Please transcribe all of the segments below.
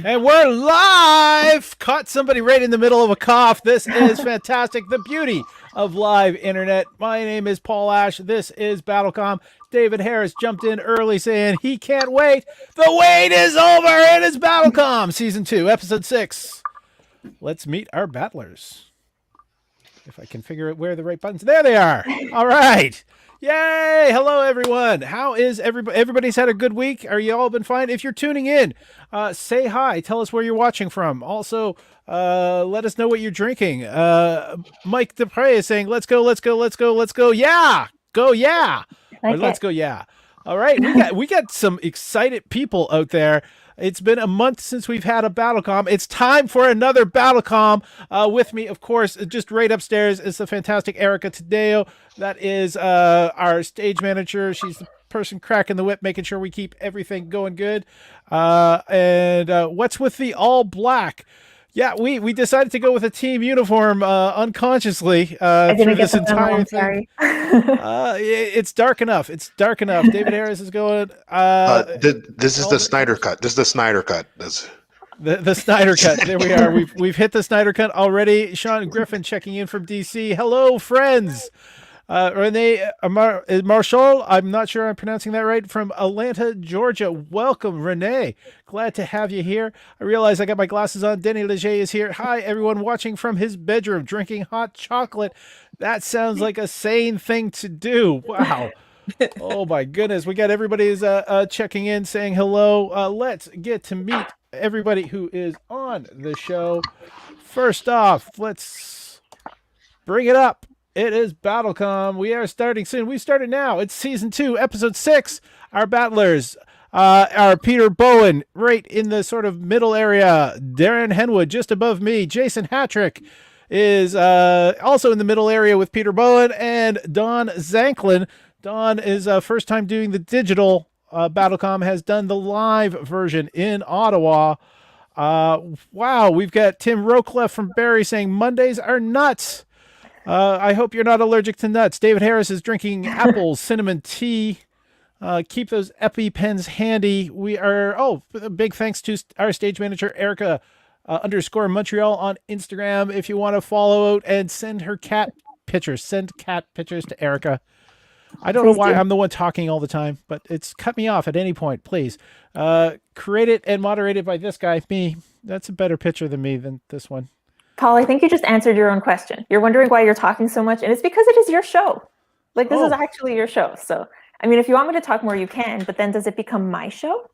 And we're live! Caught somebody right in the middle of a cough. This is fantastic. The beauty of live internet. My name is Paul Ash. This is BattleCOM. David Harris jumped in early saying he can't wait. The wait is over. It is BattleCOM Season 2, Episode 6. Let's meet our battlers. If I can figure out where the right buttons. There they are. All right. Yay! Hello, everyone. How is everybody? Everybody's had a good week. Are you all been fine? If you're tuning in, say hi. Tell us where you're watching from. Also, let us know what you're drinking. Mike Dupre is saying, "Let's go, let's go, let's go, let's go, yeah, go, yeah, or let's go, yeah." All right, we got some excited people out there. It's been a month since we've had a BattleCOM. It's time for another BattleCOM. With me, of course, just right upstairs is the fantastic Erica Taddeo. That is our stage manager. She's the person cracking the whip, making sure we keep everything going good. And what's with the all black? Yeah, we decided to go with a team uniform unconsciously through this entire thing. It's dark enough. It's dark enough. David Harris is going. This is the Snyder cut. This is the Snyder cut. The Snyder cut. There we are. We've hit the Snyder cut already. Sean Griffin checking in from DC. Hello, friends. Renee Marshall, I'm not sure I'm pronouncing that right, from Atlanta, Georgia. Welcome, Renee. Glad to have you here. I realize I got my glasses on. Denny Leger is here. Hi, everyone watching from his bedroom, drinking hot chocolate. That sounds like a sane thing to do. Wow. Oh, my goodness. We got everybody's checking in, saying hello. Let's get to meet everybody who is on the show. First off, let's bring it up. It is BattleCOM. We are starting soon. We started now. It's Season 2, Episode 6. Our battlers are Peter Bowen, right in the sort of middle area. Darren Henwood, just above me. Jason Hatrick is also in the middle area with Peter Bowen. And Don Xanklin. Don is first time doing the digital. BattleCOM has done the live version in Ottawa. Wow, we've got Tim Rocliffe from Barrie saying Mondays are nuts. I hope you're not allergic to nuts. David Harris is drinking apple cinnamon tea. Keep those EpiPens handy. We are, big thanks to our stage manager, Erica _ Montreal on Instagram. If you want to follow out and send her cat pictures, send cat pictures to Erica. I don't know why I'm the one talking all the time, but it's cut me off at any point, please. Created and moderated by this guy, me. That's a better picture than me than this one. Paul, I think you just answered your own question. You're wondering why you're talking so much, and it's because it is your show. Like, this is actually your show. So, I mean, if you want me to talk more, you can, but then does it become my show?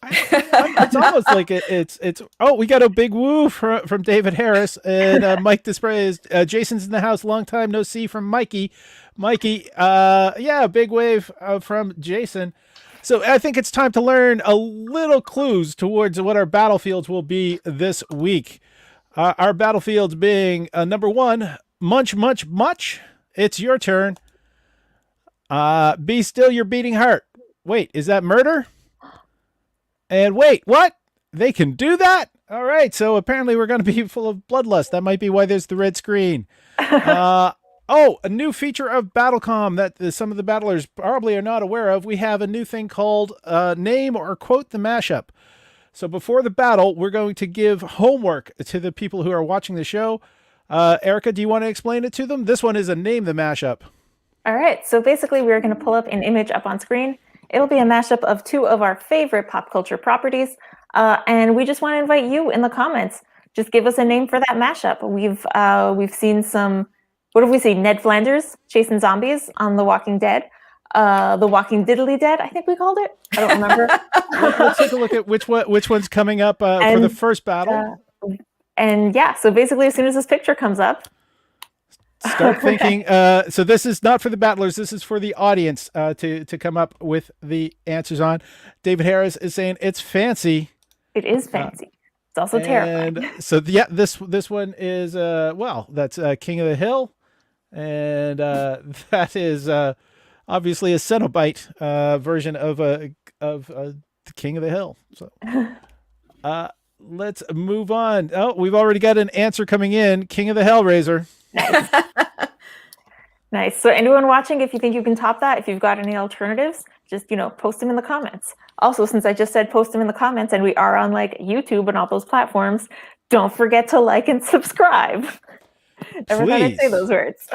It's almost like it's. Oh, we got a big woo from David Harris, and Mike Display is Jason's in the house. Long time no see from Mikey. Mikey, big wave from Jason. So I think it's time to learn a little clues towards what our battlefields will be this week. Our battlefields being number 1, munch, munch, much. It's your turn. Be still your beating heart. Wait, is that murder? And wait, what? They can do that? All right, so apparently we're going to be full of bloodlust. That might be why there's the red screen. A new feature of BattleCOM that some of the battlers probably are not aware of. We have a new thing called Name or Quote the Mashup. So before the battle, we're going to give homework to the people who are watching the show. Erica, do you want to explain it to them? This one is a Name the Mashup. All right. So basically, we're going to pull up an image up on screen. It'll be a mashup of 2 of our favorite pop culture properties. And we just want to invite you in the comments. Just give us a name for that mashup. We've seen some, what have we seen? Ned Flanders chasing zombies on The Walking Dead. The Walking Diddly Dead, I think we called it. I don't remember. Let's take a look at which one's coming up for the first battle. So basically, as soon as this picture comes up, start thinking. So this is not for the battlers. This is for the audience to come up with the answers on. David Harris is saying it's fancy. It is fancy. It's also terrifying. And so this one is that's King of the Hill, and that is obviously a Cenobite version of the King of the Hill. So let's move on. Oh, we've already got an answer coming in. King of the Hellraiser. Nice. So anyone watching, if you think you can top that, if you've got any alternatives, just, post them in the comments. Also, since I just said post them in the comments and we are on like YouTube and all those platforms, don't forget to like and subscribe. Never thought I'd say those words.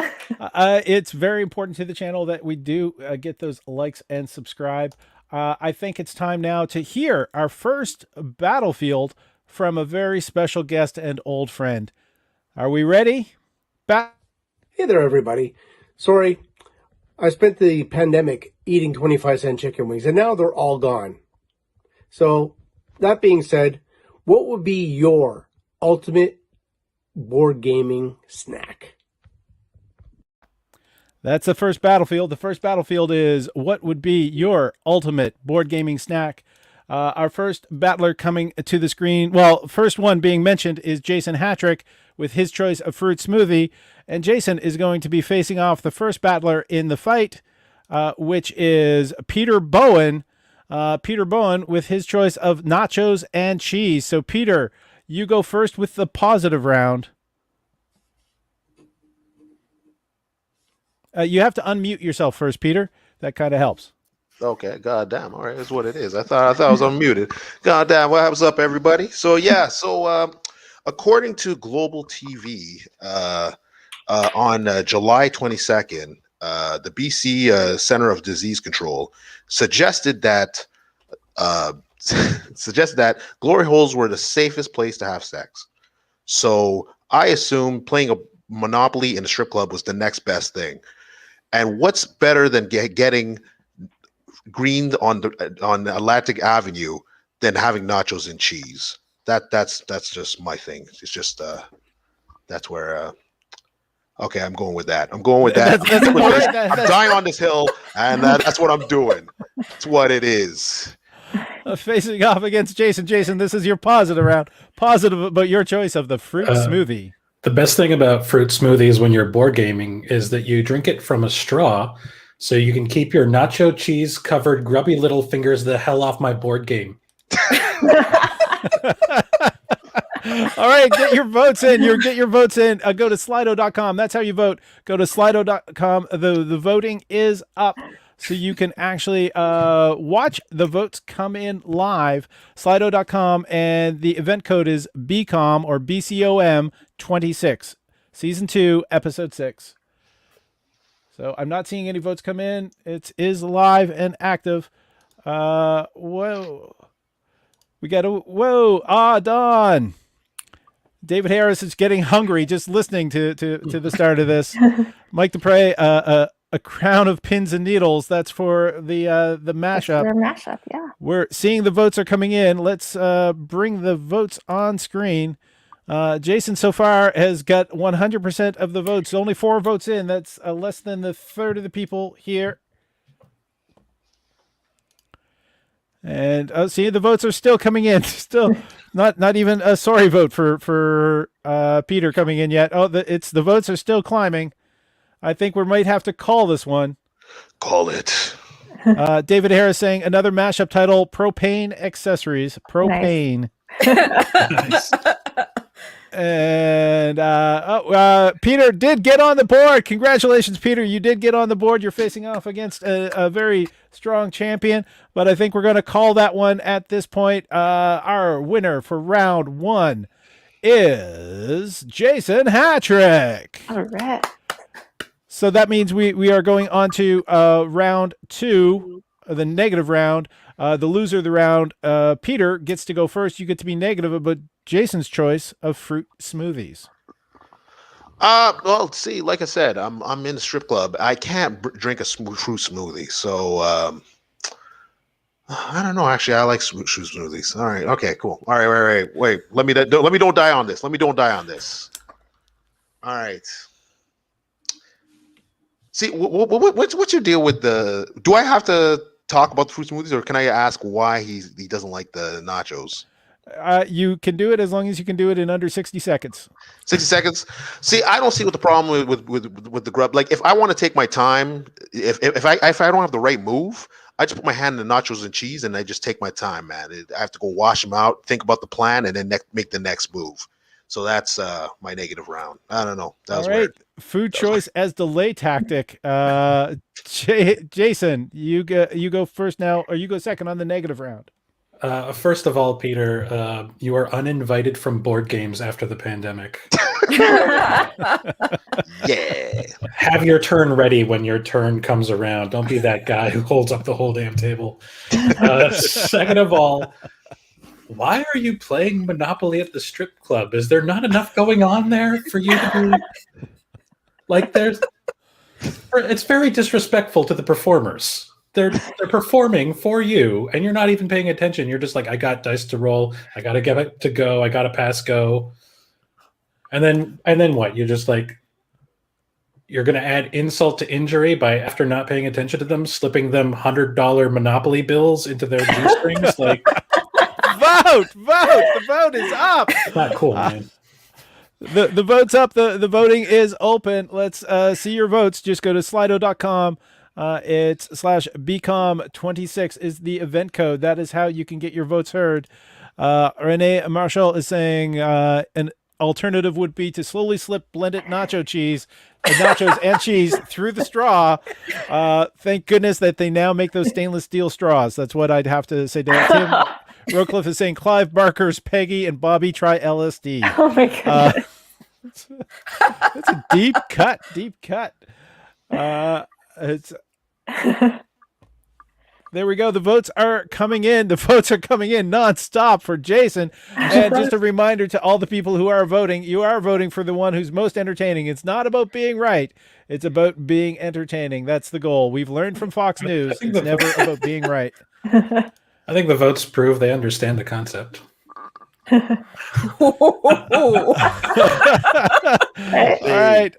It's very important to the channel that we do get those likes and subscribe. I think it's time now to hear our first Battlefield from a very special guest and old friend. Are we ready? Hey there, everybody. Sorry, I spent the pandemic eating 25-cent chicken wings, and now they're all gone. So, that being said, what would be your ultimate board gaming snack? That's the first Battlefield. The first Battlefield is what would be your ultimate board gaming snack? Our first battler coming to the screen, well, first one being mentioned is Jason Hatrick with his choice of fruit smoothie. And Jason is going to be facing off the first battler in the fight, which is Peter Bowen. Peter Bowen with his choice of nachos and cheese. So, Peter, you go first with the positive round. You have to unmute yourself first, Peter. That kind of helps. Okay, goddamn. All right, that's what it is. I thought I was unmuted. Goddamn, what's up, everybody? So according to Global TV, on July 22nd, the BC Center of Disease Control suggested that glory holes were the safest place to have sex. So I assume playing a Monopoly in a strip club was the next best thing. And what's better than getting greened on Atlantic Avenue than having nachos and cheese? That's just my thing. It's just that's where. Okay, I'm going with that. I'm dying on this hill, and that's what I'm doing. It's what it is. Facing off against Jason. Jason, this is your positive round. Positive about your choice of the fruit smoothie. The best thing about fruit smoothies when you're board gaming is that you drink it from a straw, so you can keep your nacho cheese covered grubby little fingers the hell off my board game. All right, get your votes in. Get your votes in. Go to Slido.com. That's how you vote. Go to Slido.com. The voting is up, so you can actually watch the votes come in live. Slido.com, and the event code is BCOM or BCOM 26, Season 2, Episode 6. So I'm not seeing any votes come in. It is live and active. Whoa. We got Don. David Harris is getting hungry just listening to the start of this. Mike Dupre, a crown of pins and needles. That's for the mashup. The mashup, yeah. We're seeing the votes are coming in. Let's bring the votes on screen. Jason so far has got 100% of the votes. Only 4 votes in. That's less than the third of the people here. And see, the votes are still coming in. Still not even a sorry vote for Peter coming in yet. Oh, the votes are still climbing. I think we might have to call this one. Call it. David Harris saying another mashup title: propane accessories. Propane. Nice. And Peter did get on the board. Congratulations, Peter. You did get on the board. You're facing off against a very strong champion, but I think we're going to call that one at this point. Our winner for round 1 is Jason Hatrick. All right. So that means we are going on to round 2, the negative round. The loser of the round, Peter, gets to go first. You get to be negative, but Jason's choice of fruit smoothies. Well, see, like I said, I'm in a strip club. I can't drink a fruit smoothie, so I don't know. Actually, I like fruit smoothies. All right, okay, cool. All right, wait. Let me don't die on this. All right. See, what's your deal with the? Do I have to talk about the fruit smoothies, or can I ask why he doesn't like the nachos? You can do it as long as you can do it in under 60 seconds. 60 seconds. See, I don't see what the problem with the grub. Like, if I want to take my time, if I don't have the right move, I just put my hand in the nachos and cheese, and I just take my time, man. I have to go wash them out, think about the plan, and then make the next move. So that's my negative round. I don't know. That was all right. weird. food choice as delay tactic. Jason, you go first now, or you go second on the negative round. First of all, Peter, you are uninvited from board games after the pandemic. Yeah. Have your turn ready when your turn comes around. Don't be that guy who holds up the whole damn table. Second of all, why are you playing Monopoly at the strip club? Is there not enough going on there for you to be like it's very disrespectful to the performers. They're performing for you, and you're not even paying attention. You're just like, I got dice to roll. I got to get it to go. I got to pass go. And then what? You're just like, you're going to add insult to injury by, after not paying attention to them, slipping them $100 Monopoly bills into their G-strings. Like, vote! The vote is up. Not cool, man. The vote's up. The voting is open. Let's see your votes. Just go to slido.com. It's /BCOM26 is the event code. That is how you can get your votes heard. Renee Marshall is saying an alternative would be to slowly slip blended nachos and cheese through the straw. Thank goodness that they now make those stainless steel straws. That's what I'd have to say to that. Tim Rowcliffe is saying Clive Barker's Peggy and Bobby try LSD. Oh my goodness. That's a deep cut. It's there we go. The votes are coming in. Nonstop for Jason. And just a reminder to all the people who are voting, you are voting for the one who's most entertaining. It's not about being right. It's about being entertaining. That's the goal. We've learned from Fox News. It's never about being right. I think the votes prove they understand the concept. All right.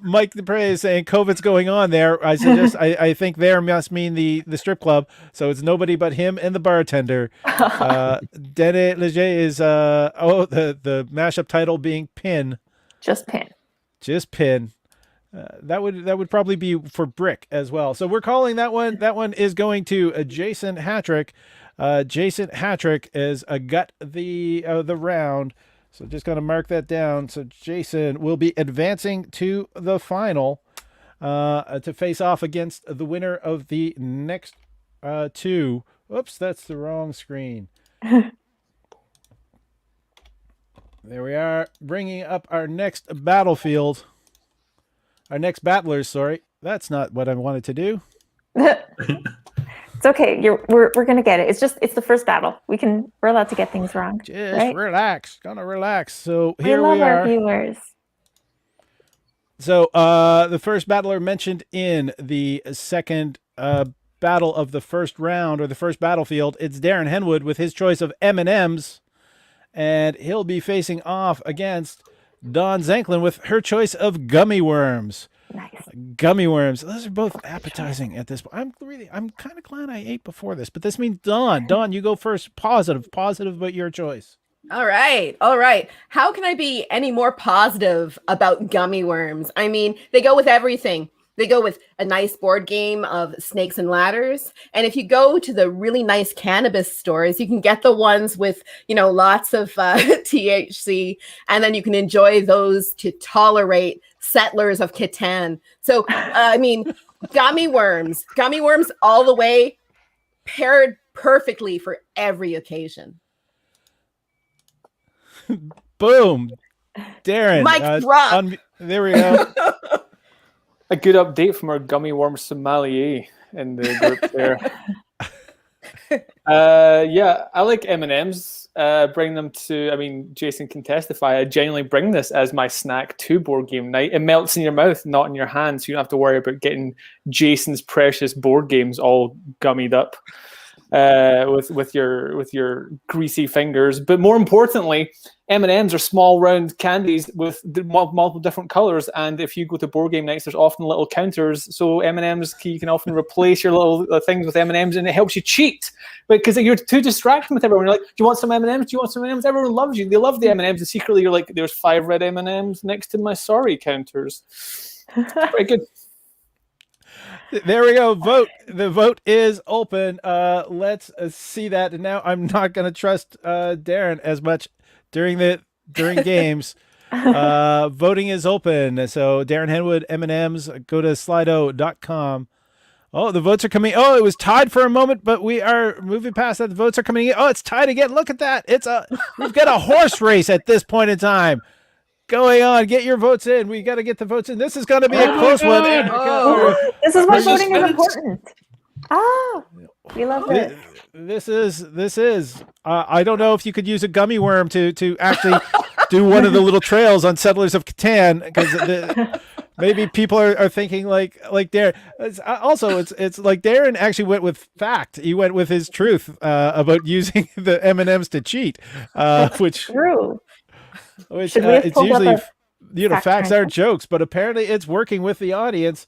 Mike Dupre is saying COVID's going on there. I suggest I think there must mean the strip club. So it's nobody but him and the bartender. Dene Leger is the mashup title being Pin. Just Pin. That would probably be for Brick as well. So we're calling that one. That one is going to Jason Hatrick. Jason Hatrick is a gut the round. So just going to mark that down. So Jason will be advancing to the final to face off against the winner of the next two. Oops, that's the wrong screen. There we are, bringing up our next battlefield. Our next battlers, sorry. That's not what I wanted to do. It's okay. We're gonna get it. It's the first battle. We're allowed to get things wrong. Just right? relax. Gonna relax. So here we love we are. Our viewers. So the first battler mentioned in the second battle of the first round, or the first battlefield, it's Darren Henwood with his choice of M&Ms, and he'll be facing off against Dawn Xanklin with her choice of gummy worms. Nice. Gummy worms. Those are both appetizing at this point. I'm kind of glad I ate before this, but this means Dawn. Dawn, you go first. Positive about your choice. All right. How can I be any more positive about gummy worms? I mean, they go with everything. They go with a nice board game of Snakes and Ladders. And if you go to the really nice cannabis stores, you can get the ones with, lots of THC, and then you can enjoy those to tolerate Settlers of Catan. So, gummy worms all the way, paired perfectly for every occasion. Boom. Darren. Mic drop. There we go. A good update from our gummy worm sommelier in the group there. I like M&Ms. Bring them to, Jason can testify, I genuinely bring this as my snack to board game night. It melts in your mouth, not in your hand, so you don't have to worry about getting Jason's precious board games all gummied up with your greasy fingers. But more importantly, M&Ms are small round candies with multiple different colors, and if you go to board game nights, there's often little counters, so M&Ms, you can often replace your little things with M&Ms, and it helps you cheat, because you're too distracted with everyone. You're like, do you want some M&Ms? Do you want some M&Ms? Everyone loves you. They love the M&Ms, and secretly you're like, there's 5 red M&Ms next to my sorry counters. It's very good. There we go. Vote. The vote is open. Let's see that. And now I'm not going to trust Darren as much during games. Voting is open. So Darren Henwood, M&Ms, go to slido.com. Oh, the votes are coming. Oh, it was tied for a moment, but we are moving past that. The votes are coming in. Oh, it's tied again. Look at that. We've got a horse race at this point in time going on. Get your votes in. We got to get the votes in. This is going to be a close one. This is why voting is important. We love it. This is. I don't know if you could use a gummy worm to actually do one of the little trails on Settlers of Catan, because maybe people are thinking like Darren. It's like Darren actually went with fact. He went with his truth about using the M&Ms to cheat, which true. Which it's usually facts aren't jokes, but apparently it's working with the audience.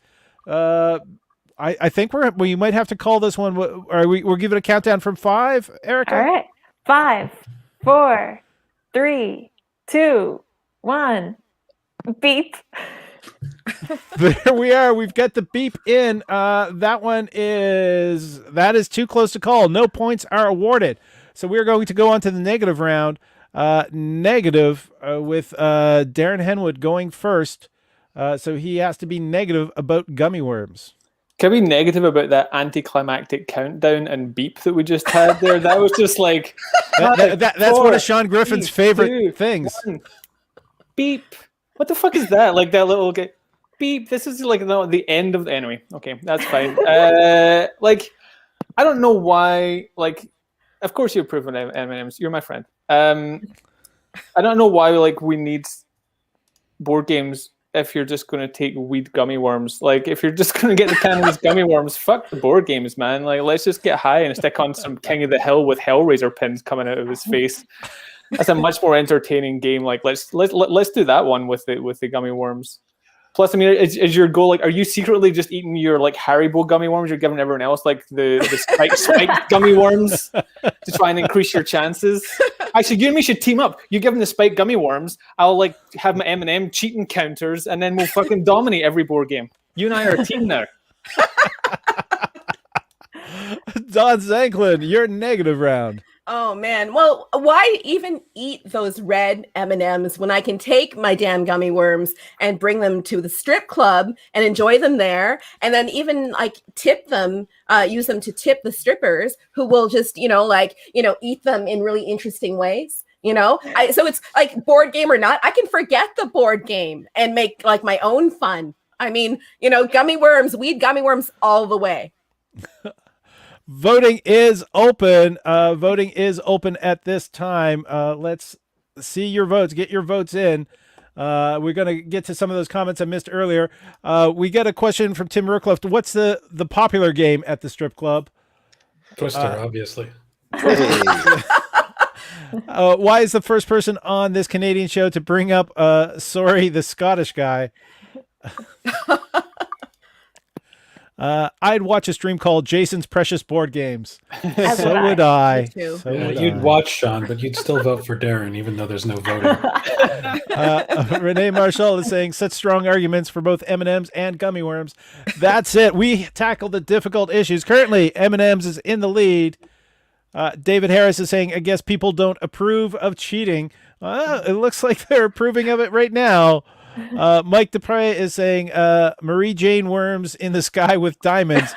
I think we might have to call this one. We're giving a countdown from 5, Erica. All right, 5, 4, 3, 2, 1. Beep. There we are. We've got the beep in. That is too close to call. No points are awarded. So we're going to go on to the negative round. Negative with Darren Henwood going first. So he has to be negative about gummy worms. Can we be negative about that anticlimactic countdown and beep that we just had there? That was just like that's one of Sean Griffin's favorite things. 1. Beep. What the fuck is that? Like that little beep. This is like the end of the anyway. Okay, that's fine. Like I don't know why. Like, of course you approve of M&Ms. You're my friend. I don't know why we need board games if you're just going to take weed gummy worms. Like, if you're just going to get the cannabis gummy worms, fuck the board games, man. Like, let's just get high and stick on some King of the Hill with Hellraiser pins coming out of his face. That's a much more entertaining game. Like, let's do that one with the gummy worms. Plus, I mean, is your goal, like, are you secretly just eating your, like, Haribo gummy worms you're giving everyone else, like, the spike gummy worms to try and increase your chances? Actually, you and me should team up. You give them the spike gummy worms, I'll, like, have my M&M cheating counters, and then we'll fucking dominate every board game. You and I are a team now. Don Xanklin, your negative round. Oh man, well, why even eat those red M&Ms when I can take my damn gummy worms and bring them to the strip club and enjoy them there, and then even like tip them, use them to tip the strippers who will just eat them in really interesting ways. So it's like, board game or not, I can forget the board game and make like my own fun. I mean, gummy worms, weed gummy worms all the way. Voting is open. Voting is open at this time. Let's see your votes. Get your votes in. We're going to get to some of those comments I missed earlier. We got a question from Tim Rookcliffe. What's the popular game at the strip club? Twister, obviously. Hey. Why is the first person on this Canadian show to bring up the Scottish guy? I'd watch a stream called Jason's Precious Board Games. So would I. You'd watch, Sean, but you'd still vote for Darren, even though there's no voting. Renee Marshall is saying such strong arguments for both M&Ms and gummy worms. That's it. We tackled the difficult issues. Currently, M&Ms is in the lead. David Harris is saying, I guess people don't approve of cheating. It looks like they're approving of it right now. Mike Dupre is saying Marie Jane worms in the sky with diamonds.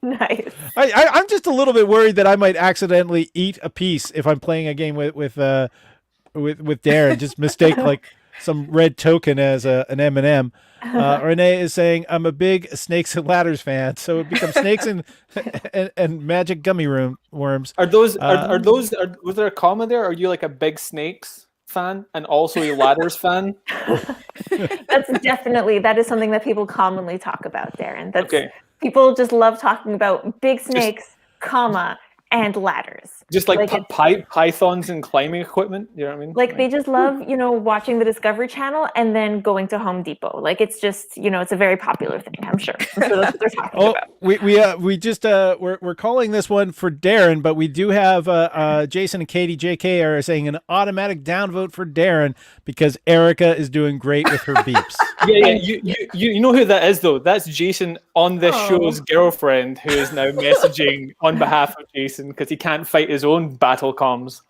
Nice. I'm just a little bit worried that I might accidentally eat a piece if I'm playing a game with Darren. Just mistake like some red token as an M&M. Renee is saying I'm a big Snakes and Ladders fan, so it becomes Snakes and Magic Gummy Worms. Was there a comma there? Are you like a big Snakes fan and also a Ladders fan? That is something that people commonly talk about, Darren. Okay. People just love talking about big snakes, and ladders. Just like pythons and climbing equipment, you know what I mean? Like they just love, watching the Discovery Channel and then going to Home Depot. Like it's just, it's a very popular thing, I'm sure. So that's what they're talking about. We just we're calling this one for Darren, but we do have Jason and Katie JK are saying an automatic downvote for Darren because Erica is doing great with her beeps. Yeah. You know who that is though? That's Jason on this show's girlfriend who is now messaging on behalf of Jason because he can't fight his own BattleCOMs.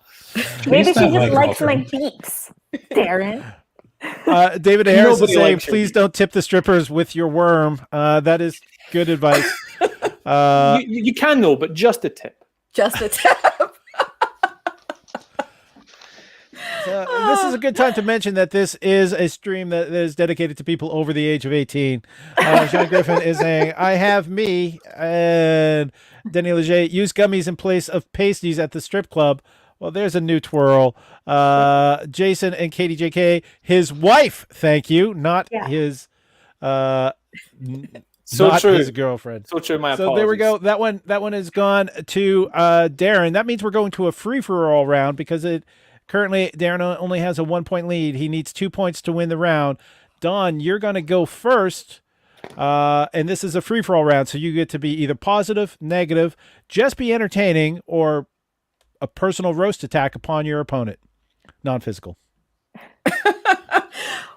Maybe she just likes my beeps. Darren. David Harris is Nobody saying, likes your please geek. don't tip the strippers with your worm. That is good advice. You can though, but just a tip. Just a tip. This is a good time to mention that this is a stream that is dedicated to people over the age of 18. Sean Griffin is saying, I have me and Denny Leger use gummies in place of pasties at the strip club. Well, there's a new twirl. Jason and Katie JK, his wife, thank you, not his So not true. his girlfriend. So true. My So apologies. there we go. That one has gone to Darren. That means we're going to a free-for-all round because currently Darren only has a 1-point lead. He needs 2 points to win the round. Dawn, you're going to go first. And this is a free-for-all round, so you get to be either positive, negative, just be entertaining, or a personal roast attack upon your opponent. Non-physical.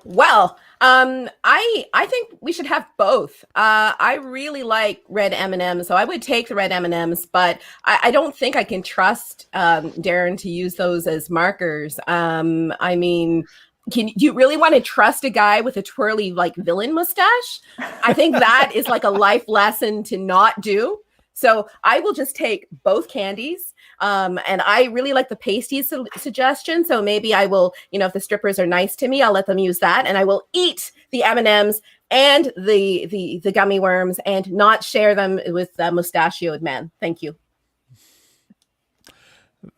Well, I think we should have both. I really like red M&Ms, so I would take the red M&Ms, but I don't think I can trust Darren to use those as markers. I mean, do you really want to trust a guy with a twirly like villain mustache? I think that is like a life lesson to not do. So I will just take both candies. And I really like the pasty suggestion. So maybe I will, if the strippers are nice to me, I'll let them use that. And I will eat the M&Ms and the gummy worms and not share them with the mustachioed man. Thank you.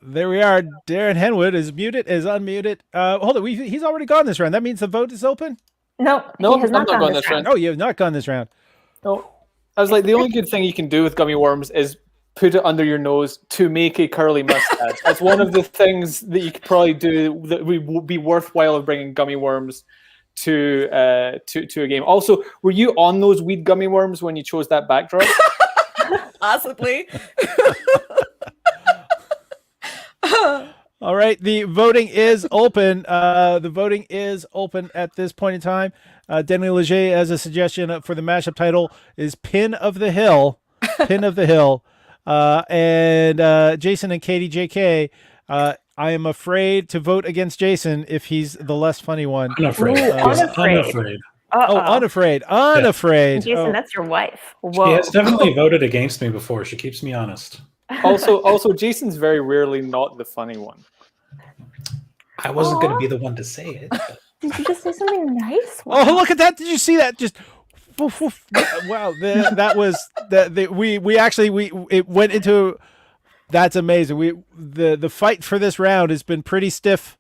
There we are. Darren Henwood is muted, is unmuted. Hold on. He's already gone this round. That means the vote is open? No, No, he has not I'm gone this round. Oh, you have not gone this round. No. I was like, the only good thing you can do with gummy worms is put it under your nose to make a curly mustache. That's one of the things that you could probably do that would be worthwhile of bringing gummy worms to a game. Also, were you on those weed gummy worms when you chose that backdrop? Possibly. All right, the voting is open. The voting is open at this point in time. Denny Leger as a suggestion for the mashup title is Pin of the Hill. Pin of the Hill. And Jason and Katie JK, I am afraid to vote against Jason if he's the less funny one. Unafraid. Ooh, unafraid. Unafraid. Oh, unafraid. Unafraid. Jason, Oh. that's your wife. She Whoa. has definitely voted against me before. She keeps me honest. Also, Jason's very rarely not the funny one. I wasn't going to be the one to say it. But Did you just say something nice? Oh, look at that. Did you see that? Just woof, woof. Wow, that was it went into. That's amazing. The fight for this round has been pretty stiff.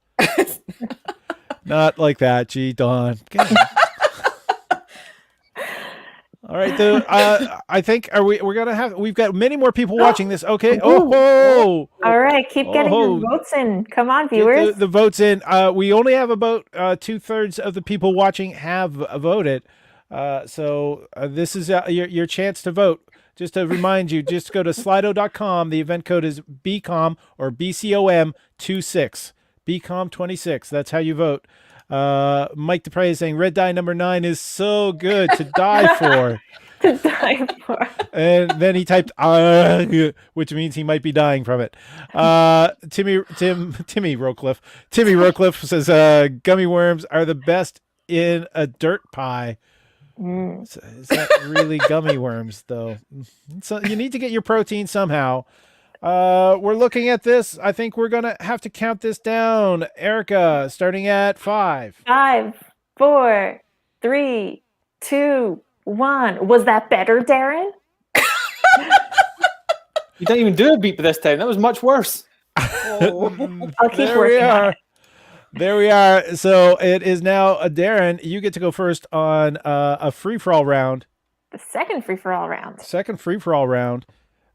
Not like that. Gee, Dawn. All right, I think we've got many more people watching this. Okay. Oh. All right, keep getting your votes in. Come on, viewers. Get the votes in. We only have about 2/3 of the people watching have voted. So this is your chance to vote. Just to remind you, just go to slido.com. The event code is BCOM or BCOM26. BCOM26. That's how you vote. Mike DePrey is saying red dye number 9 is so good to die for. To die for. And then he typed which means he might be dying from it. Timmy Rocliffe says gummy worms are the best in a dirt pie. Is that really gummy worms though? So you need to get your protein somehow. We're looking at this. I think we're gonna have to count this down. Erica, starting at 5. 5, 4, 3, 2, 1. Was that better, Darren? You didn't even do a beep this time. That was much worse. I'll keep working on it. There we are. So it is now Darren. You get to go first on a free-for-all round. The second free-for-all round. Second free-for-all round.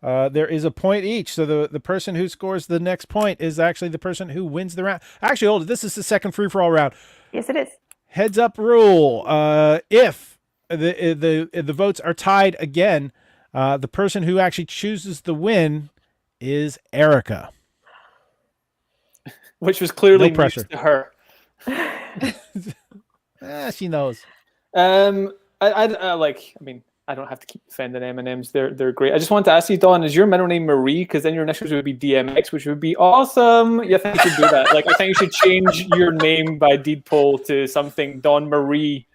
There is a point each. So the person who scores the next point is actually the person who wins the round. Actually, hold it. This is the second free-for-all round. Yes, it is. Heads up rule. If the votes are tied again, the person who actually chooses the win is Erica. Which was clearly No pressure. news to her. She knows. I I don't have to keep defending M&Ms. They're great. I just wanted to ask you, Dawn, is your middle name Marie? Because then your initials would be DMX, which would be awesome. Yeah, I think you should do that. Like, I think you should change your name by deed poll to something Dawn Marie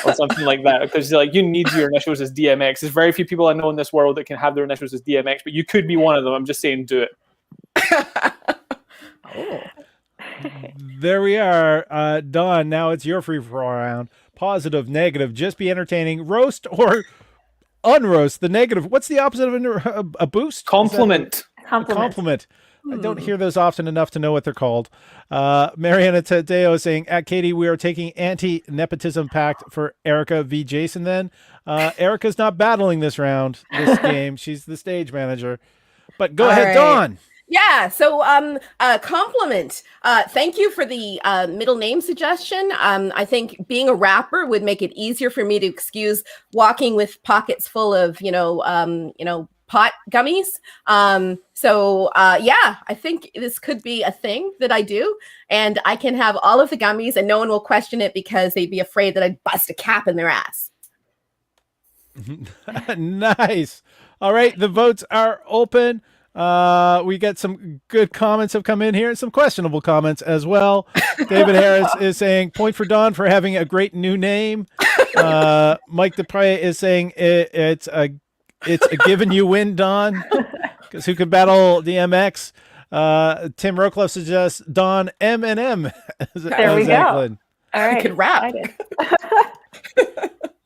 or something like that. Because like you need your initials as DMX. There's very few people I know in this world that can have their initials as DMX, but you could be one of them. I'm just saying, do it. Oh. There we are. Dawn, now it's your free for all round. Positive, negative, just be entertaining, roast or unroast. The negative. What's the opposite of a boost? Compliment. Compliment. I don't hear those often enough to know what they're called. Mariana Taddeo saying, at Katie, we are taking anti-nepotism pact for Erica v. Jason then. Erica's not battling this game. She's the stage manager. But go ahead, right. Dawn. Yeah, so compliment. Thank you for the middle name suggestion. I think being a rapper would make it easier for me to excuse walking with pockets full of, pot gummies. Yeah, I think this could be a thing that I do, and I can have all of the gummies and no one will question it because they'd be afraid that I'd bust a cap in their ass. Nice. All right, the votes are open. We get some good comments have come in here and some questionable comments as well. David Harris is saying point for Dawn for having a great new name. Mike Dupre is saying it's a given you win, Dawn, because who could battle DMX? Tim Rockliffe suggests Dawn M&M. There we go. All right, I could rap.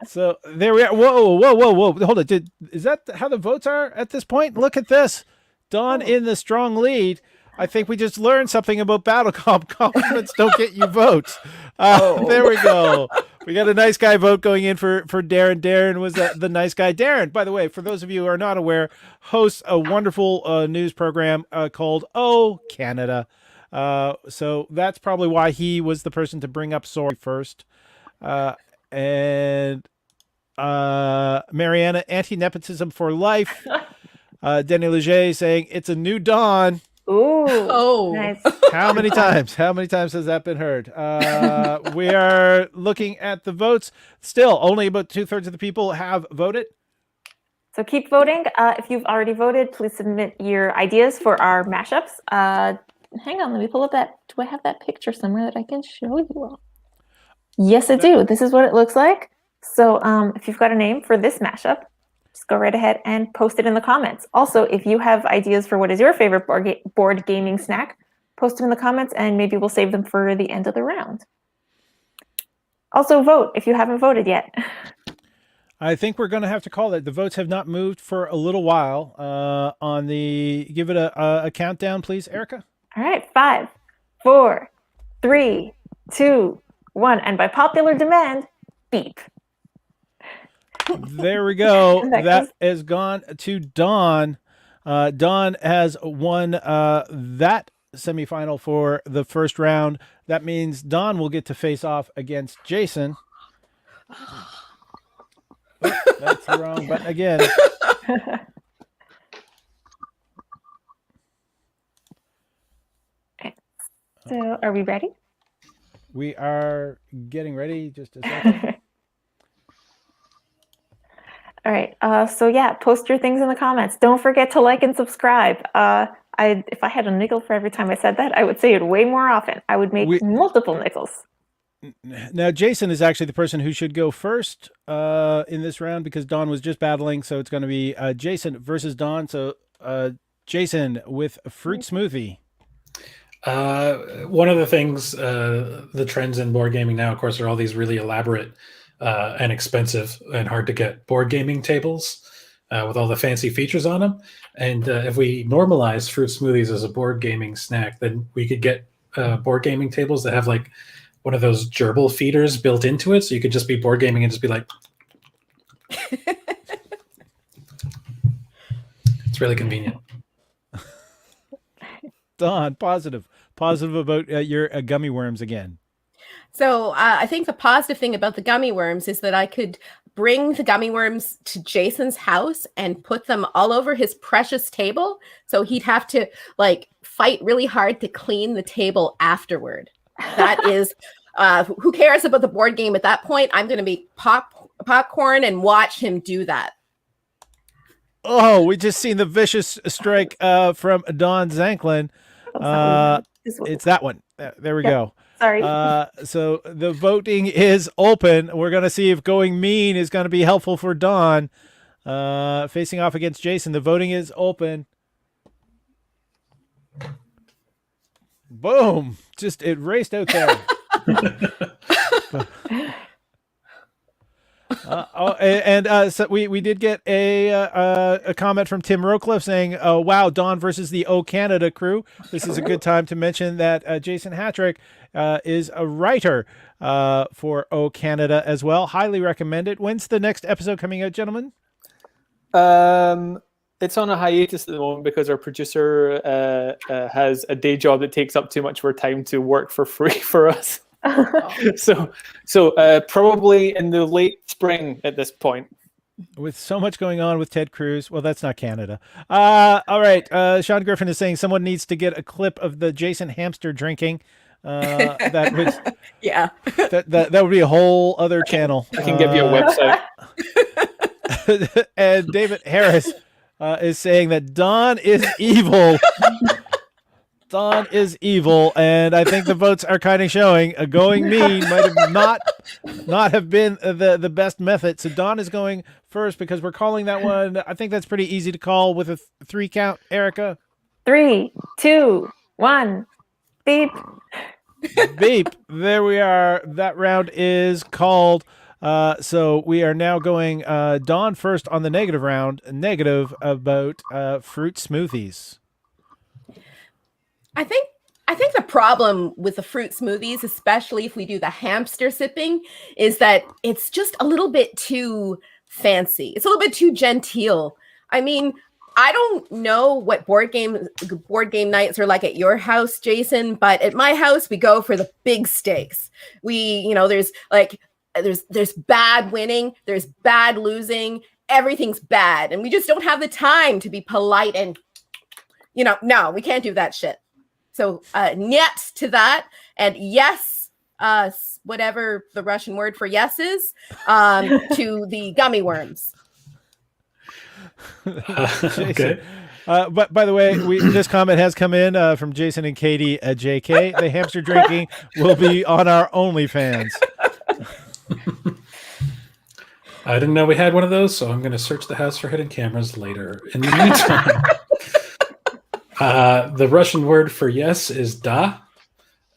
So there we are. Whoa. Hold it. Is that how the votes are at this point? Look at this. Dawn in the strong lead. I think we just learned something about BattleCOM. Compliments don't get you votes. There we go. We got a nice guy vote going in for Darren. Darren was the nice guy. Darren, by the way, for those of you who are not aware, hosts a wonderful news program called Oh Canada. So that's probably why he was the person to bring up Sorry first. And Mariana, anti-nepotism for life. Denny Leger saying it's a new Dawn. Ooh. Oh, Nice. How many times? How many times has that been heard? We are looking at the votes. Still, only about 2/3 of the people have voted. So keep voting. If you've already voted, please submit your ideas for our mashups. Hang on, let me pull up that. Do I have that picture somewhere that I can show you all? Yes, I do. This is what it looks like. So if you've got a name for this mashup, just go right ahead and post it in the comments. Also, if you have ideas for what is your favorite board gaming snack, post them in the comments and maybe we'll save them for the end of the round. Also vote if you haven't voted yet. I think we're going to have to call it. The votes have not moved for a little while. Give it a countdown, please, Erica. All right, 5, 4, 3, 2, 1. And by popular demand, beep. There we go. That That has gone to Dawn. Dawn has won that semifinal for the first round. That means Dawn will get to face off against Jason. Oh, that's the wrong button again. So are we ready? We are getting ready. Just a second. All right. So yeah, post your things in the comments. Don't forget to like and subscribe. If I had a nickel for every time I said that, I would say it way more often. I would make multiple nickels. Now, Jason is actually the person who should go first in this round because Dawn was just battling. So it's going to be Jason versus Dawn. So Jason with Fruit Smoothie. One of the things, the trends in board gaming now, of course, are all these really elaborate and expensive and hard to get board gaming tables with all the fancy features on them. And if we normalize fruit smoothies as a board gaming snack, then we could get board gaming tables that have like one of those gerbil feeders built into it. So you could just be board gaming and just be like, it's really convenient. Dawn, positive about your gummy worms again. So I think the positive thing about the gummy worms is that I could bring the gummy worms to Jason's house and put them all over his precious table. So he'd have to like fight really hard to clean the table afterward. That is, who cares about the board game at that point? I'm going to make popcorn and watch him do that. Oh, we just seen the vicious strike from Don Xanklin. It's that one. There we go. Sorry. So the voting is open. We're going to see if going mean is going to be helpful for Don. Facing off against Jason. The voting is open. Boom. Just it raced out there. So we did get a comment from Tim Rocliffe saying, "Oh wow, Dawn versus the O Canada crew." This is a good time to mention that Jason Hatrick is a writer for O Canada as well. Highly recommend it. When's the next episode coming out, gentlemen? It's on a hiatus at the moment because our producer has a day job that takes up too much of our time to work for free for us. So probably in the late spring at this point. With so much going on with Ted Cruz, well, that's not Canada. All right, Sean Griffin is saying someone needs to get a clip of the Jason hamster drinking. That would, Yeah. that would be a whole other channel. I can give you a website. And David Harris is saying that Don is evil. Don is evil, and I think the votes are kind of showing a going mean might have not have been the best method. So Don is going first because we're calling that one. I think that's pretty easy to call with a 3 count. Erica, 3, 2, 1, beep. beep. There we are. That round is called. So we are now going Don first on the negative round. Negative about fruit smoothies. I think the problem with the fruit smoothies, especially if we do the hamster sipping, is that it's just a little bit too fancy. It's a little bit too genteel. I mean, I don't know what board game nights are like at your house, Jason, but at my house we go for the big stakes. There's bad winning, there's bad losing, everything's bad, and we just don't have the time to be polite and no, we can't do that shit. So niet to that, and yes, whatever the Russian word for yes is, to the gummy worms. Okay. But by the way, this comment has come in from Jason and Katie at JK. The hamster drinking will be on our OnlyFans. I didn't know we had one of those, so I'm going to search the house for hidden cameras later. In the meantime, the Russian word for yes is da.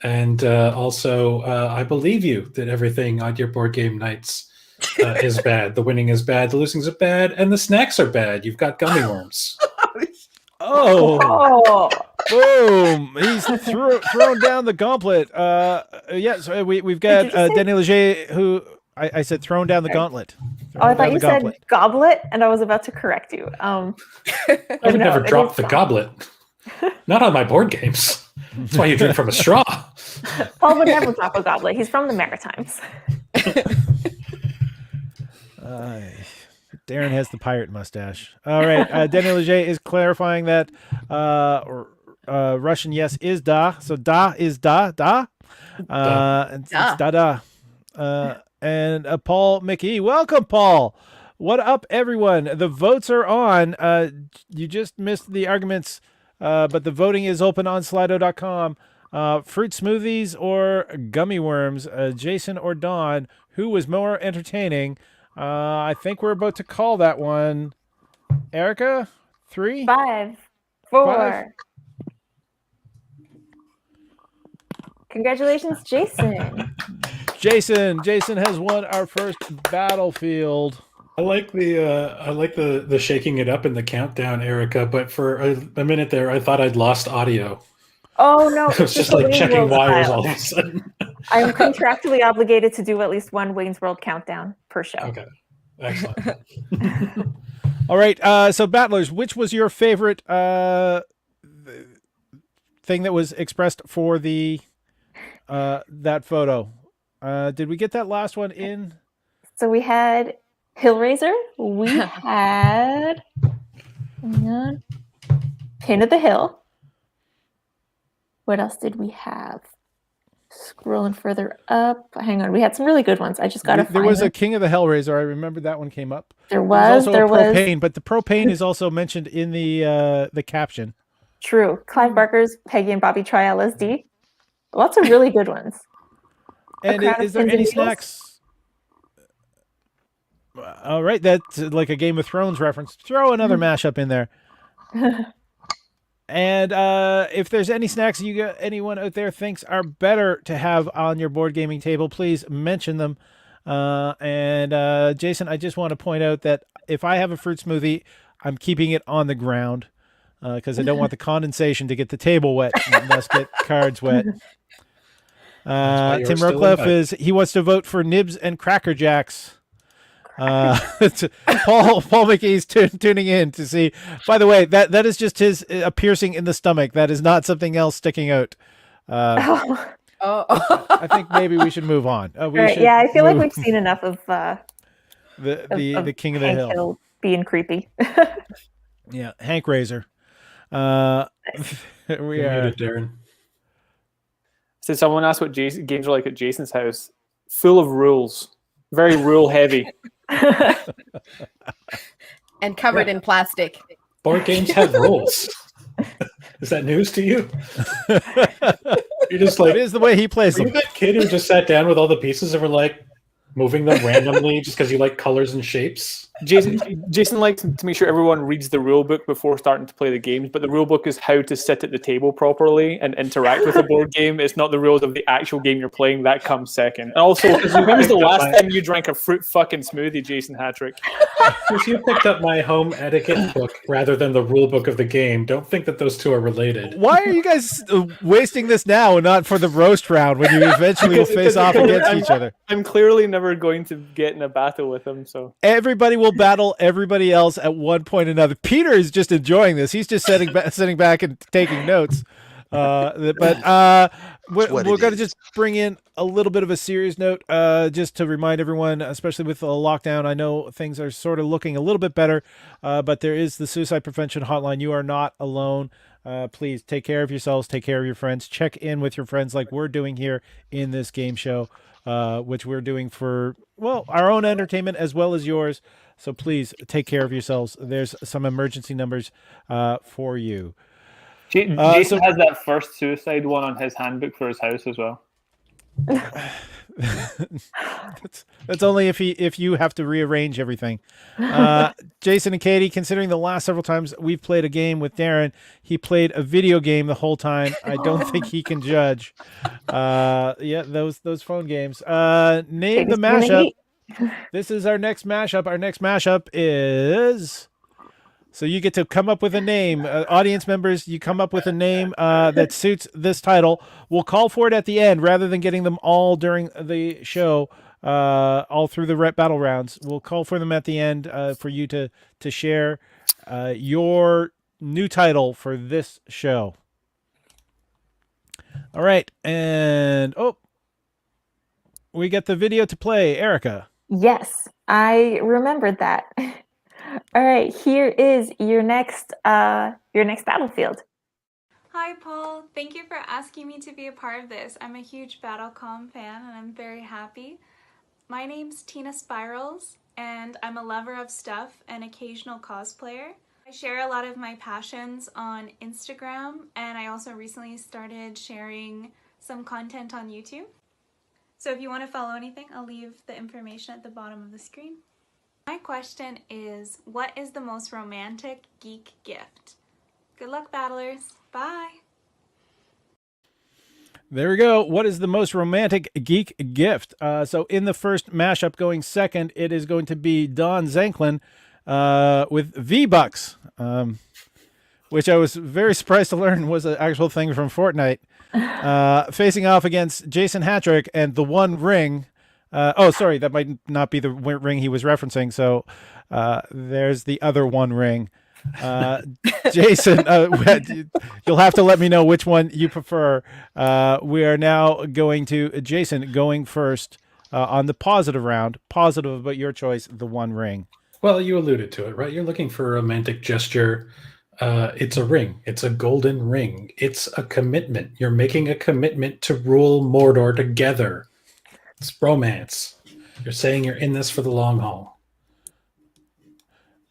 And also, I believe you that everything on your board game nights is bad. The winning is bad, the losing is bad, and the snacks are bad. You've got gummy worms. Oh, boom. He's thrown down the gauntlet. So we've got Danny Leger, who I said thrown down the gauntlet. I thought you said goblet, and I was about to correct you. I would never drop the goblet. Not on my board games. That's why you drink from a straw. Paul would never drop a goblet. He's from the Maritimes. Darren has the pirate mustache. All right. Danny Leger is clarifying that Russian yes is da. So da is da. It's da. And Paul McKee. Welcome, Paul. What up, everyone? The votes are on. You just missed the arguments, but the voting is open on Slido.com. Fruit smoothies or gummy worms? Jason or Dawn? Who was more entertaining? I think we're about to call that one. Erica, 3, 5, 4. 5. Congratulations, Jason. Jason has won our first Battlefield. I like the shaking it up in the countdown, Erica. But for a minute there, I thought I'd lost audio. Oh no! It was just like checking wires all of a sudden. I'm contractually obligated to do at least one Wayne's World countdown per show. Okay, excellent. All right, so battlers, which was your favorite thing that was expressed for the that photo? Did we get that last one in? So we had Hillraiser. We had Pin of the Hill. What else did we have? Scrolling further up. Hang on. We had some really good ones. I just got to find There was a them. King of the Hellraiser. I remember that one came up. There was. Also There a was. propane, but the propane is also mentioned in the caption. True. Clive Barker's Peggy and Bobby Try LSD. Lots of really good ones. And is there any snacks? All right, that's like a Game of Thrones reference. Throw another mashup in there. And if there's any snacks anyone out there thinks are better to have on your board gaming table, please mention them. Jason, I just want to point out that if I have a fruit smoothie, I'm keeping it on the ground because I don't want the condensation to get the table wet and thus get cards wet. Tim Rockcliffe he wants to vote for Nibs and Cracker Jacks. Paul McGee's tuning in to see. By the way, that is just his a piercing in the stomach. That is not something else sticking out. I think maybe we should move on. Yeah, I feel like we've seen enough of the King of the Hank Hill being creepy. Yeah, Hank Razor. We are Darren. So someone asked what games are like at Jason's house. Full of rules, very rule heavy. And covered in plastic. Board games have rules. Is that news to you? You're just like, it is the way he plays are them. you that kid who just sat down with all the pieces and were like moving them randomly just because you like colors and shapes? Jason likes to make sure everyone reads the rule book before starting to play the games, but the rule book is how to sit at the table properly and interact with a board game. It's not the rules of the actual game you're playing. That comes second. And also, when was the last time you drank a fruit fucking smoothie, Jason Hatrick? If you picked up my home etiquette book rather than the rule book of the game, don't think that those two are related. Why are you guys wasting this now and not for the roast round when you eventually will face off against each other? I'm clearly never going to get in a battle with him, so everybody will battle everybody else at one point or another. Peter is just enjoying this. He's just sitting back and taking notes. We're going to just bring in a little bit of a serious note, just to remind everyone, especially with the lockdown. I know things are sort of looking a little bit better, but there is the suicide prevention hotline. You are not alone. Please take care of yourselves, take care of your friends, check in with your friends like we're doing here in this game show, which we're doing for, our own entertainment as well as yours. So please take care of yourselves. There's some emergency numbers for you. Jason has that first suicide one on his handbook for his house as well. That's only if you have to rearrange everything. Jason and Katie, considering the last several times we've played a game with Darren, he played a video game the whole time. I don't think he can judge. Those phone games. Name the mashup. This is our next mashup. Our next mashup is... So you get to come up with a name. Audience members, you come up with a name that suits this title. We'll call for it at the end rather than getting them all during the show, all through the battle rounds. We'll call for them at the end for you to share your new title for this show. All right. And, we get the video to play. Erica. Yes, I remembered that. All right, here is your next battlefield. Hi, Paul. Thank you for asking me to be a part of this. I'm a huge BattleCOM fan, and I'm very happy. My name's Tina Spirals, and I'm a lover of stuff and occasional cosplayer. I share a lot of my passions on Instagram, and I also recently started sharing some content on YouTube. So if you want to follow anything, I'll leave the information at the bottom of the screen. My question is, what is the most romantic geek gift? Good luck, battlers. Bye. There we go. What is the most romantic geek gift? So in the first mashup going second, it is going to be Don Xanklin with V-Bucks, which I was very surprised to learn was an actual thing from Fortnite. Facing off against Jason Hatrick and the One Ring. Sorry, that might not be the ring he was referencing. So there's the other One Ring. Jason, you'll have to let me know which one you prefer. We are now going to Jason going first on the positive round. Positive about your choice, the One Ring. Well, you alluded to it, right? You're looking for a romantic gesture It's a ring. It's a golden ring. It's a commitment. You're making a commitment to rule Mordor together. It's romance. You're saying you're in this for the long haul.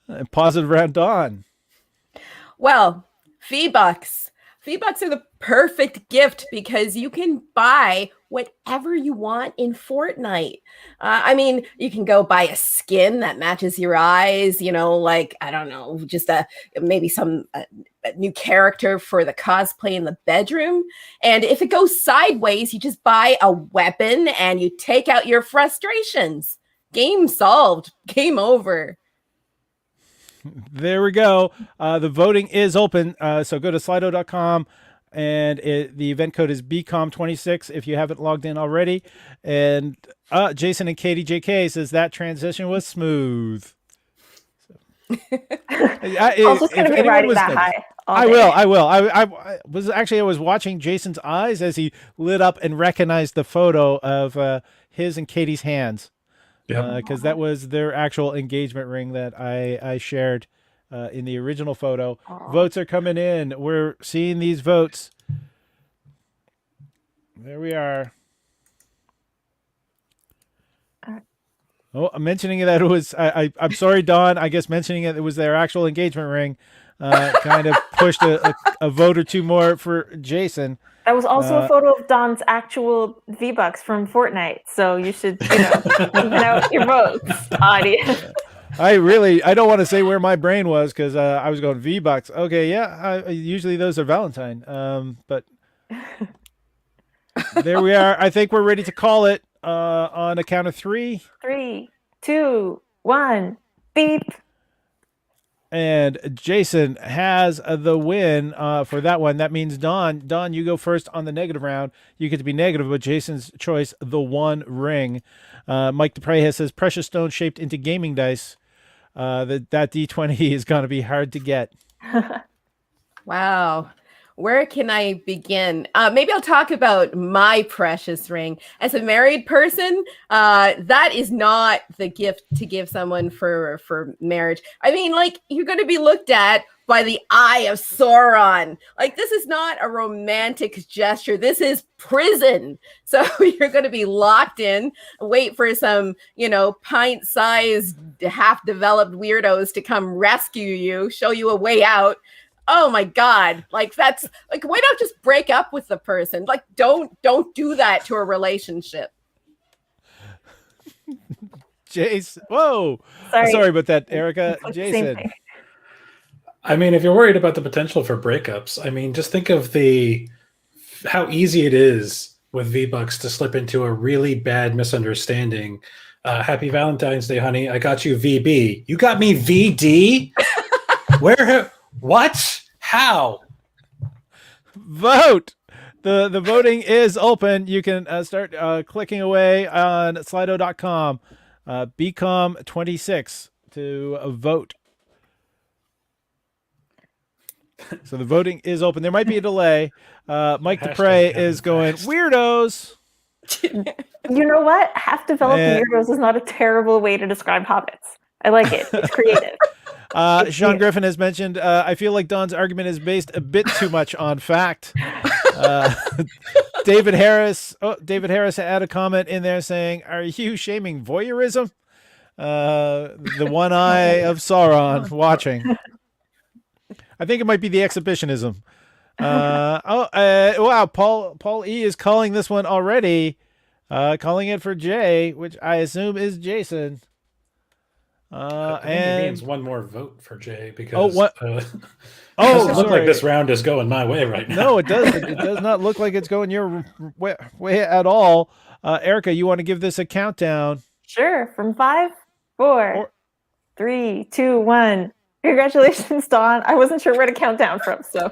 And positive round, Dawn. Well, V-Bucks. V-Bucks are the perfect gift because you can buy whatever you want in Fortnite. I mean, you can go buy a skin that matches your eyes, like, I don't know, just maybe some a new character for the cosplay in the bedroom. And if it goes sideways, you just buy a weapon and you take out your frustrations. Game solved. Game over. There we go. The voting is open. So go to slido.com and the event code is BCOM26 if you haven't logged in already. And Jason and Katie JK says that transition was smooth. I was just going to be riding that high. I will. I was watching Jason's eyes as he lit up and recognized the photo of his and Katie's hands. Because that was their actual engagement ring that I shared in the original photo. Aww. Votes are coming in. We're seeing these votes. There we are. Oh, I'm mentioning that it was. I'm sorry, Dawn. I guess mentioning it was their actual engagement ring kind of pushed a vote or two more for Jason. That was also a photo of Don's actual V-Bucks from Fortnite. So you should, even out your votes, audience. I don't want to say where my brain was because I was going V-Bucks. Okay, yeah. Usually those are Valentine. But there we are. I think we're ready to call it on a count of 3. 3, 2, 1, beep. And Jason has the win for that one. That means Dawn, you go first on the negative round. You get to be negative, but Jason's choice, the one ring. Mike DePreha says, precious stone shaped into gaming dice. That D20 is going to be hard to get. Wow. Where can I begin? Maybe I'll talk about my precious ring. As a married person, that is not the gift to give someone for marriage. I mean, like, you're going to be looked at by the eye of Sauron. Like, this is not a romantic gesture. This is prison. So you're going to be locked in, wait for some, pint-sized, half-developed weirdos to come rescue you, show you a way out. Oh my God. Like, that's like, why not just break up with the person? Like, don't do that to a relationship. Jace. Whoa. Sorry about that, Erica. Jason. I mean, if you're worried about the potential for breakups, I mean, just think of how easy it is with V-Bucks to slip into a really bad misunderstanding. Happy Valentine's Day, honey. I got you VB. You got me VD? What? How? Vote. The voting is open. You can start clicking away on slido.com. BCOM26 to vote. So the voting is open. There might be a delay. Mike DePrey is going, weirdos. You know what? Half-developed weirdos is not a terrible way to describe hobbits. I like it. It's creative. Sean Griffin has mentioned, I feel like Don's argument is based a bit too much on fact. David Harris had a comment in there saying, are you shaming voyeurism? The one eye of Sauron watching. I think it might be the exhibitionism. Wow. Paul E is calling this one already. Calling it for Jay, which I assume is Jason. I think it means one more vote for Jay because it doesn't look like this round is going my way right now. No, it doesn't. It does not look like it's going your way at all. Erica, you want to give this a countdown? Sure. From 5, 4, 3, 2, 1. Congratulations, Dawn. I wasn't sure where to count down from, so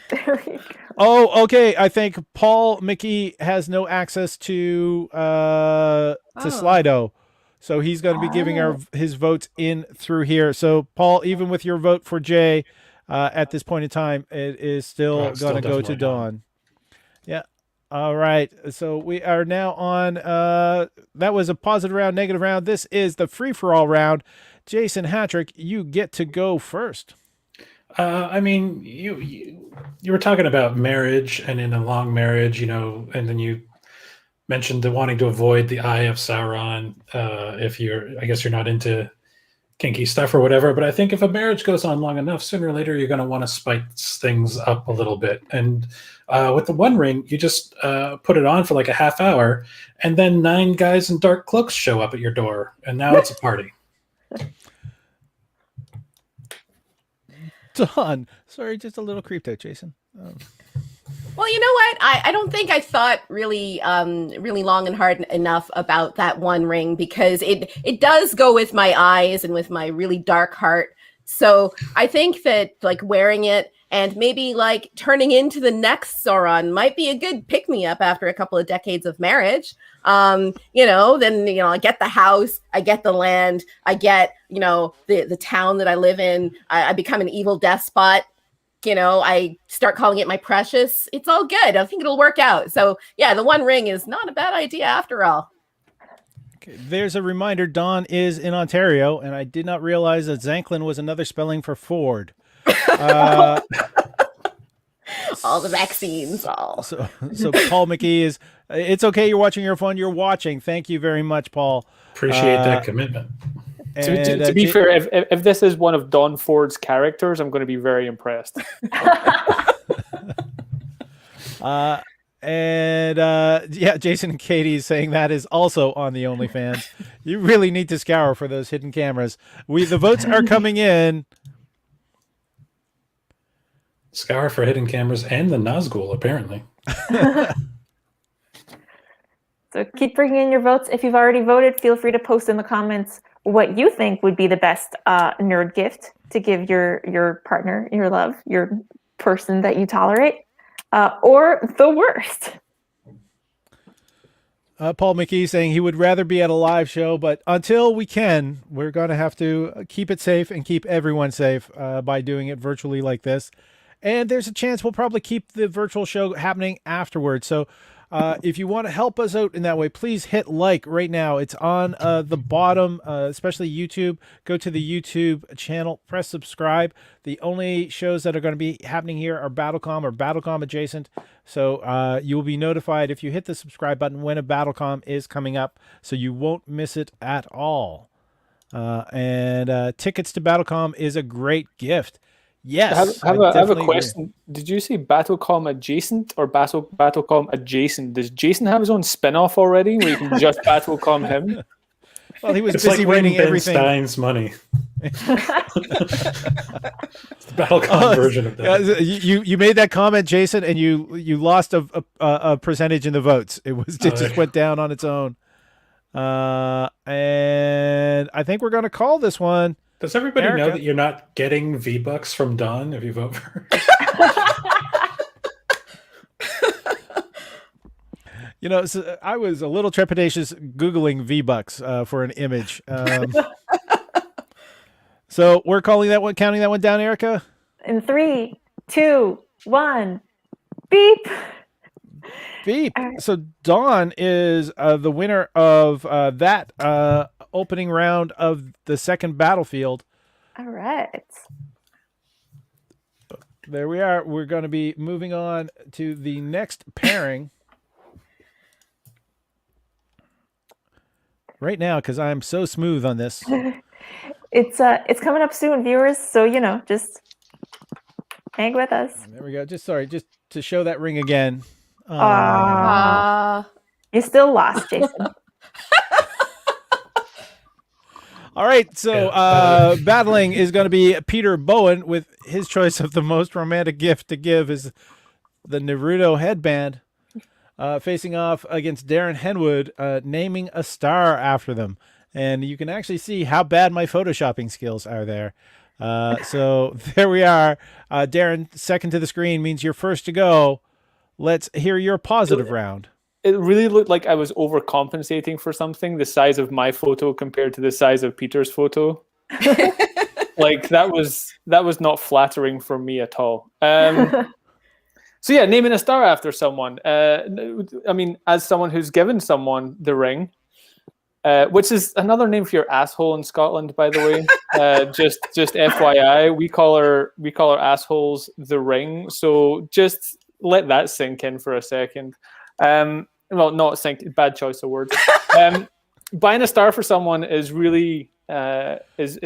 there we go. Oh, okay. I think Paul Mickey has no access to Slido. So he's going to be giving his votes in through here. So, Paul, even with your vote for Jay at this point in time, it is still going to go to Dawn. Yeah. All right. So we are now on. That was a positive round, negative round. This is the free-for-all round. Jason Hatrick, you get to go first. I mean, you were talking about marriage, and in a long marriage, and then you mentioned the wanting to avoid the Eye of Sauron. If I guess you're not into kinky stuff or whatever. But I think if a marriage goes on long enough, sooner or later you're going to want to spice things up a little bit. And with the One Ring, you just put it on for like a half hour, and then 9 guys in dark cloaks show up at your door, and now it's a party. Dawn, sorry, just a little creeped out, Jason. Well, you know what? I don't think I thought really really long and hard enough about that One Ring, because it does go with my eyes and with my really dark heart. So I think that like wearing it and maybe like turning into the next Sauron might be a good pick-me-up after a couple of decades of marriage. Then I get the house, I get the land, I get, the town that I live in. I become an evil despot. I start calling it my precious. It's all good. I think it'll work out. So yeah, the One Ring is not a bad idea after all. Okay, there's a reminder. Dawn is in Ontario, and I did not realize that Xanklin was another spelling for Ford. All the vaccines. All. So Paul McKee is. It's okay. You're watching your phone. You're watching. Thank you very much, Paul. Appreciate that commitment. To be fair, if this is one of Don Ford's characters, I'm going to be very impressed. Jason and Katie is saying that is also on the OnlyFans. You really need to scour for those hidden cameras. The votes are coming in. Scour for hidden cameras and the Nazgul, apparently. So keep bringing in your votes. If you've already voted, feel free to post in the comments what you think would be the best nerd gift to give your partner, your love, your person that you tolerate, or the worst. Paul McKee saying he would rather be at a live show, but until we can, we're going to have to keep it safe and keep everyone safe by doing it virtually like this. And there's a chance we'll probably keep the virtual show happening afterwards. So if you want to help us out in that way, please hit like right now. It's on the bottom, especially YouTube. Go to the YouTube channel, press subscribe. The only shows that are going to be happening here are BattleCOM or BattleCOM adjacent. So you will be notified if you hit the subscribe button when a BattleCOM is coming up, so you won't miss it at all. And tickets to BattleCOM is a great gift. Yes, I have a question. Agree. Did you say BattleCOM adjacent or BattleCOM adjacent? Does Jason have his own spin-off already where you can just BattleCOM him? Well, he was it's busy like winning everything. Stein's money. It's the BattleCOM version of that. You made that comment, Jason, and you lost a percentage in the votes. It just went down on its own. And I think we're going to call this one. Does everybody Erica know that you're not getting V-Bucks from Dawn if you vote for her? So I was a little trepidatious Googling V-Bucks for an image. So we're calling that one, counting that one down, Erica? In 3, 2, 1, beep. Beep. So Dawn is the winner of that opening round of the second battlefield. All right. There we are. We're going to be moving on to the next pairing right now because I'm so smooth on this. It's coming up soon, viewers. So just hang with us. There we go. Just to show that ring again. You still lost, Jason. All right, so battling is going to be Peter Bowen with his choice of the most romantic gift to give is the Naruto headband, facing off against Darren Henwood, naming a star after them. And you can actually see how bad my photoshopping skills are there. So there we are. Darren, second to the screen means you're first to go. Let's hear your positive round. It really looked like I was overcompensating for something, the size of my photo compared to the size of Peter's photo. Like that was not flattering for me at all. So yeah, naming a star after someone. I mean, as someone who's given someone the ring, which is another name for your asshole in Scotland, by the way. Just FYI, we call our assholes the Ring. So just let that sink in for a second. Well, not sink. Bad choice of words. Buying a star for someone is really is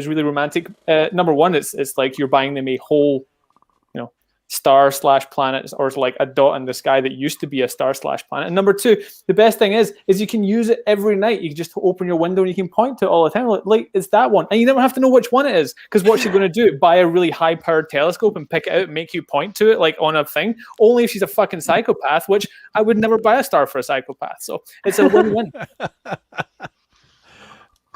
really romantic. Number one, it's like you're buying them a whole, star / planet, or like a dot in the sky that used to be a star / planet. And number two, the best thing is you can use it every night. You can just open your window and you can point to it all the time. Like it's that one, and you don't have to know which one it is, because what she's going to do, buy a really high powered telescope and pick it out and make you point to it like on a thing. Only if she's a fucking psychopath, which I would never buy a star for a psychopath. So it's a win-win.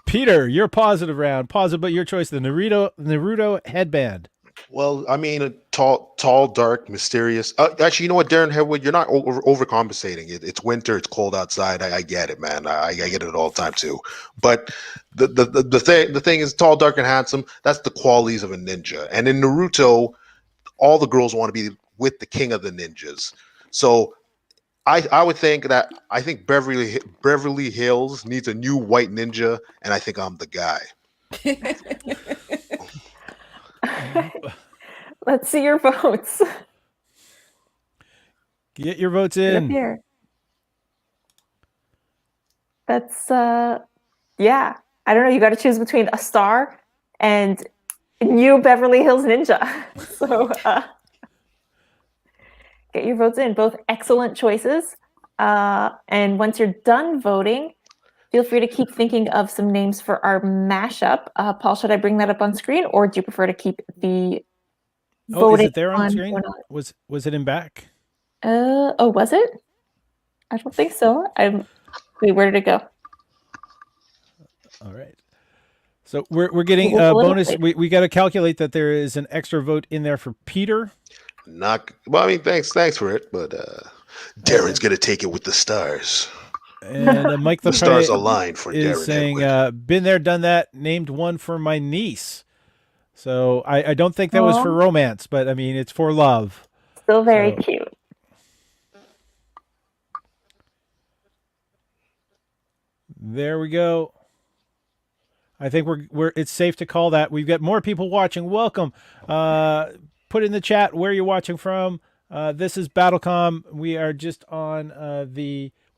Peter, your positive round. Positive, but your choice, the Naruto headband. Well, I mean, tall, dark, mysterious. Actually, you know what, Darren Henwood, you're not overcompensating. It's winter, it's cold outside. I get it, man. I get it all the time too. But the thing is, tall, dark, and handsome. That's the qualities of a ninja. And in Naruto, all the girls want to be with the king of the ninjas. So I would think that Beverly Hills needs a new white ninja, and I think I'm the guy. Let's see your votes. Get your votes in. Here. That's yeah. I don't know. You got to choose between a star and new Beverly Hills Ninja. So get your votes in. Both excellent choices. And once you're done voting, feel free to keep thinking of some names for our mashup. Paul, should I bring that up on screen, or do you prefer to keep the voting? Is it there on screen? Was it in back? Was it? I don't think so. Wait, where did it go? All right. So we're getting a bonus. We got to calculate that there is an extra vote in there for Peter. Well, I mean, thanks for it, but Darren's gonna take it with the stars. And Mike the stars align for is Darren saying, been there, done that, named one for my niece. So I don't think that was for romance, but I mean, it's for love. Still very cute. There we go. I think it's safe to call that. We've got more people watching. Welcome. Put in the chat where you're watching from. This is BattleCOM. We are just on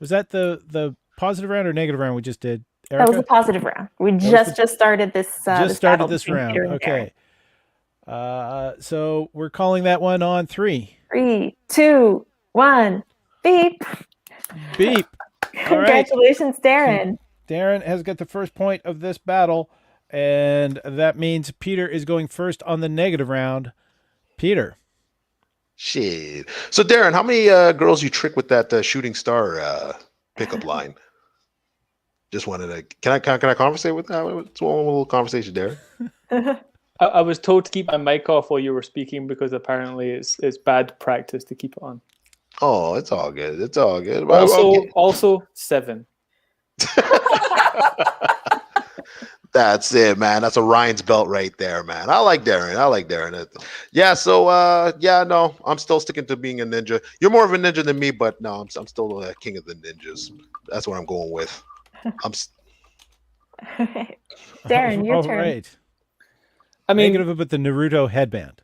was that the positive round or negative round we just did, Erica? That was a positive round. We just started this. Started this round. Okay. So we're calling that one on 3. 3, 2, 1. Beep. Beep. Congratulations, Darren. Darren has got the first point of this battle, and that means Peter is going first on the negative round. Peter. Shit. So Darren, how many girls you trick with that shooting star pickup line? Just wanted to. Can I conversate with that? It's one little conversation, Darren. I was told to keep my mic off while you were speaking because apparently it's bad practice to keep it on. Oh, it's all good. It's all good. Also 7. That's it, man. That's a Ryan's belt right there, man. I like Darren. Yeah, so no, I'm still sticking to being a ninja. You're more of a ninja than me, but no, I'm still the king of the ninjas. That's what I'm going with. Darren, your turn. Right. I mean, negative about the Naruto headband.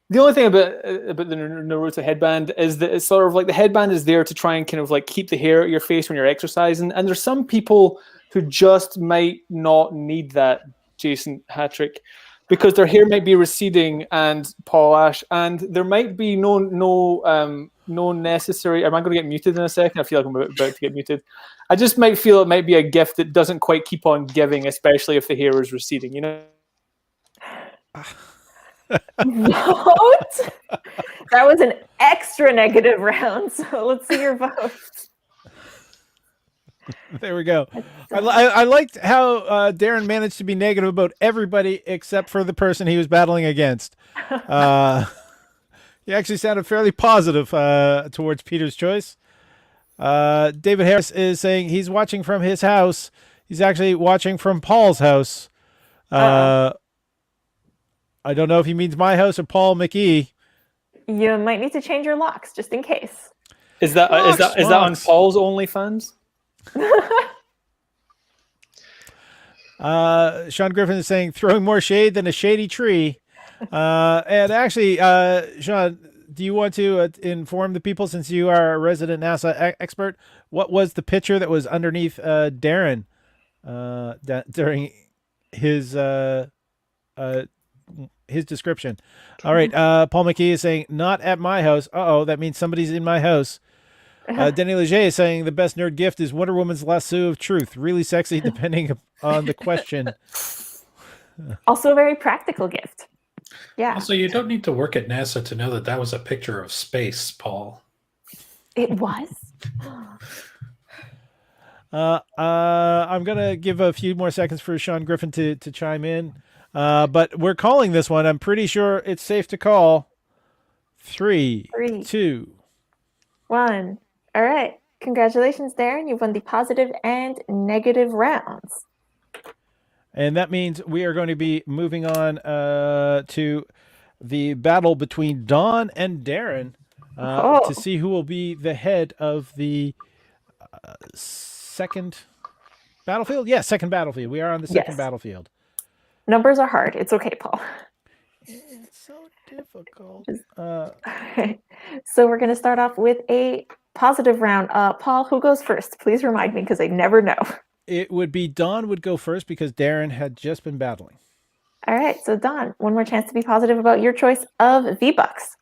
The only thing about the Naruto headband is that it's sort of like the headband is there to try and kind of like keep the hair at your face when you're exercising. And there's some people who just might not need that, Jason Hatrick, because their hair might be receding and Paul Ash, and there might be no necessary. Am I going to get muted in a second? I feel like I'm about to get muted. I just might feel it might be a gift that doesn't quite keep on giving, especially if the hair is receding. You know. Vote. That was an extra negative round. So let's see your vote. There we go. I liked how Darren managed to be negative about everybody except for the person he was battling against. He actually sounded fairly positive towards Peter's choice. David Harris is saying he's watching from his house. He's actually watching from Paul's house. I don't know if he means my house or Paul McGee. You might need to change your locks just in case. Is that on Paul's OnlyFans? Sean Griffin is saying throwing more shade than a shady tree. And actually, Sean, do you want to inform the people, since you are a resident NASA expert, what was the picture that was underneath Darren during his description? All right. Paul McKee is saying, not at my house. Uh-oh, that means somebody's in my house. Denny Leger is saying the best nerd gift is Wonder Woman's lasso of truth. Really sexy, depending on the question. Also a very practical gift. Yeah. Also, you don't need to work at NASA to know that that was a picture of space, Paul. It was. I'm gonna give a few more seconds for Sean Griffin to chime in, but we're calling this one. I'm pretty sure it's safe to call. 3, 2, 1. All right. Congratulations, Darren. You've won the positive and negative rounds. and that means we are going to be moving on to the battle between Dawn and Darren to see who will be the head of the second battlefield. Yeah, second battlefield. We are on the second battlefield. Numbers are hard. It's okay, Paul. It's so difficult. So we're going to start off with a positive round. Paul, who goes first? Please remind me, because I never know. It would be Dawn would go first because Darren had just been battling. All right. So Dawn, one more chance to be positive about your choice of V-Bucks.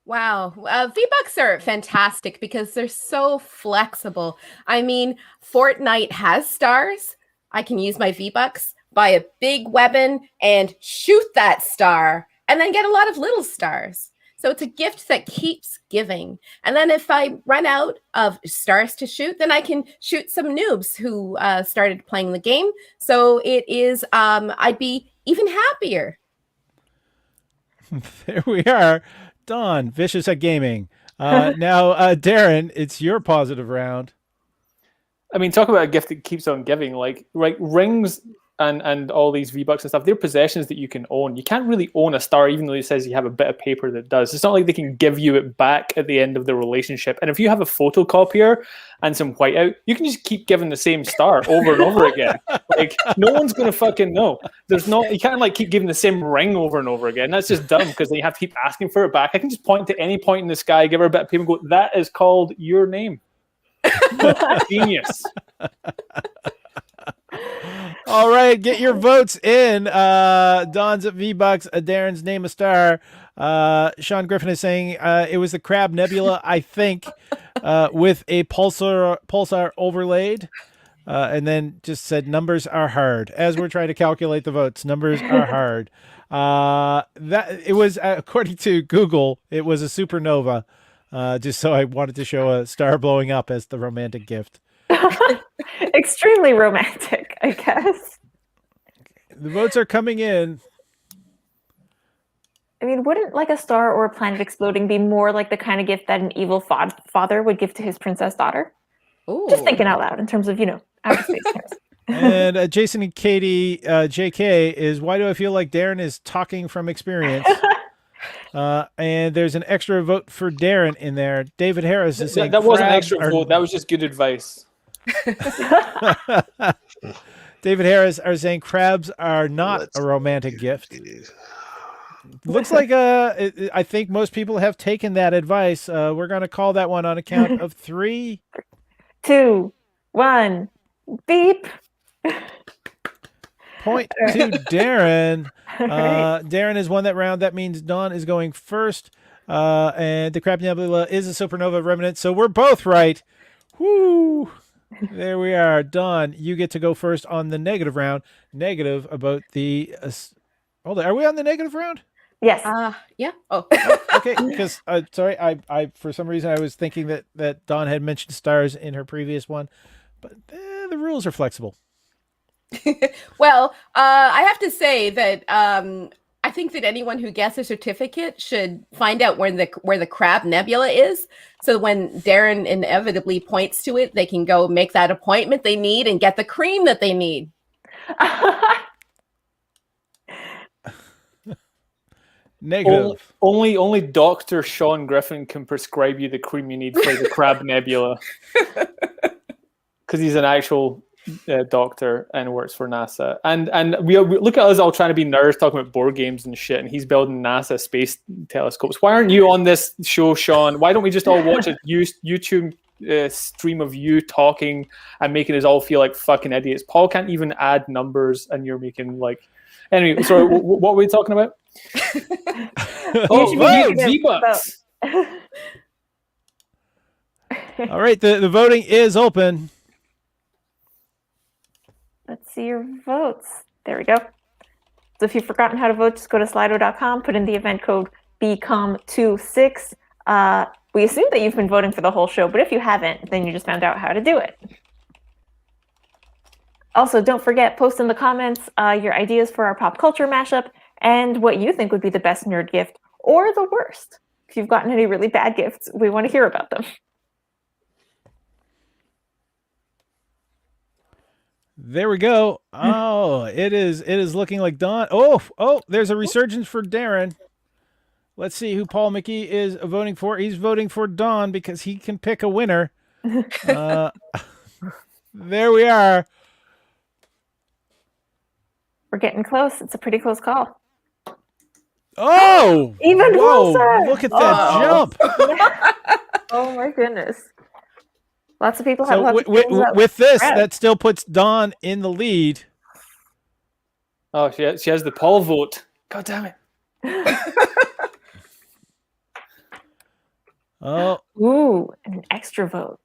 Wow. V-Bucks are fantastic because they're so flexible. I mean, Fortnite has stars. I can use my V-Bucks, buy a big weapon, and shoot that star, and then get a lot of little stars. So it's a gift that keeps giving. And then if I run out of stars to shoot, then I can shoot some noobs who started playing the game. So it is, I'd be even happier. There we are. Dawn, vicious at gaming. Now, Darren, it's your positive round. I mean, talk about a gift that keeps on giving. Like rings and all these V-Bucks and stuff, they're possessions that you can own. You can't really own a star, even though it says you have a bit of paper that does. It's not like they can give you it back at the end of the relationship. And if you have a photocopier and some whiteout, you can just keep giving the same star over and over again. Like, no one's going to fucking know. You can't like keep giving the same ring over and over again. That's just dumb because then you have to keep asking for it back. I can just point to any point in the sky, give her a bit of paper and go, that is called your name. Genius. All right, get your votes in. Dawn's at V-Bucks, Darren's name a star. Sean Griffin is saying it was the Crab Nebula, I think, with a pulsar overlaid. And then just said numbers are hard. As we're trying to calculate the votes, numbers are hard. That it was, according to Google, it was a supernova. Just so I wanted to show a star blowing up as the romantic gift. Extremely romantic, I guess. The votes are coming in. I mean, wouldn't like a star or a planet exploding be more like the kind of gift that an evil father would give to his princess daughter? Ooh. Just thinking out loud in terms of, outer space terms. And Jason and Katie, JK, is why do I feel like Darren is talking from experience? And there's an extra vote for Darren in there. David Harris is saying that wasn't an extra vote. That was just good advice. David Harris are saying crabs are not a romantic gift. Looks like I think most people have taken that advice. We're going to call that one on a count of 3, 2, 1, beep. Point to Darren. Darren has won that round. That means Dawn is going first. And the Crab Nebula is a supernova remnant. So we're both right. Woo! There we are. Dawn, you get to go first on the negative round. Negative about the... hold on. Are we on the negative round? Yes. Yeah. Oh. Okay. Because, sorry, I for some reason I was thinking that Dawn had mentioned stars in her previous one. But the rules are flexible. Well, I have to say that I think that anyone who gets a certificate should find out where the Crab Nebula is. So when Darren inevitably points to it, they can go make that appointment they need and get the cream that they need. Negative. Only Dr. Sean Griffin can prescribe you the cream you need for the Crab Nebula. Because he's an actual doctor and works for NASA. And we look at us all trying to be nerds talking about board games and shit, and he's building NASA space telescopes. Why aren't you on this show, Sean? Why don't we just all watch a YouTube stream of you talking and making us all feel like fucking idiots? Paul can't even add numbers, and you're making like... Anyway, sorry, what were we talking about? V-Bucks. All right, the voting is open. Let's see your votes. There we go. So if you've forgotten how to vote, just go to slido.com, put in the event code BCOM26. We assume that you've been voting for the whole show, but if you haven't, then you just found out how to do it. Also, don't forget, post in the comments your ideas for our pop culture mashup and what you think would be the best nerd gift or the worst. If you've gotten any really bad gifts, we want to hear about them. There we go. Oh, it is looking like Don. Oh, there's a resurgence for Darren. Let's see who Paul Mickey is voting for. He's voting for Don because he can pick a winner. There we are. We're getting close. It's a pretty close call. Oh, even closer. Look at that jump. Oh my goodness. Lots of people have So with this, that still puts Dawn in the lead. Oh, she has the Paul vote. God damn it. Oh. Ooh, an extra vote.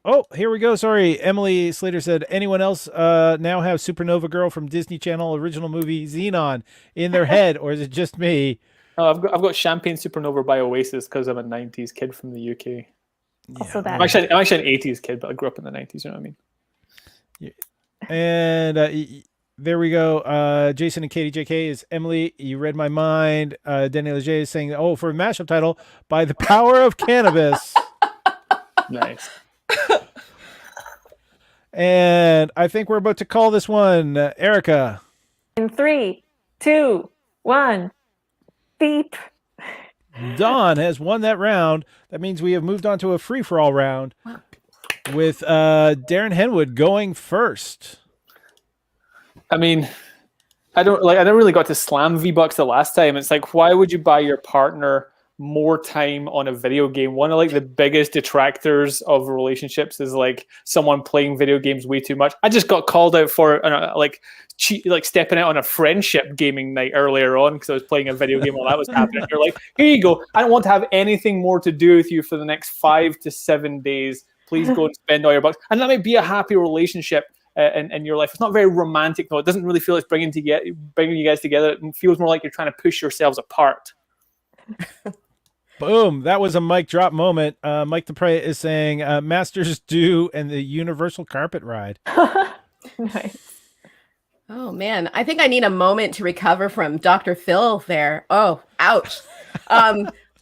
Oh, here we go. Sorry. Emily Slater said, anyone else now have Supernova Girl from Disney Channel original movie Xenon in their head, or is it just me? Oh, I've got Champagne Supernova by Oasis because I'm a 90s kid from the UK. Also that. I'm actually an 80s kid, but I grew up in the 90s, you know what I mean? Yeah. And there we go. Jason and Katie JK is Emily. You read my mind. Danny Leger is saying, for a mashup title, By the Power of Cannabis. Nice. And I think we're about to call this one. Erica. In 3, 2, 1, beep. Dawn has won that round. That means we have moved on to a free-for-all round with Darren Henwood going first. I mean, I don't really got to slam V-Bucks the last time. It's like, why would you buy your partner more time on a video game? One of like the biggest detractors of relationships is like someone playing video games way too much. I just got called out for stepping out on a friendship gaming night earlier on because I was playing a video game while that was happening. You're like, here you go. I don't want to have anything more to do with you for the next 5 to 7 days. Please go and spend all your bucks. And that might be a happy relationship in your life. It's not very romantic though. It doesn't really feel like it's bringing you guys together. It feels more like you're trying to push yourselves apart. Boom. That was a mic drop moment. Mike DePrey is saying Masters Do and the Universal Carpet Ride. Nice. Oh, man. I think I need a moment to recover from Dr. Phil there. Oh, ouch.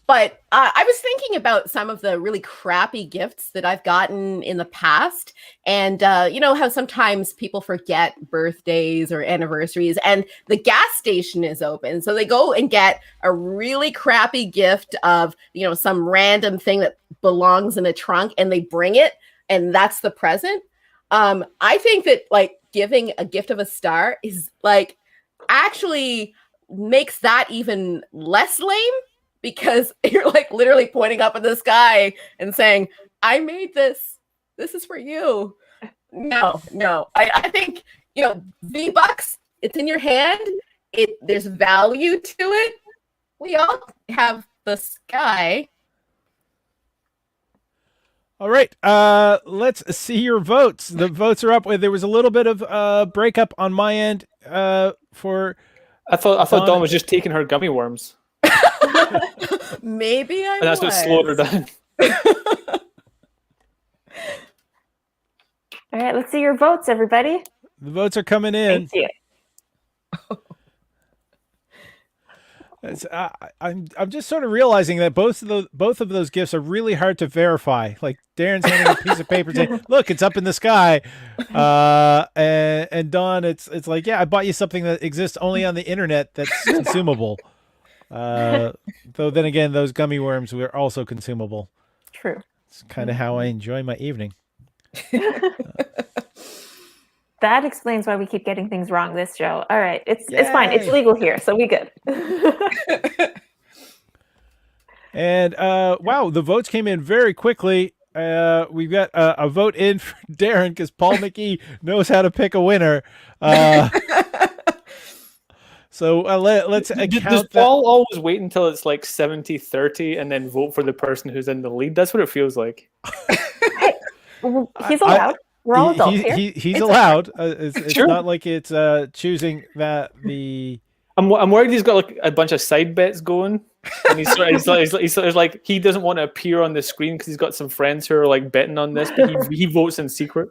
But I was thinking about some of the really crappy gifts that I've gotten in the past. And you know how sometimes people forget birthdays or anniversaries and the gas station is open. So they go and get a really crappy gift of, some random thing that belongs in a trunk and they bring it. And that's the present. I think that like giving a gift of a star is like actually makes that even less lame. Because you're like literally pointing up at the sky and saying, I made this. This is for you. No. I think, V-Bucks, it's in your hand. There's value to it. We all have the sky. All right. Let's see your votes. The votes are up. There was a little bit of breakup on my end for... I thought Dawn was just taking her gummy worms. Maybe I and that's what slowed her down. All right, let's see your votes, everybody. The votes are coming in. Thank you. I'm just sort of realizing that both of those gifts are really hard to verify. Like Darren's handing a piece of paper saying, "Look, it's up in the sky," and Dawn, it's like, "Yeah, I bought you something that exists only on the internet that's consumable." Though then again, those gummy worms were also consumable. True. It's kind of how I enjoy my evening. That explains why we keep getting things wrong this show. All right, it's fine. It's Yay. legal here, so we good. And wow, the votes came in very quickly. We've got a vote in for Darren because Paul McGee knows how to pick a winner. So let's Does count that. Paul always wait until it's like 70-30 and then vote for the person who's in the lead? That's what it feels like. Well, he's allowed. We're all adults here. He's allowed. It's Sure. not like it's choosing that the. I'm worried he's got like a bunch of side bets going, and he's like he doesn't want to appear on the screen because he's got some friends who are like betting on this, but he votes in secret.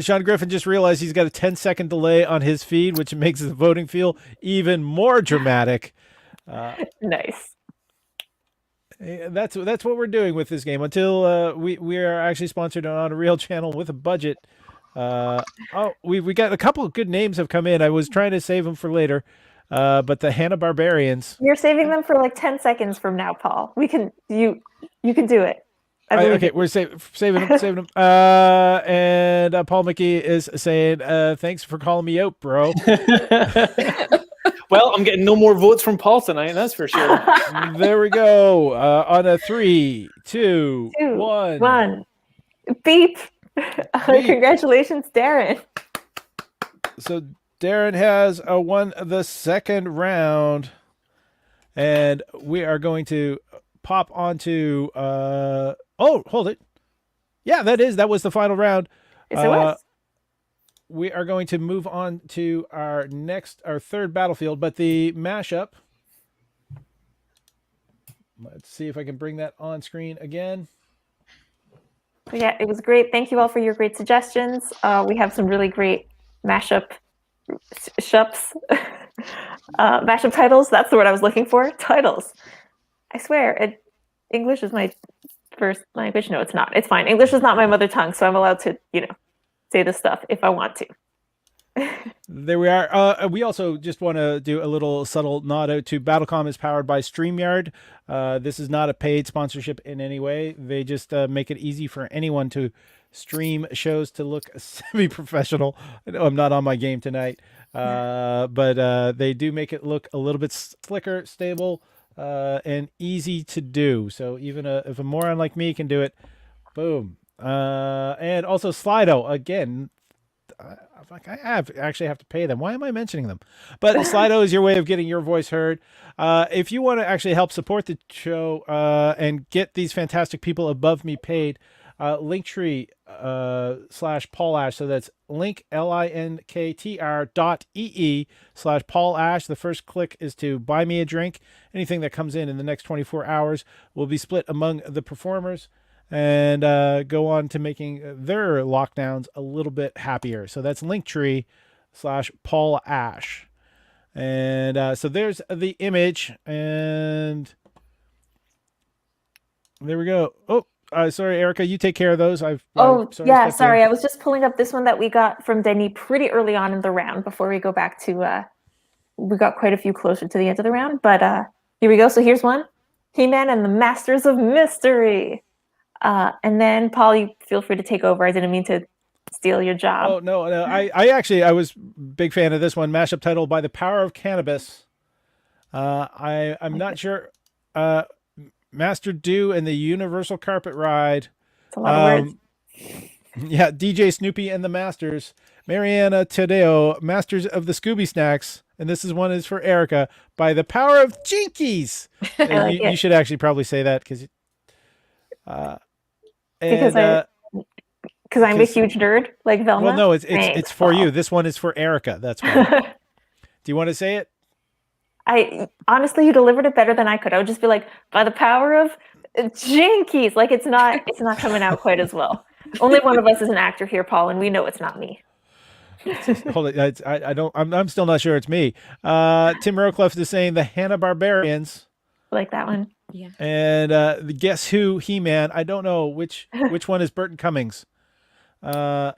Sean Griffin just realized he's got a 10-second delay on his feed, which makes the voting feel even more dramatic. Nice. That's what we're doing with this game until we are actually sponsored on a real channel with a budget. We got a couple of good names have come in. I was trying to save them for later, but the Hanna-Barbarians. You're saving them for like 10 seconds from now, Paul. You can do it. Okay, we're saving them. And Paul McGee is saying, "Thanks for calling me out, bro." Well, I'm getting no more votes from Paul tonight, that's for sure. There we go. On a 3, 2, 1. Beep. Congratulations, Darren. So Darren has won the second round, and we are going to pop onto. Oh, hold it. Yeah, that was the final round. Yes, it was. We are going to move on to our third battlefield, but the mashup. Let's see if I can bring that on screen again. Yeah, it was great. Thank you all for your great suggestions. We have some really great mashup mashup titles. That's the word I was looking for. Titles. I swear, English is my first language. No, it's not. It's fine. English is not my mother tongue, so I'm allowed to, say this stuff if I want to. There we are. We also just want to do a little subtle nod out to BattleCOM is powered by StreamYard. This is not a paid sponsorship in any way. They just make it easy for anyone to stream shows to look semi-professional. I know I'm not on my game tonight, but they do make it look a little bit slicker, stable, and easy to do. So even if a moron like me can do it, boom. And also Slido, again, I actually have to pay them. Why am I mentioning them? But Slido is your way of getting your voice heard. If you want to actually help support the show and get these fantastic people above me paid, Linktree /Paul Ash. So that's linktr.ee/Paul Ash. The first click is to buy me a drink. Anything that comes in the next 24 hours will be split among the performers and go on to making their lockdowns a little bit happier. So that's Linktree/Paul Ash. And so there's the image, and there we go. Oh, sorry, Erica, you take care of those. Sorry. I was just pulling up this one that we got from Denny pretty early on in the round before we go back to, we got quite a few closer to the end of the round, but here we go. So here's one, He-Man and the Masters of Mystery. And then Paul, you feel free to take over. I didn't mean to steal your job. Oh, no. I was big fan of this one, mashup title by The Power of Cannabis. I'm not sure. Master Do and the Universal Carpet Ride. It's a lot of words. Yeah, DJ Snoopy and the Masters. Mariana Taddeo, Masters of the Scooby Snacks. And this is for Erica, by The Power of Jinkies. You should actually probably say that because I'm a huge nerd, like Velma. Well, no, it's for you. This one is for Erica. That's why. Do you want to say it? Honestly, you delivered it better than I could. I would just be like, by the power of Jinkies. Like it's not coming out quite as well. Only one of us is an actor here, Paul, and we know it's not me. Hold it. I'm still not sure it's me. Tim Rowcliffe is saying the Hanna-Barbarians. Like that one. Yeah. And the Guess Who He-Man. I don't know which one is Burton Cummings. And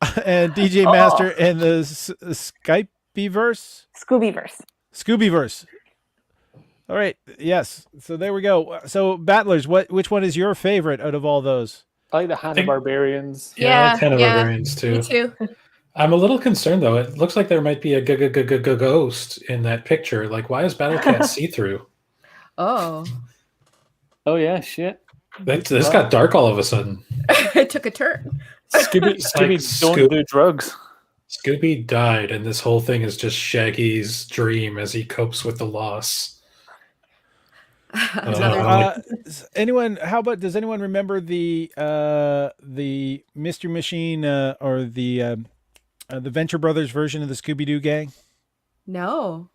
DJ Master and the Skypeverse. Scoobyverse. Scoobyverse. All right. Yes. So there we go. So Battlers, which one is your favorite out of all those? I like the Hanna-Barbarians. Yeah, I like Hanna-Barbarians too. Me too. I'm a little concerned though. It looks like there might be a ghost in that picture. Like, why is BattleCat see-through? Oh. Oh yeah, shit. This got dark all of a sudden. It took a turn. Scooby don't do drugs. Scooby died, and this whole thing is just Shaggy's dream as he copes with the loss. Anyone? How about? Does anyone remember the Mystery Machine or the Venture Brothers version of the Scooby Doo gang? No.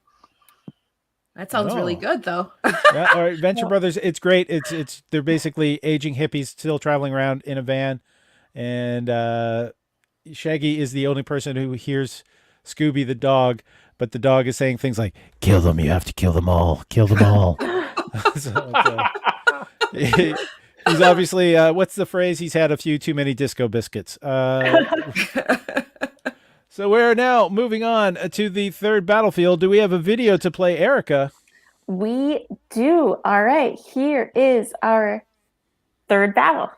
That sounds really good, though. Yeah, all right, Venture Brothers. It's great. It's they're basically aging hippies still traveling around in a van, and Shaggy is the only person who hears Scooby the dog, but the dog is saying things like, "Kill them! You have to kill them all! Kill them all!" So he's obviously what's the phrase? He's had a few too many disco biscuits. So we're now moving on to the third battlefield. Do we have a video to play, Erica? We do. All right. Here is our third battle.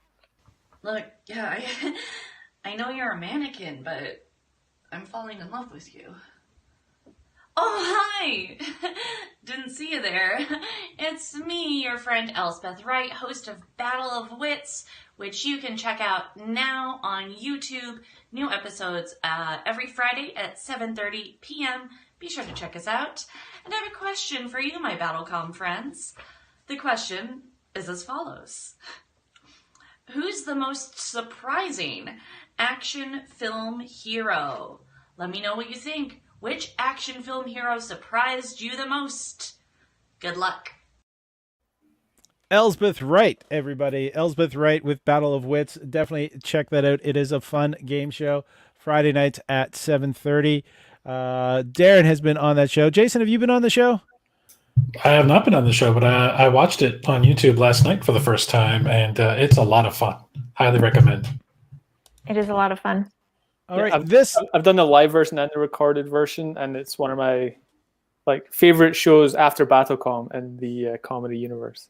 Look, yeah, I know you're a mannequin, but I'm falling in love with you. Oh, hi! Didn't see you there. It's me, your friend Elspeth Wright, host of Battle of Wits, which you can check out now on YouTube. New episodes every Friday at 7:30 p.m. Be sure to check us out. And I have a question for you, my BattleCOM friends. The question is as follows. Who's the most surprising action film hero? Let me know what you think. Which action film hero surprised you the most? Good luck. Elsbeth Wright, everybody. Elsbeth Wright with Battle of Wits. Definitely check that out. It is a fun game show. Friday nights at 7:30. Darren has been on that show. Jason, have you been on the show? I have not been on the show, but I watched it on YouTube last night for the first time, and it's a lot of fun. Highly recommend. It is a lot of fun. All right, I've done the live version and the recorded version, and it's one of my favorite shows after BattleCOM in the comedy universe.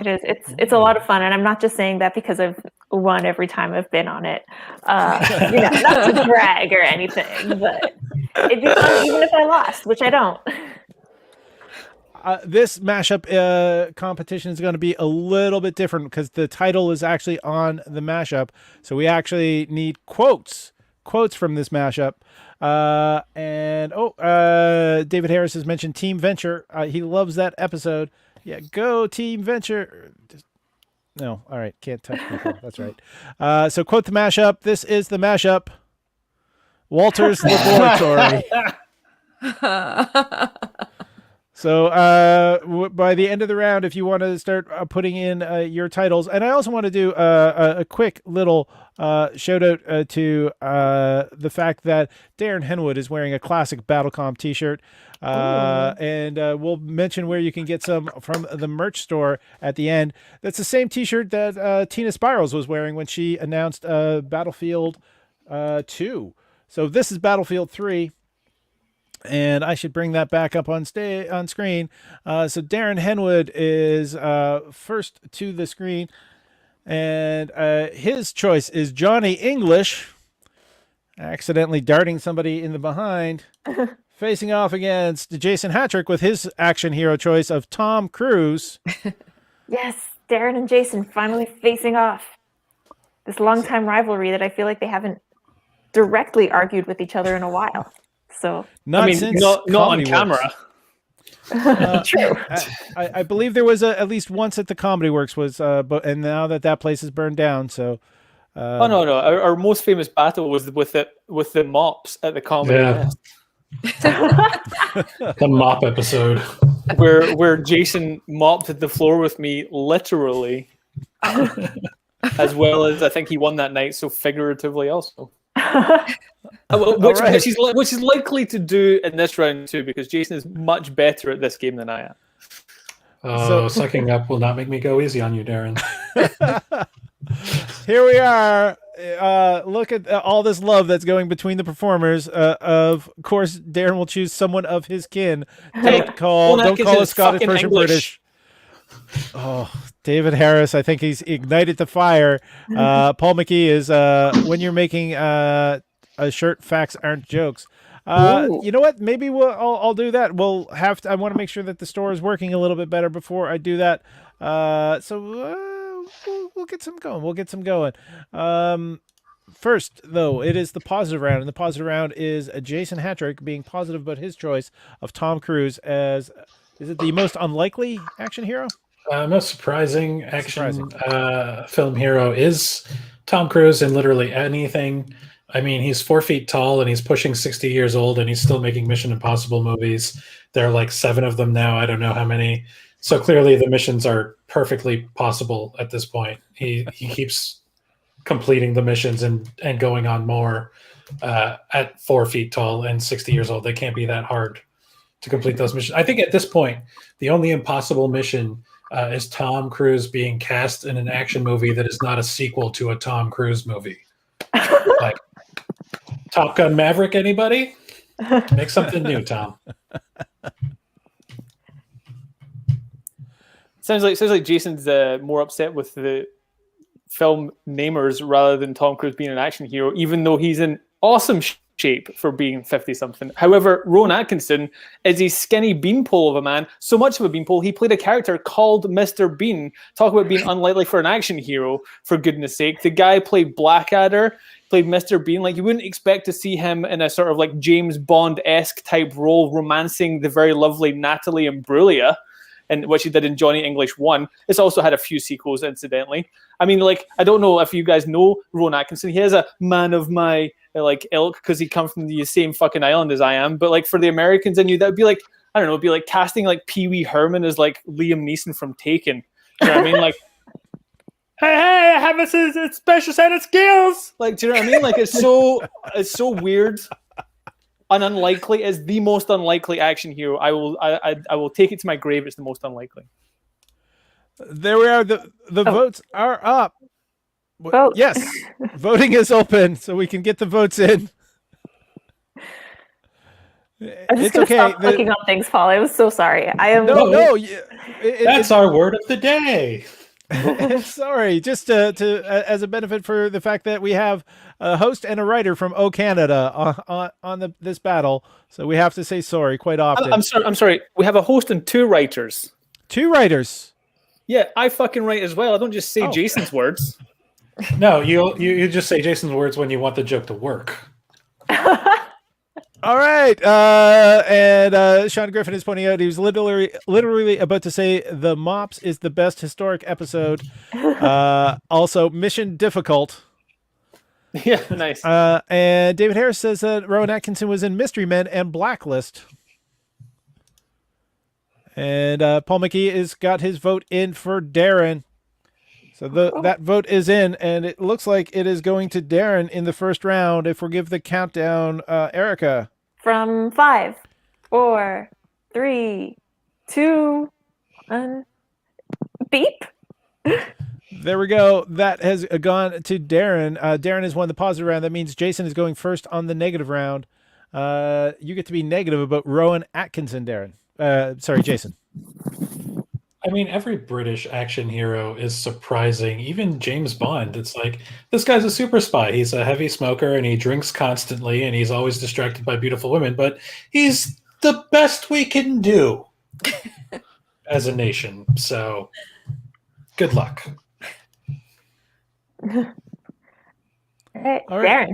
It is. It's a lot of fun, and I'm not just saying that because I've won every time I've been on it. Not to brag or anything, but it'd be fun even if I lost, which I don't. This mashup competition is going to be a little bit different because the title is actually on the mashup, so we actually need quotes from this mashup. David Harris has mentioned Team Venture. He loves that episode. Yeah, go Team Venture. No, all right, can't touch people. That's right. So quote the mashup. This is the mashup. Walter's Laboratory. So by the end of the round, if you want to start putting in your titles, and I also want to do a quick little shout out to the fact that Darren Henwood is wearing a classic BattleCOM t-shirt. And we'll mention where you can get some from the merch store at the end. That's the same t-shirt that Tina Spirals was wearing when she announced Battlefield 2. So this is Battlefield 3. And I should bring that back up on screen. So Darren Henwood is first to the screen. And his choice is Johnny English, accidentally darting somebody in the behind, facing off against Jason Hatrick with his action hero choice of Tom Cruise. Yes, Darren and Jason finally facing off. This longtime rivalry that I feel like they haven't directly argued with each other in a while. So not on camera. True. I believe there was at least once at the Comedy Works and now that place is burned down. So. No. Our most famous battle was with the mops at the Comedy. Yeah. The mop episode where Jason mopped the floor with me literally, as well as I think he won that night, so figuratively also. Which he's likely to do in this round too, because Jason is much better at this game than I am. Sucking up will not make me go easy on you, Darren. Here we are. look at all this love that's going between the performers. Of course, Darren will choose someone of his kin. Don't call a Scottish person British. Oh, David Harris, I think he's ignited the fire. Paul McKee is when you're making a shirt, facts aren't jokes. You know what? Maybe I'll do that. We'll have to. I want to make sure that the store is working a little bit better before I do that. We'll get some going. We'll get some going. First, though, it is the positive round, and the positive round is Jason Hatrick being positive about his choice of Tom Cruise as, is it the most unlikely action hero? Most surprising action film hero is Tom Cruise in literally anything. I mean, he's 4 feet tall and he's pushing 60 years old and he's still making Mission Impossible movies. There are like 7 of them now. I don't know how many. So clearly the missions are perfectly possible at this point. He keeps completing the missions and going on more at 4 feet tall and 60 years old. They can't be that hard to complete those missions. I think at this point, the only impossible mission is Tom Cruise being cast in an action movie that is not a sequel to a Tom Cruise movie. Like Top Gun Maverick, anybody? Make something new, Tom. Sounds like Jason's more upset with the film namers rather than Tom Cruise being an action hero, even though he's in awesome shape for being 50-something. However, Rowan Atkinson is a skinny beanpole of a man, so much of a beanpole, he played a character called Mr. Bean. Talk about being unlikely for an action hero, for goodness sake. The guy played Blackadder, played Mr. Bean. Like, you wouldn't expect to see him in a sort of like James Bond-esque type role, romancing the very lovely Natalie Imbruglia, and what she did in Johnny English 1. It's also had a few sequels, incidentally. I mean, like, I don't know if you guys know Rowan Atkinson. He is a man of my like ilk because he comes from the same fucking island as I am. But like for the Americans in you, that would be like, I don't know, it'd be like casting like Pee Wee Herman as like Liam Neeson from Taken. Do you know what I mean? Like, hey, I have a special set of skills. Like, do you know what I mean? Like, it's so weird. And unlikely is the most unlikely action hero. I will take it to my grave. It's the most unlikely. There we are. The votes are up. Vote. Yes, voting is open, so we can get the votes in. I'm just going to stop clicking on things, Paul. I was so sorry. I am no. That's our word of the day. Sorry, just as a benefit for the fact that we have a host and a writer from O Canada on this battle, so we have to say sorry quite often. I'm sorry. We have a host and 2 writers. 2 writers. Yeah, I fucking write as well. I don't just say Jason's words. No, you just say Jason's words when you want the joke to work. All right, and Sean Griffin is pointing out he was literally about to say the Mops is the best historic episode. Also, Mission Difficult. Yeah, nice. And David Harris says that Rowan Atkinson was in Mystery Men and Blacklist. And Paul McKee has got his vote in for Darren. So that vote is in, and it looks like it is going to Darren in the first round. If we give the countdown, Erica. From 5, 4, 3, 2, 1. Beep. There we go. That has gone to Darren. Darren has won the positive round. That means Jason is going first on the negative round. You get to be negative about Rowan Atkinson, Darren. Sorry, Jason. I mean, every British action hero is surprising. Even James Bond. It's like, this guy's a super spy. He's a heavy smoker and he drinks constantly and he's always distracted by beautiful women, but he's the best we can do as a nation. So, good luck. All right, Darren.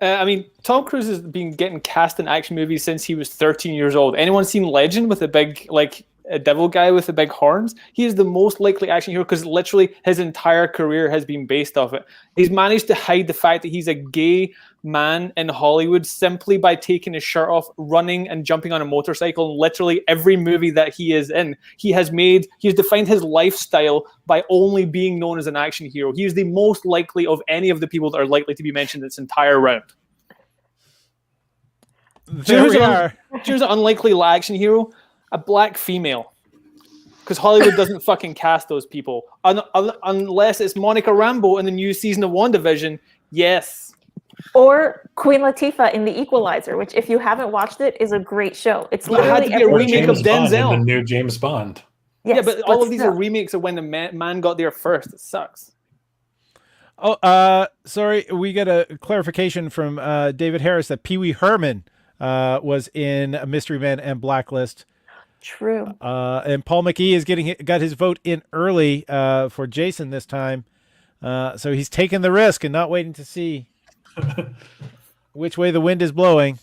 I mean, Tom Cruise has been getting cast in action movies since he was 13 years old. Anyone seen Legend with a big, like, a devil guy with the big horns? He is the most likely action hero because literally his entire career has been based off it. He's managed to hide the fact that he's a gay man in Hollywood simply by taking his shirt off, running and jumping on a motorcycle. And literally every movie that he is in, he has defined his lifestyle by only being known as an action hero. He is the most likely of any of the people that are likely to be mentioned this entire round. There we are. Here's an unlikely action hero, a black female. because Hollywood doesn't fucking cast those people unless it's Monica Rambeau in the new season of WandaVision. Yes. Or Queen Latifah in The Equalizer, which, if you haven't watched it, is a great show. It's But it had literally to be a every- remake of James Bond Denzel. in the new James Bond. Yes, yeah, but all of these still. are remakes of when the man got there first. It sucks. Oh, sorry. We got a clarification from David Harris that Pee Wee Herman was in Mystery Men and Blacklist. True. And Paul McGee is got his vote in early for Jason this time. So he's taking the risk and not waiting to see which way the wind is blowing.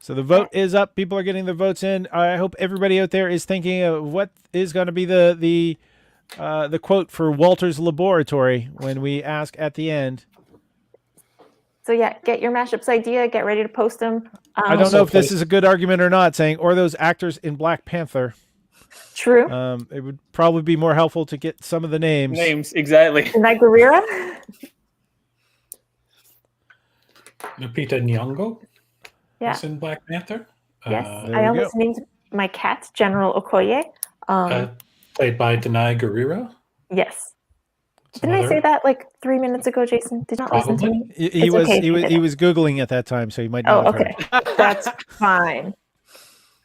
So the vote is up. People are getting their votes in. I hope everybody out there is thinking of what is going to be the quote for Walter's Laboratory when we ask at the end. So yeah, get your mashups idea. Get ready to post them. I don't know if this is a good argument or not, saying, or those actors in Black Panther. True. It would probably be more helpful to get some of the names. Names, exactly. Isn't Guerrera? Lupita Nyong'o Yeah. is in Black Panther. Yes. there I we almost go. named my cat General Okoye. Played by Denai Guerrero. Yes. Didn't I say that like 3 minutes ago, Jason? Did not listen to me. He It's was okay if he you was didn't. he was Googling at that time, so he might Oh, not have okay. heard. That's fine.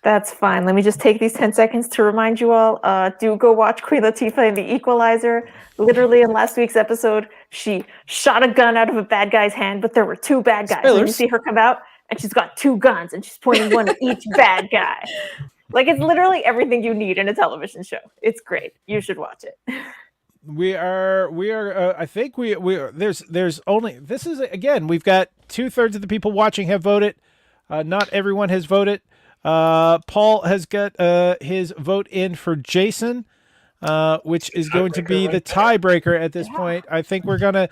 That's fine. Let me just take these 10 seconds to remind you all, do go watch Queen Latifah in The Equalizer. Literally in last week's episode, she shot a gun out of a bad guy's hand, but there were two bad guys. And you Spoilers. see her come out, and she's got two guns, and she's pointing one at each bad guy. Like, it's literally everything you need in a television show. It's great. You should watch it. We are I think we are there's only, this is, again, we've got 2/3 of the people watching have voted. Not everyone has voted. Paul has got his vote in for Jason, which is going to be the tiebreaker at this point. I think we're gonna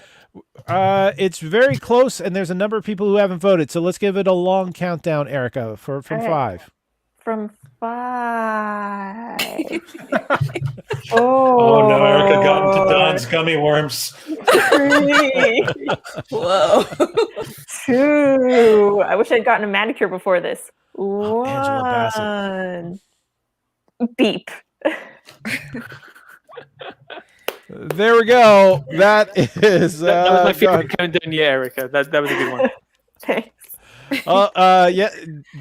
it's very close, and there's a number of people who haven't voted, so let's give it a long countdown, Erica, from All right. 5. From 5. Oh no, Erica got into Don's gummy worms. 3. Whoa. 2. I wish I'd gotten a manicure before this. Angela Bassett. 1. Beep. There we go. That is That was my favorite done. countdown. Yeah, Erica. That was a good one. Thanks. Yeah,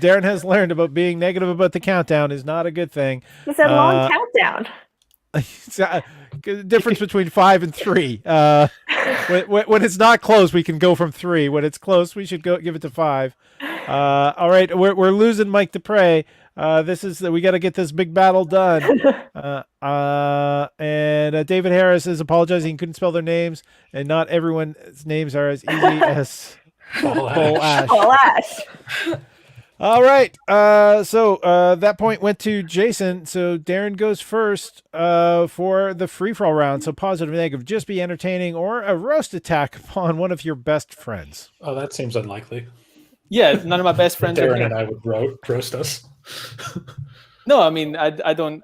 Darren has learned about being negative about the countdown is not a good thing. It's a long countdown. It's, difference between 5 and 3. When it's not close, we can go from 3. When it's close, we should give it to 5. All right, we're losing Mike Dupre. We got to get this big battle done. And David Harris is apologizing he couldn't spell their names, and not everyone's names are as easy as Paul Ash. Paul Ash. All right. So that point went to Jason. So Darren goes first for the free-for-all round. So positive, negative, just be entertaining, or a roast attack upon one of your best friends. Oh, that seems unlikely. Yeah, none of my best friends are Darren here. and I would roast us. No, I mean, I don't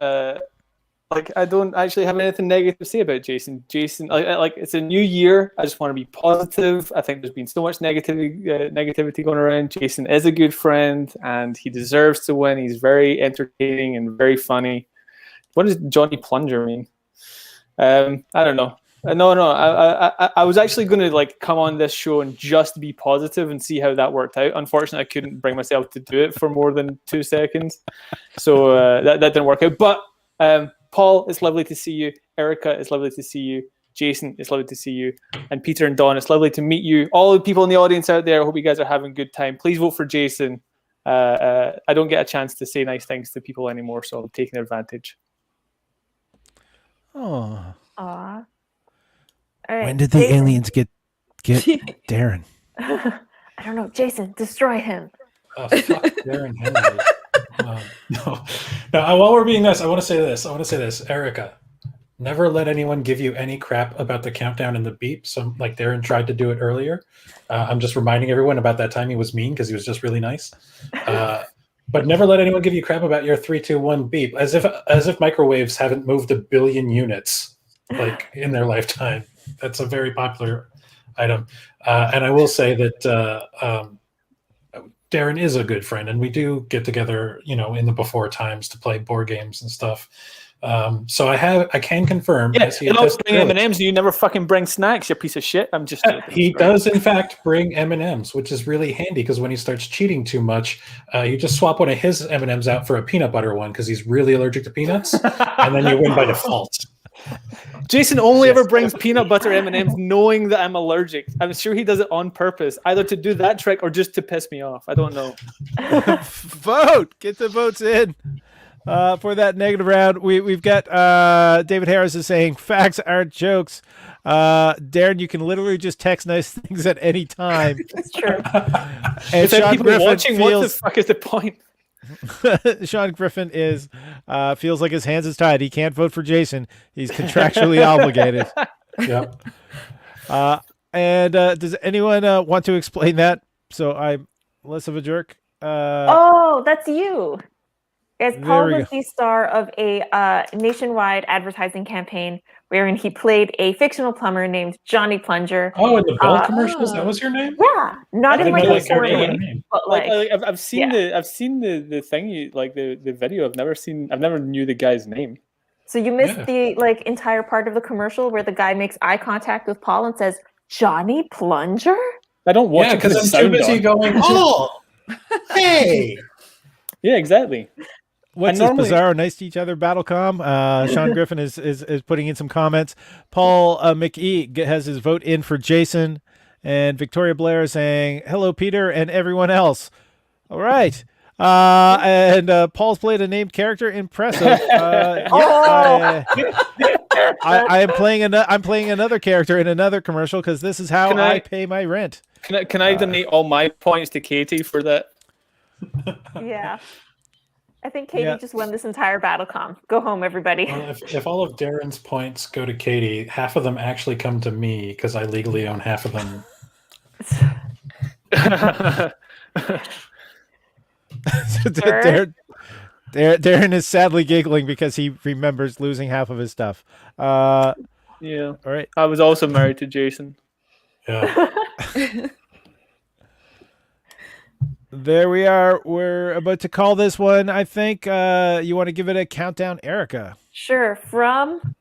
I don't actually have anything negative to say about Jason. Jason, like it's a new year. I just want to be positive. I think there's been so much negativity going around. Jason is a good friend, and he deserves to win. He's very entertaining and very funny. What does Johnny Plunger mean? I don't know. No. I was actually going to come on this show and just be positive and see how that worked out. Unfortunately, I couldn't bring myself to do it for more than 2 seconds, so that didn't work out. But Paul, it's lovely to see you. Erica, it's lovely to see you. Jason, it's lovely to see you. And Peter and Dawn, it's lovely to meet you. All the people in the audience out there, I hope you guys are having a good time. Please vote for Jason. I don't get a chance to say nice things to people anymore, so I'm taking advantage. Oh. Aw. All right, When did the Jason. aliens get Darren? I don't know. Jason, destroy him. Oh, fuck Darren Henwood. No. Now, while we're being nice, I want to say this. Erica, never let anyone give you any crap about the countdown and the beep. So, like Darren tried to do it earlier. I'm just reminding everyone about that time he was mean because he was just really nice. But never let anyone give you crap about your 3, 2, 1 beep, as if microwaves haven't moved 1 billion units in their lifetime. That's a very popular item. And I will say that Darren is a good friend, and we do get together, in the before times to play board games and stuff. So I can confirm. Yeah, yes, you always bring M&Ms, and you never fucking bring snacks. You piece of shit. I'm just. He does, in fact, bring M&Ms, which is really handy because when he starts cheating too much, you just swap one of his M&Ms out for a peanut butter one because he's really allergic to peanuts, and then you win by default. Jason only ever brings peanut butter M&Ms knowing that I'm allergic. I'm sure he does it on purpose, either to do that trick or just to piss me off. I don't know. Vote. Get the votes in. For that negative round, we've got David Harris is saying facts aren't jokes. Darren, you can literally just text nice things at any time. That's true. And If there are Sean people Griffin watching, what the fuck is the point? Sean Griffin feels like his hands is tied. He can't vote for Jason. He's contractually obligated. Yep. And does anyone want to explain that? So I'm less of a jerk. Oh, that's you. Yes, There Paul we was the star of a nationwide advertising campaign wherein he played a fictional plumber named Johnny Plunger. Oh, in the Bell commercials, that was your name? Yeah, not I in didn't know like that the was your story, name. but like I've seen the thing the video. I've never knew the guy's name. So you missed the like entire part of the commercial where the guy makes eye contact with Paul and says, "Johnny Plunger?" I don't watch it because I'm too busy going, oh, hey. Yeah, exactly. What's this bizarre nice to each other BattleCOM? Sean Griffin is putting in some comments. Paul McE has his vote in for Jason, and Victoria Blair is saying hello Peter and everyone else. All right. And Paul's played a named character. Impressive. I am playing I'm playing another character in another commercial because this is how I pay my rent. Can I donate all my points to Katie for that? Yeah. I think Katie just won this entire BattleCOM. Go home, everybody. Well, if all of Darren's points go to Katie, half of them actually come to me because I legally own half of them. Darren is sadly giggling because he remembers losing half of his stuff. Yeah. All right. I was also married to Jason. Yeah. There we are. We're about to call this one. I think you want to give it a countdown, Erica. Sure. From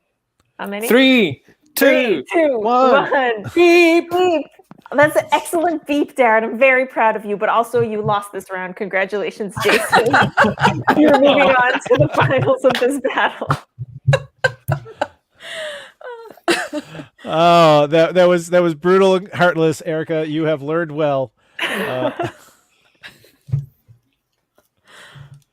how many? 3, 2, 1. Beep. Beep. That's an excellent beep, Darren. I'm very proud of you, but also you lost this round. Congratulations, Jason. You're moving on to the finals of this battle. Oh, that was brutal and heartless, Erica. You have learned well.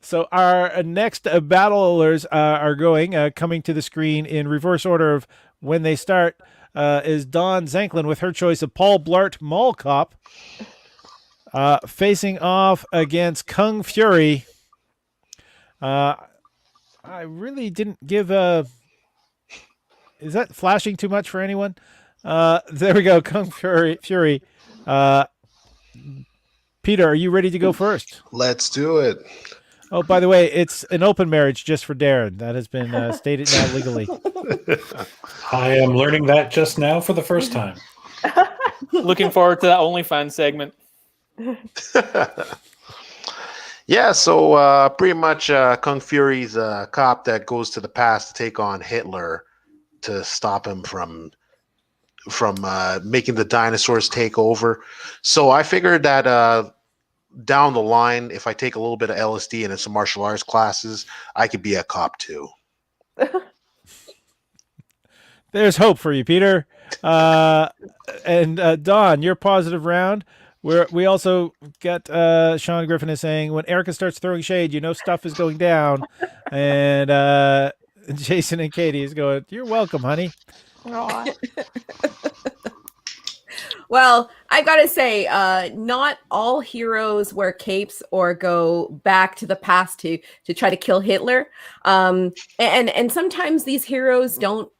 So our next battlers are coming to the screen in reverse order of when they start. Is Dawn Xanklin with her choice of Paul Blart Mall Cop, facing off against Kung Fury. I really didn't give a. Is that flashing too much for anyone? There we go, Kung Fury. Peter, are you ready to go first? Let's do it. Oh, by the way, it's an open marriage just for Darren. That has been stated now legally. I am learning that just now for the first time. Looking forward to that OnlyFans segment. Yeah, so pretty much Kung Fury's a cop that goes to the past to take on Hitler to stop him from making the dinosaurs take over. So I figured that down the line, if I take a little bit of LSD and some martial arts classes, I could be a cop too. There's hope for you, Peter. And Dawn, your positive round. We also got Sean Griffin is saying when Erica starts throwing shade, stuff is going down. And Jason and Katie is going, you're welcome, honey. Well, I've got to say, not all heroes wear capes or go back to the past to try to kill Hitler. And sometimes these heroes don't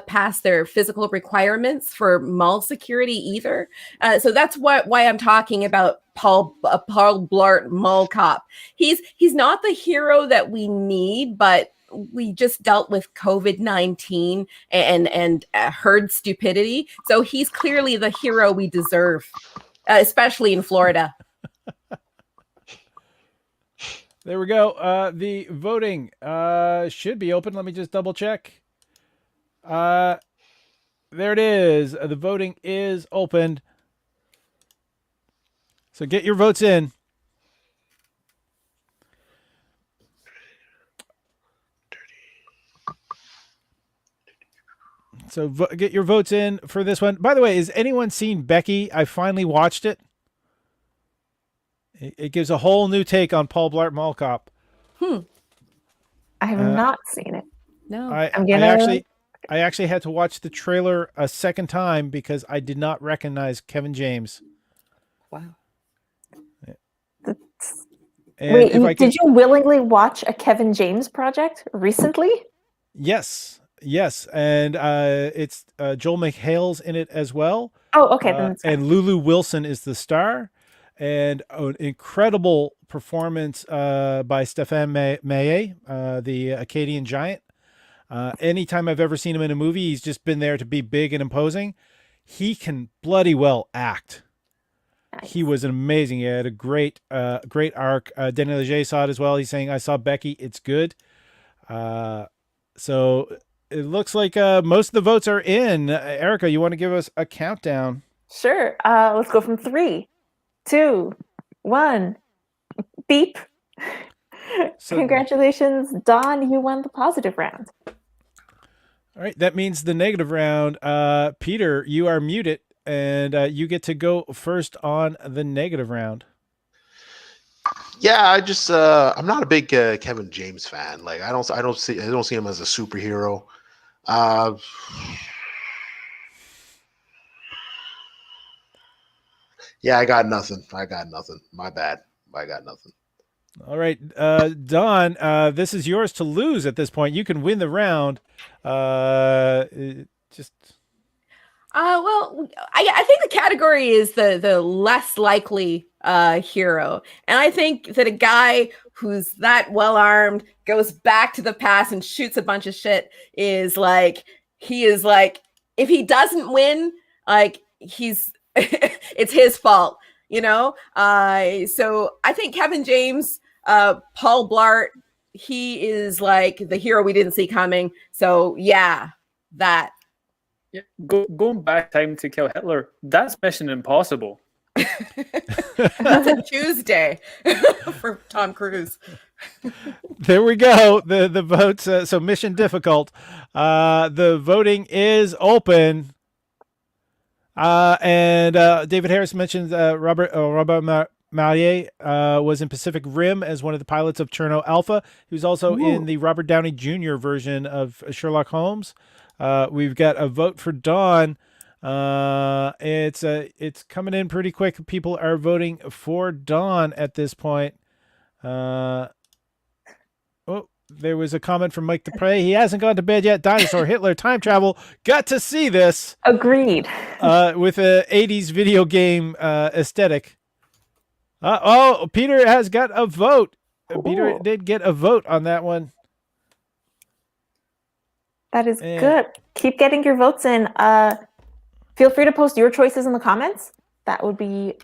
pass their physical requirements for mall security either. So that's why I'm talking about Paul Blart Mall Cop. He's not the hero that we need, but we just dealt with COVID-19 and herd stupidity. So he's clearly the hero we deserve, especially in Florida. There we go. The voting should be open. Let me just double check. There it is. The voting is opened. So get your votes in. So get your votes in for this one. By the way, has anyone seen Becky? I finally watched it. It gives a whole new take on Paul Blart Mall Cop. I have not seen it. No. I actually had to watch the trailer a second time because I did not recognize Kevin James. Wow. And Wait, if I did you willingly watch a Kevin James project recently? Yes, and it's Joel McHale's in it as well. Oh, okay. Then it's fine. And Lulu Wilson is the star, and an incredible performance by Stéphane Maillet, the Acadian giant. Anytime I've ever seen him in a movie, he's just been there to be big and imposing. He can bloody well act. Nice. He was amazing. He had a great arc. Daniel Leger saw it as well. He's saying, "I saw Becky. It's good." So it looks like most of the votes are in. Erica, you want to give us a countdown? Sure. Let's go from 3, 2, 1. Beep. So, Congratulations, Don. You won the positive round. all right, that means the negative round. Peter, you are muted, and you get to go first on the negative round. Yeah, I'm not a big Kevin James fan. Like I don't see him as a superhero. Yeah, I got nothing. My bad. I got nothing. All right, Don, this is yours to lose at this point. You can win the round. Just Well, I think the category is the less likely hero. And I think that a guy who's that well armed, goes back to the past and shoots a bunch of shit is like, if he doesn't win, like it's his fault, you know? So I think Kevin James, Paul Blart, he is like the hero we didn't see coming. So yeah, that. Yeah, going back time to kill Hitler, that's Mission Impossible. That's a Tuesday for Tom Cruise. there we go. The votes. So mission difficult. The voting is open. And David Harris mentioned Robert Maillet was in Pacific Rim as one of the pilots of Cherno Alpha. He was also in the Robert Downey Jr. version of Sherlock Holmes. We've got a vote for Dawn. It's coming in pretty quick. People are voting for Dawn at this point. There was a comment from Mike Dupre. He hasn't gone to bed yet. Dinosaur, Hitler, time travel. Got to see this. Agreed. With a 80s video game aesthetic. Peter has got a vote. Cool. Peter did get a vote on that one. That is good. Keep getting your votes in. Feel free to post your choices in the comments. That would be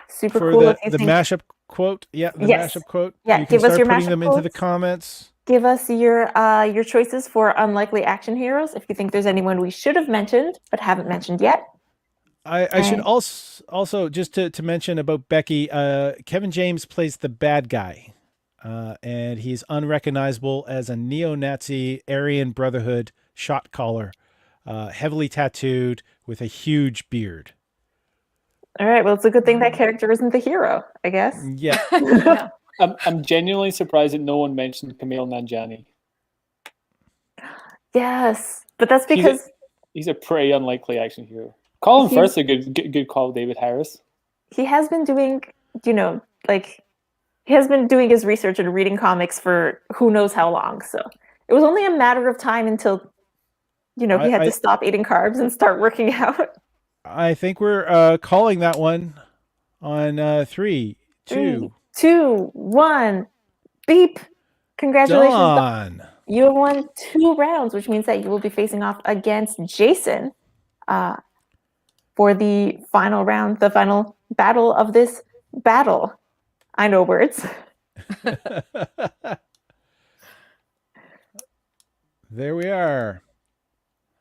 super For cool. the mashup quote. Yeah, the mashup quote. Yeah, you can give us start your putting mashup them into the quotes. comments. Give us your choices for unlikely action heroes. If you think there's anyone we should have mentioned but haven't mentioned yet. I should also just to mention about Becky. Kevin James plays the bad guy, and he's unrecognizable as a neo-Nazi Aryan Brotherhood shot caller, heavily tattooed with a huge beard. All right. Well, it's a good thing that character isn't the hero, I guess. Yeah. Yeah. I'm genuinely surprised that no one mentioned Kumail Nanjiani. Yes, but that's because He's a pretty unlikely action hero. Colin Firth's a good call, David Harris. he has been doing, he has been doing his research and reading comics for who knows how long. So it was only a matter of time until, he had to stop eating carbs and start working out. I think we're calling that one on 3, 2, 2, 1, beep. Congratulations. Dawn. You have won 2 rounds, which means that you will be facing off against Jason for the final round, the final battle of this battle. I know words. There we are.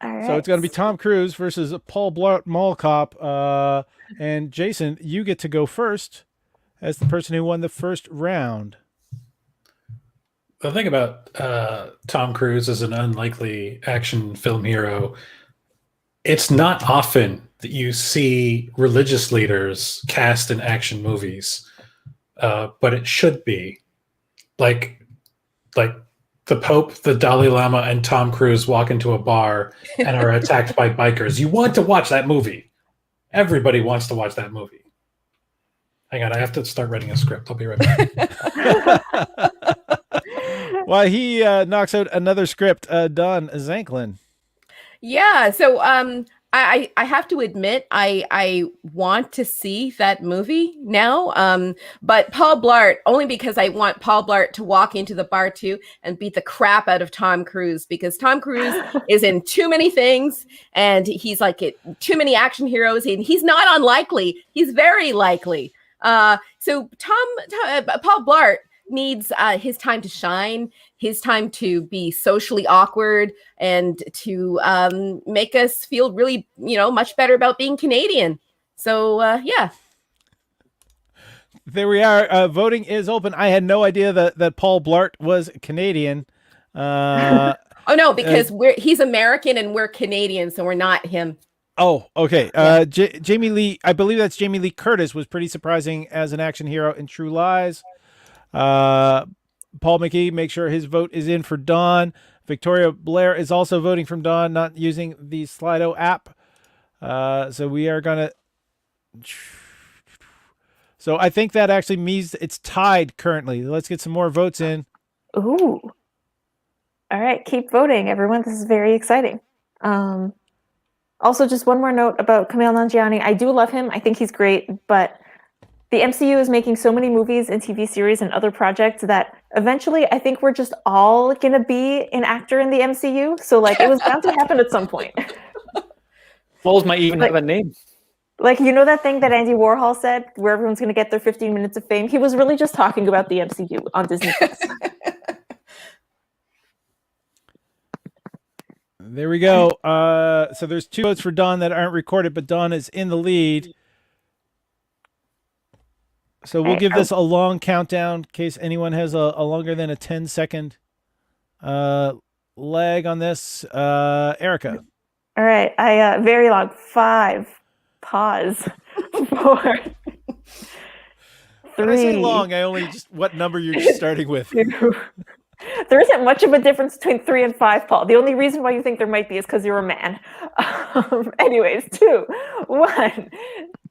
All right. So it's going to be Tom Cruise versus Paul Blart Mall Cop. And Jason, you get to go first as the person who won the first round. The thing about Tom Cruise as an unlikely action film hero, it's not often that you see religious leaders cast in action movies, but it should be. Like the Pope, the Dalai Lama, and Tom Cruise walk into a bar and are attacked by bikers. You want to watch that movie. Everybody wants to watch that movie. Hang on, I have to start writing a script. I'll be right back. While he knocks out another script, Don Xanklin. Yeah, so I have to admit I want to see that movie now, but Paul Blart, only because I want Paul Blart to walk into the bar too and beat the crap out of Tom Cruise, because Tom Cruise is in too many things and he's like too many action heroes, and he's not unlikely, he's very likely. So Paul Blart needs his time to shine, his time to be socially awkward, and to make us feel really, much better about being Canadian. So, yeah. There we are. Voting is open. I had no idea that Paul Blart was Canadian. Oh, no, because he's American and we're Canadian, so we're not him. Oh, okay. Jamie Lee, I believe that's Jamie Lee Curtis, was pretty surprising as an action hero in True Lies. Paul McKee, make sure his vote is in for Dawn. Victoria Blair is also voting from Dawn, not using the Slido app. So we are going to... So I think that actually means it's tied currently. Let's get some more votes in. Ooh. All right, keep voting, everyone. This is very exciting. Also, just one more note about Kumail Nanjiani. I do love him. I think he's great, but the MCU is making so many movies and TV series and other projects that eventually I think we're just all going to be an actor in the MCU. So, it was bound to happen at some point. Falls might even have a name. That thing that Andy Warhol said, where everyone's going to get their 15 minutes of fame? He was really just talking about the MCU on Disney+. There we go. So there's 2 votes for Dawn that aren't recorded, but Dawn is in the lead. So we'll give this a long countdown in case anyone has a longer than a 10-second lag on this. Erica. All right. Very long. 5. Pause. 4. 3. When I say long, I only just what number you're starting with. 2. There isn't much of a difference between 3 and 5, Paul. The only reason why you think there might be is because you're a man. Anyways, 2, 1.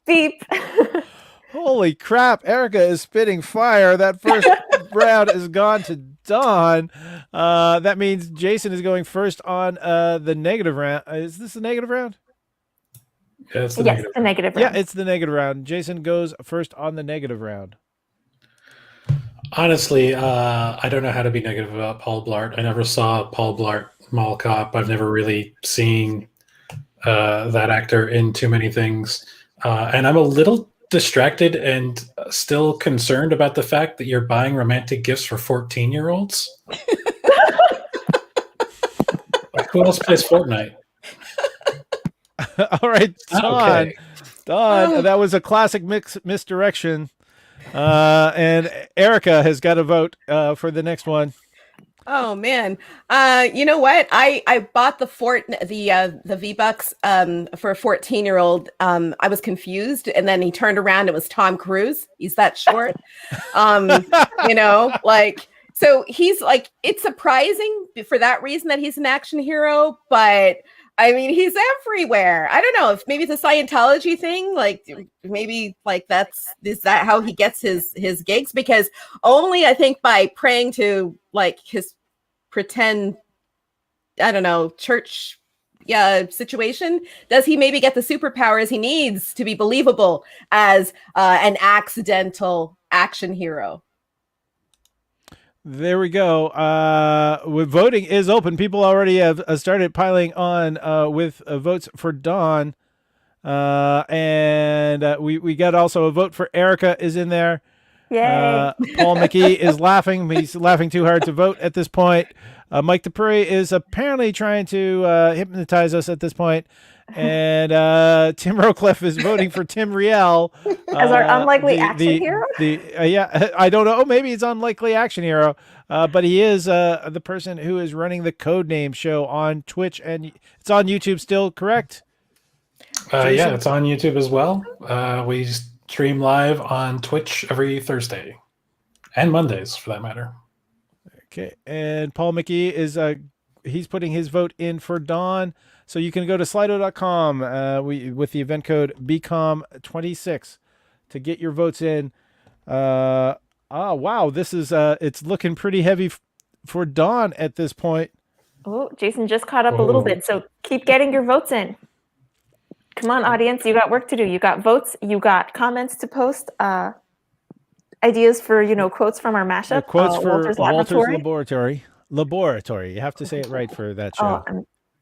Beep. Holy crap, Erica is spitting fire. That first round is gone to Dawn. That means Jason is going first on the negative round. Is this the negative round? Yeah, it's the negative round. Yeah, it's the negative round. Jason goes first on the negative round. Honestly, I don't know how to be negative about Paul Blart. I never saw Paul Blart Mall Cop. I've never really seen that actor in too many things. And I'm a little distracted and still concerned about the fact that you're buying romantic gifts for 14-year-olds. Who else plays Fortnite? All right, Dawn. Okay. Dawn, that was a classic misdirection. And Erica has got a vote for the next one. Oh man. You know what? I bought the V-Bucks for a 14-year-old. I was confused, and then he turned around, it was Tom Cruise. He's that short. So he's it's surprising for that reason that he's an action hero, but I mean, he's everywhere. I don't know if maybe it's a Scientology thing. Is that how he gets his gigs? Because only I think by praying to his pretend, I don't know, church situation does he maybe get the superpowers he needs to be believable as an accidental action hero. There we go. Voting is open. People already have started piling on with votes for Dawn. And we got also a vote for Erica is in there. Yay. Paul McGee is laughing. He's laughing too hard to vote at this point. Mike Dupree is apparently trying to hypnotize us at this point. And Tim Rowcliffe is voting for Tim Riel As our unlikely action hero? Yeah, I don't know. Maybe it's unlikely action hero, but he is the person who is running the Codename show on Twitch, and it's on YouTube still, correct? Yeah, it's on YouTube as well. We stream live on Twitch every Thursday and Mondays, for that matter. Okay, and Paul McGee is he's putting his vote in for Dawn. So you can go to slido.com with the event code BCOM26 to get your votes in. Wow, this is it's looking pretty heavy for Dawn at this point. Oh, Jason just caught up a little bit, so keep getting your votes in. Come on, audience, you got work to do. You got votes, you got comments to post, ideas for, quotes from our mashup. Quotes for Walter's Laboratory. Laboratory. You have to say it right for that show.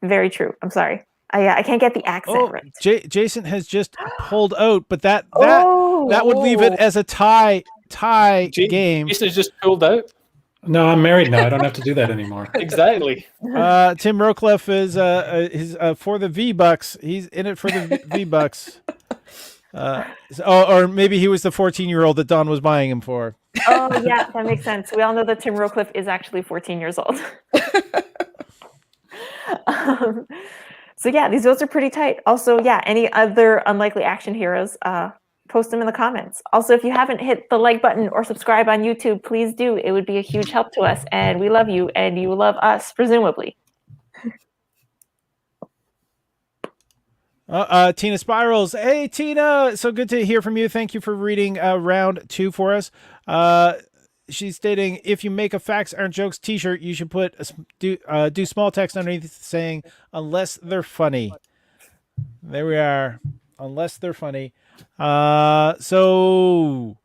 Very true. I'm sorry. I can't get the accent right. Jason has just pulled out, but that would leave it as a tie game. Jason has just pulled out. No, I'm married now. I don't have to do that anymore. Exactly. Tim Rowcliffe is for the V-Bucks. He's in it for the V-Bucks. Or maybe he was the 14-year-old that Don was buying him for. Oh, yeah, that makes sense. We all know that Tim Rowcliffe is actually 14 years old. So yeah, these votes are pretty tight. Also, yeah, any other unlikely action heroes, post them in the comments. Also, if you haven't hit the like button or subscribe on YouTube, please do. It would be a huge help to us, and we love you, and you love us, presumably. Tina Spirals. Hey, Tina. So good to hear from you. Thank you for reading round 2 for us. She's stating, if you make a facts aren't jokes t-shirt, you should put do small text underneath saying, unless they're funny. There we are. Unless they're funny. So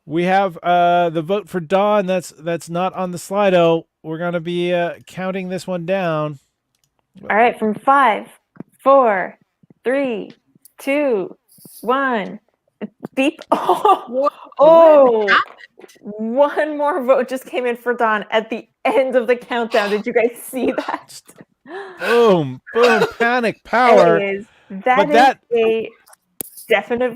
we have the vote for Dawn. That's not on the Slido. We're going to be counting this one down. All right, from 5, 4, 3, 2, 1. Beep. Oh, one more vote just came in for Dawn at the end of the countdown. Did you guys see that? Boom, panic power. That is a definite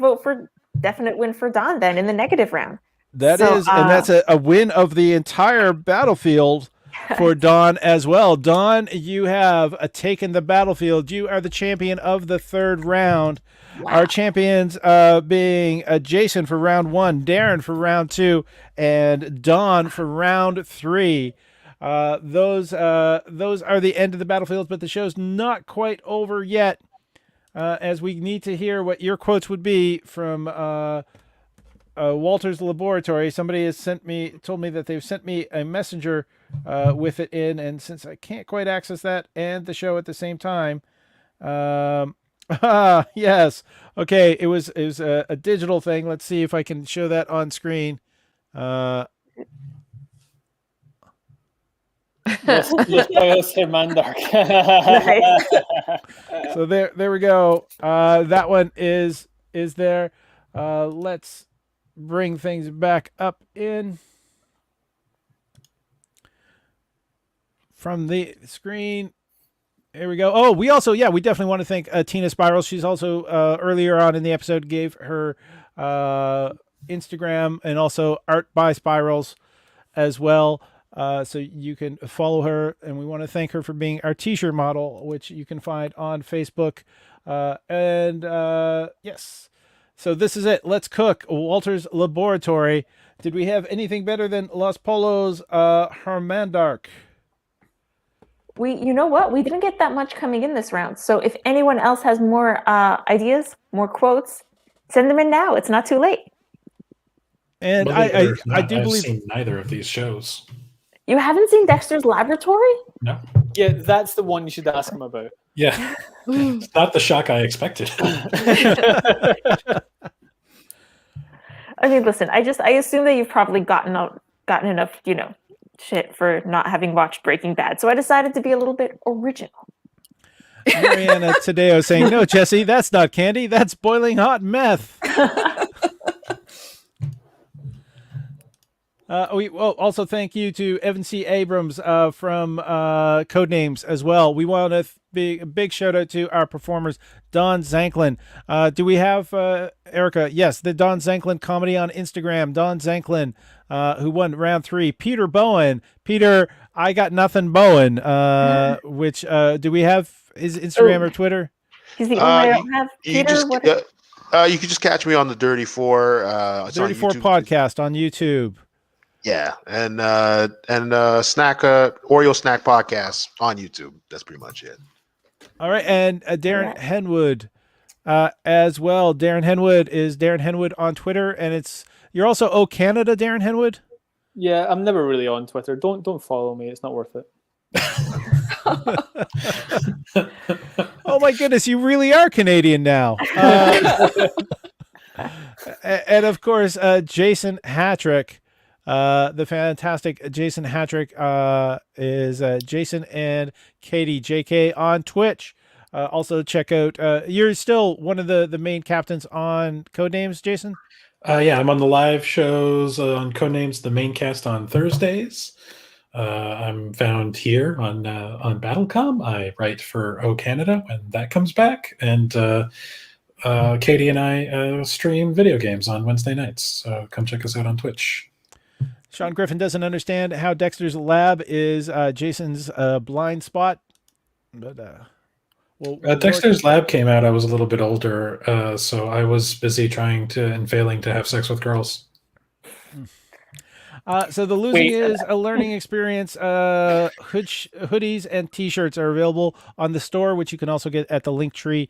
win for Dawn then in the negative round. And that's a win of the entire battlefield for Dawn as well. Dawn, you have taken the battlefield. You are the champion of the 3rd round. Wow. Our champions being Jason for round 1, Darren for round 2, and Dawn for round 3. Those are the end of the battlefield, but the show's not quite over yet, as we need to hear what your quotes would be from Walter's Laboratory. Somebody has told me that they've sent me a messenger with it in, and since I can't quite access that and the show at the same time, yes, okay, it was a digital thing. Let's see if I can show that on screen. Yes, So there we go. That one is there. Let's bring things back up in from the screen. Here we go. Oh, we definitely want to thank Tina Spirals. She's also earlier on in the episode gave her Instagram and also Art by Spirals as well. So you can follow her, and we want to thank her for being our t-shirt model, which you can find on Facebook. Yes. So this is it. Let's cook. Walter's Laboratory. Did we have anything better than Los Polos Hermandark? You know what? We didn't get that much coming in this round. So if anyone else has more ideas, more quotes, send them in now. It's not too late. And I do believe I've seen neither of these shows. You haven't seen Dexter's Laboratory? No. Yeah, that's the one you should ask him about. Yeah. It's not the shock I expected. I mean, listen, I assume that you've probably gotten enough, shit for not having watched Breaking Bad. So I decided to be a little bit original. Mariana Taddeo saying, no, Jesse, that's not candy. That's boiling hot meth. Also thank you to Evan C. Abrams from Codenames as well. We want to be a big shout out to our performers, Don Xanklin. Do we have Erica? Yes, the Don Xanklin comedy on Instagram. Don Xanklin, who won round 3. Peter Bowen. Peter, I got nothing Bowen. Which do we have his Instagram or Twitter? He's the only I don't have. Peter, you can just catch me on the Dirty Four. 34 podcast on YouTube. Yeah, and snack Oreo snack podcast on YouTube. That's pretty much it. All right, and Darren Henwood as well. Darren Henwood is Darren Henwood on Twitter, and you're also O Canada, Darren Henwood. Yeah, I'm never really on Twitter. Don't follow me. It's not worth it. Oh my goodness, you really are Canadian now. And of course, Jason Hatrick. The fantastic Jason Hatrick is Jason and Katie JK on Twitch. Also check out, you're still one of the main captains on Codenames, Jason? Yeah, I'm on the live shows on Codenames, the main cast on Thursdays. I'm found here on BattleCOM. I write for O Canada when that comes back. And Katie and I stream video games on Wednesday nights. So come check us out on Twitch. Sean Griffin doesn't understand how Dexter's Lab is Jason's blind spot, but Dexter's Lab came out. I was a little bit older, so I was busy trying to and failing to have sex with girls. So the losing is a learning experience. Hoodies and T-shirts are available on the store, which you can also get at the Linktree.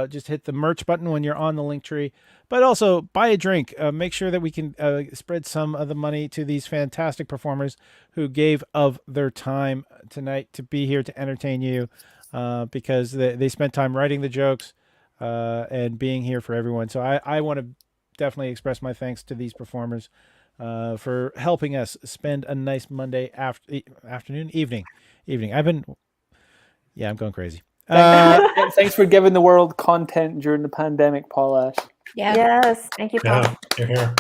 Just hit the merch button when you're on the Linktree. But also buy a drink. Make sure that we can spread some of the money to these fantastic performers who gave of their time tonight to be here to entertain you, because they spent time writing the jokes and being here for everyone. So I want to definitely express my thanks to these performers for helping us spend a nice Monday evening. I'm going crazy. Thanks for giving the world content during the pandemic, Paul Ash. Yeah. Yes. Thank you, Paul. Yeah, you're here.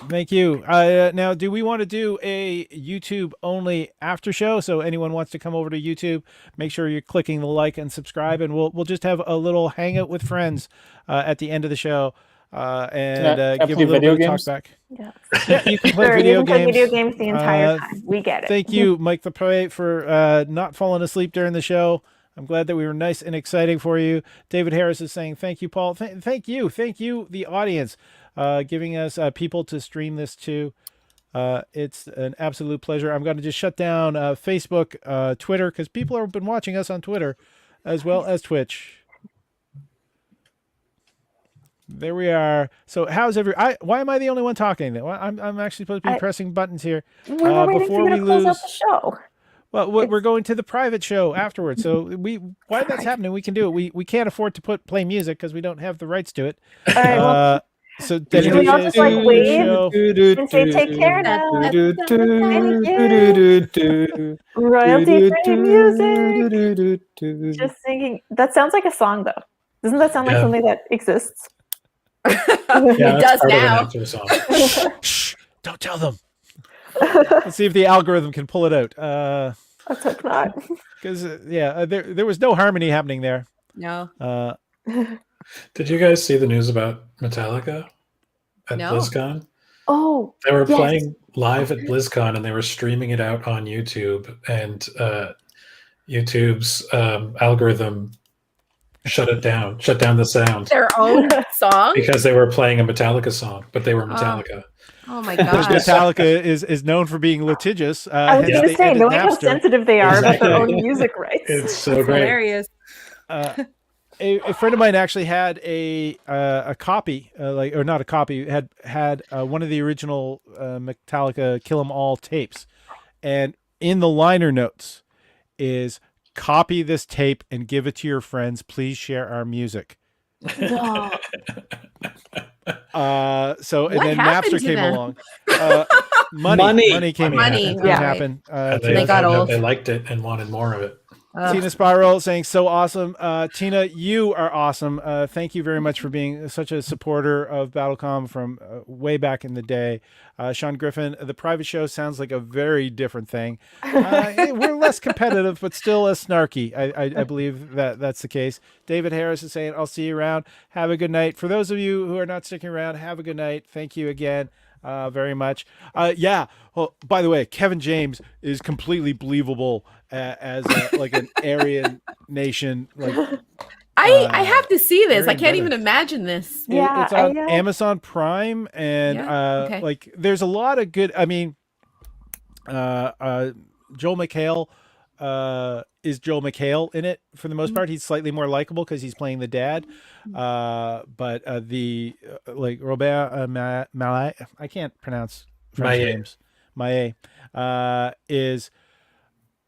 Thank you. Now, do we want to do a YouTube only after show? So anyone wants to come over to YouTube, make sure you're clicking the like and subscribe, and we'll just have a little hangout with friends at the end of the show. And give a little bit of talk back. Yeah, you can play video games. Play video games the entire time. We get it. Thank you, Mike the Prey, for not falling asleep during the show. I'm glad that we were nice and exciting for you. David Harris is saying thank you, Paul. Thank you, the audience, giving us people to stream this to. It's an absolute pleasure. I'm going to just shut down Facebook, Twitter, because people have been watching us on Twitter as well as Twitch. There we are. So how's why am I the only one talking? I'm actually supposed to be pressing buttons here. We were waiting before for you to close out the show. Well, we're going to the private show afterwards. So while that's happening, we can do it. We can't afford to play music because we don't have the rights to it. All right, so can we all just wave and say take care now? Royalty-free music. Just singing. That sounds like a song, though. Doesn't that sound like something that exists? It does now. Shh! Don't tell them. Let's see if the algorithm can pull it out. Let's hope not. Because there was no harmony happening there. No. Did you guys see the news about Metallica at BlizzCon? Oh, they were playing live at BlizzCon and they were streaming it out on YouTube, and YouTube's algorithm shut down the sound. Their own song? Because they were playing a Metallica song, but they were Metallica. Oh my gosh. Metallica is known for being litigious. I was going to say, knowing how sensitive they are about their own music rights. It's so great. Hilarious. A friend of mine actually had a copy, or not a copy, had one of the original Metallica Kill 'Em All tapes, and in the liner notes is, "Copy this tape and give it to your friends. Please share our music." No. So and What then happened Napster to came them? along. Money came in. Money, It yeah. happened. And they got old. They liked it and wanted more of it. Tina Spiral saying so awesome. Tina, you are awesome. Thank you very much for being such a supporter of BattleCOM from way back in the day. Sean Griffin, the private show sounds like a very different thing. We're less competitive, but still less snarky. I believe that's the case. David Harris is saying, I'll see you around. Have a good night. For those of you who are not sticking around, have a good night. Thank you again. Very much. Yeah. Well, by the way, Kevin James is completely believable as like an Aryan nation. Like I have to see this. I Aryan can't brother. even imagine this. Yeah, it's on Amazon Prime, and okay. like there's a lot of good. I mean, Joel McHale is Joel McHale in it for the most part. He's slightly more likable because he's playing the dad. But the like Robert Malay, I can't pronounce French names. Maillet is.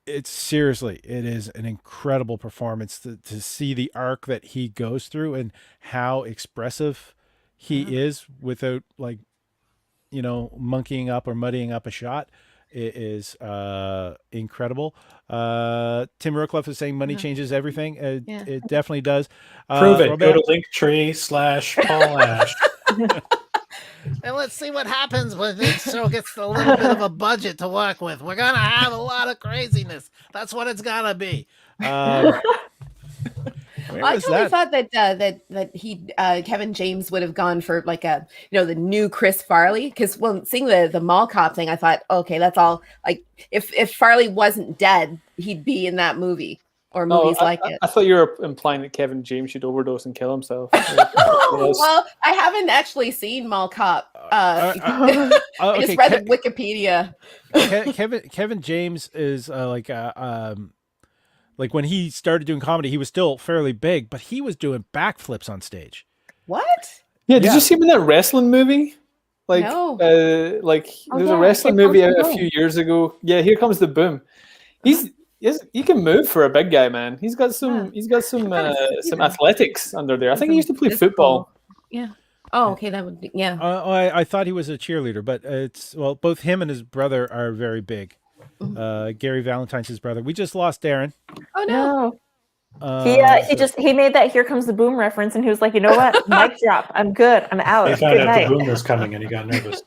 It's seriously, it is an incredible performance to see the arc that he goes through and how expressive he is without like, monkeying up or muddying up a shot. It is incredible. Tim Rookcliffe is saying money changes everything. It definitely does. Prove it. Robert, Go to Linktree/Paul Ash. And let's see what happens when this show gets a little bit of a budget to work with. We're gonna have a lot of craziness. That's what it's gonna be. I totally thought that he Kevin James would have gone for like the new Chris Farley, because seeing the mall cop thing, I thought, okay, that's all. Like if Farley wasn't dead, he'd be in that movie or movies like it. I thought you were implying that Kevin James should overdose and kill himself. Well, I haven't actually seen Mall Cop. I just read the Wikipedia. Kevin James is like when he started doing comedy, he was still fairly big, but he was doing backflips on stage. What? Yeah, did you see him in that wrestling movie? Like, no. There's a wrestling movie a few years ago. Yeah, Here Comes the Boom. He can move for a big guy, man. He's got some athletics under there. I think he used to play football. Yeah. Oh, okay. That would be, yeah. I thought he was a cheerleader, but both him and his brother are very big. Gary Valentine's his brother. We just lost Darren. Oh no. He made that "Here Comes the Boom" reference, and he was like, you know what? Mic drop. I'm good. I'm out. He found Good out night. the boom was coming, and he got nervous.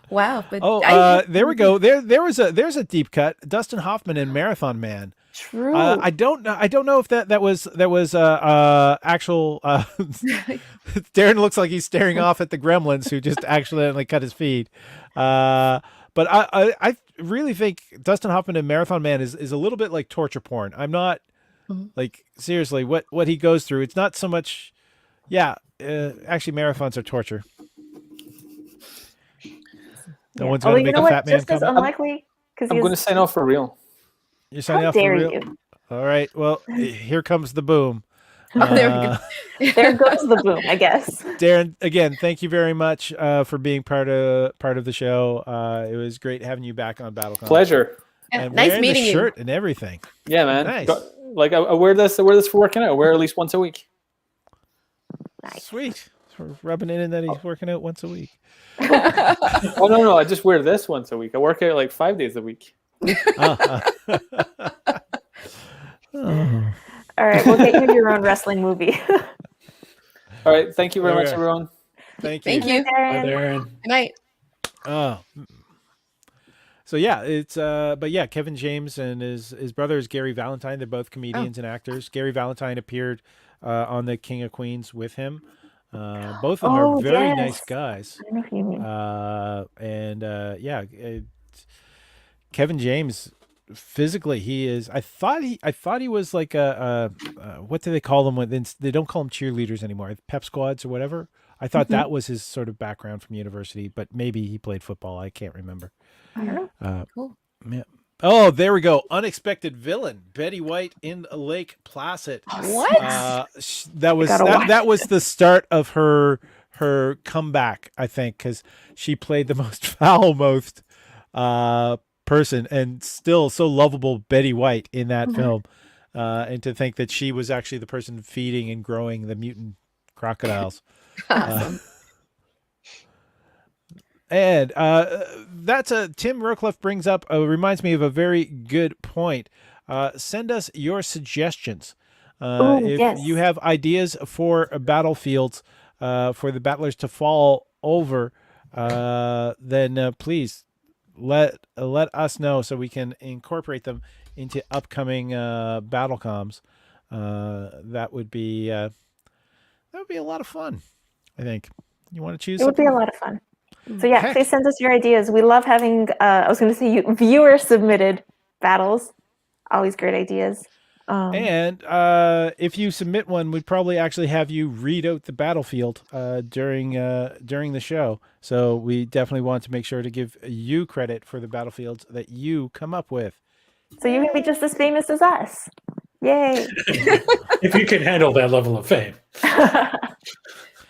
Wow. But there we go. There's a deep cut. Dustin Hoffman in Marathon Man. True. I don't know if that was actual. Darren looks like he's staring off at the gremlins who just accidentally cut his feed. But I really think Dustin Hoffman in Marathon Man is a little bit like torture porn. I'm not like seriously what he goes through. It's not so much. Yeah, actually, marathons are torture. No one's going to make a fat man just as come. unlikely. I'm going to sign off for real. You're signing off for real? You. All right. Well, here comes the boom. There goes the boom, I guess. Darren, again, thank you very much for being part of the show. It was great having you back on BattleCOM. Pleasure. And nice meeting you. Shirt and everything. Yeah, man. Nice. I wear this for working out. I wear it at least once a week. Nice. Sweet. We're rubbing it in that he's working out once a week. Oh no! I just wear this once a week. I work out like 5 days a week. All right, we'll get you your own wrestling movie. All right, thank you very much, everyone. Thank you. Thank you. Bye, Darren. Good night. So yeah, it's but yeah, Kevin James and his brother is Gary Valentine. They're both comedians and actors. Gary Valentine appeared on the King of Queens with him. Both of them are very nice guys. I know who you mean. Kevin James, physically, he is. I thought he was like a what do they call them when they don't call them cheerleaders anymore? Pep squads or whatever. I thought that was his sort of background from university, but maybe he played football. I can't remember. I don't know. Cool. Yeah. Oh, there we go. Unexpected villain, Betty White in Lake Placid. What? That was the start of her comeback, I think, because she played the most foul-mouthed person and still so lovable Betty White in that film. And to think that she was actually the person feeding and growing the mutant crocodiles. Awesome. And that's Tim Rookcliffe brings up, reminds me of a very good point. Send us your suggestions. If yes. you have ideas for battlefields for the battlers to fall over, then please let us know so we can incorporate them into upcoming BattleComs. That would be a lot of fun, I think. You want to choose? It would be a lot of fun. So yeah, Heck. please send us your ideas. We love having, I was going to say viewer submitted battles. Always great ideas. And if you submit one, we'd probably actually have you read out the battlefield during the show. So we definitely want to make sure to give you credit for the battlefields that you come up with. So you can be just as famous as us. Yay. If you can handle that level of fame.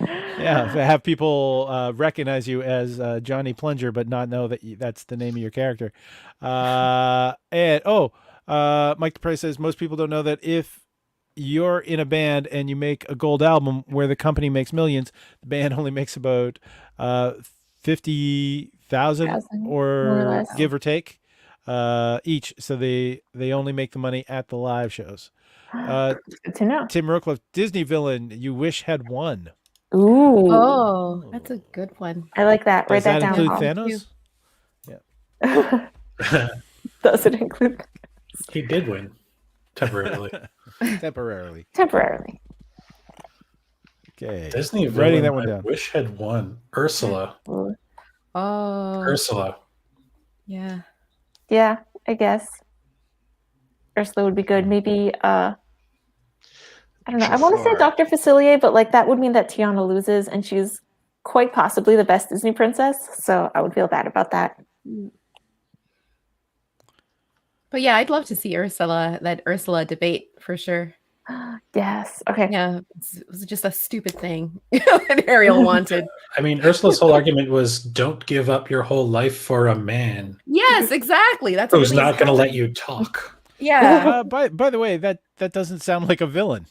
Yeah, have people recognize you as Johnny Plunger, but not know that that's the name of your character. Mike the Price says most people don't know that if you're in a band and you make a gold album where the company makes millions, the band only makes about 50,000 or give or take each. So they only make the money at the live shows. Good to know. Tim Rookcliffe, Disney villain you wish had won. Ooh. Oh, that's a good one. I like that. Write Does that that down. include Paul. Thanos? Yeah. Does it include? He did win temporarily. Temporarily. Okay. Disney Writing villain that one I down. wish had won. Ursula. Oh, Ursula. yeah. Yeah, I guess. Ursula would be good. Maybe I don't know. I want to say Dr. Facilier, but like that would mean that Tiana loses, and she's quite possibly the best Disney princess. So I would feel bad about that. But yeah, I'd love to see that Ursula debate for sure. Yes. Okay. Yeah, it was just a stupid thing that Ariel wanted. I mean, Ursula's whole argument was don't give up your whole life for a man Yes, exactly. That's who's really not going to exactly- let you talk. Yeah. By the way, that doesn't sound like a villain.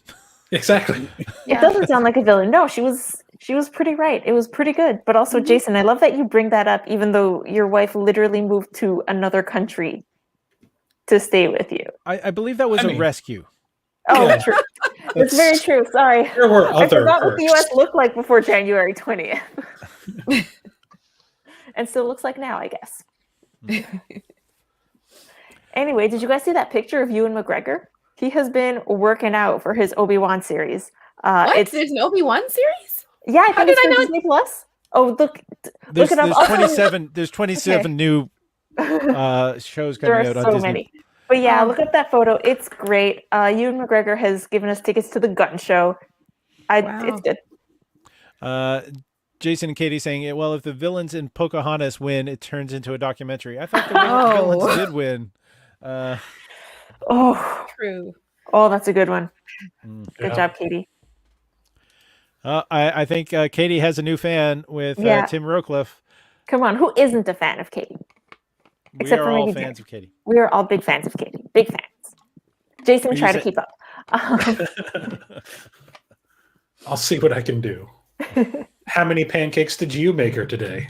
Exactly. It doesn't sound like a villain. No, she was pretty right. It was pretty good. But also, Jason, I love that you bring that up, even though your wife literally moved to another country to stay with you. I believe that was a rescue. Oh, Yeah. true. It's very true. Sorry. There were I other forgot what the perks. U.S. looked like before January 20th. And still looks like now, I guess. Anyway, did you guys see that picture of Ewan McGregor? He has been working out for his Obi-Wan series. What? There's an Obi-Wan series? Yeah, I How think it's did I for not- Disney Plus. Oh, look There's it up. 27. There's 27 new shows There coming are out on so Disney. many. But yeah, look at that photo. It's great. Ewan McGregor has given us tickets to the Gun Show. It's good. Jason and Katie saying, well, if the villains in Pocahontas win, it turns into a documentary. I thought the villains did win. True. Oh, that's a good one. Good Yeah. job, Katie. I think Katie has a new fan with Tim Rookcliffe. Come on, who isn't a fan of Katie? We Except are for all maybe fans Darren. of Katie. We are all big fans of Katie. Big fans. Jason, Are you try to sa- keep up. I'll see what I can do. How many pancakes did you make her today?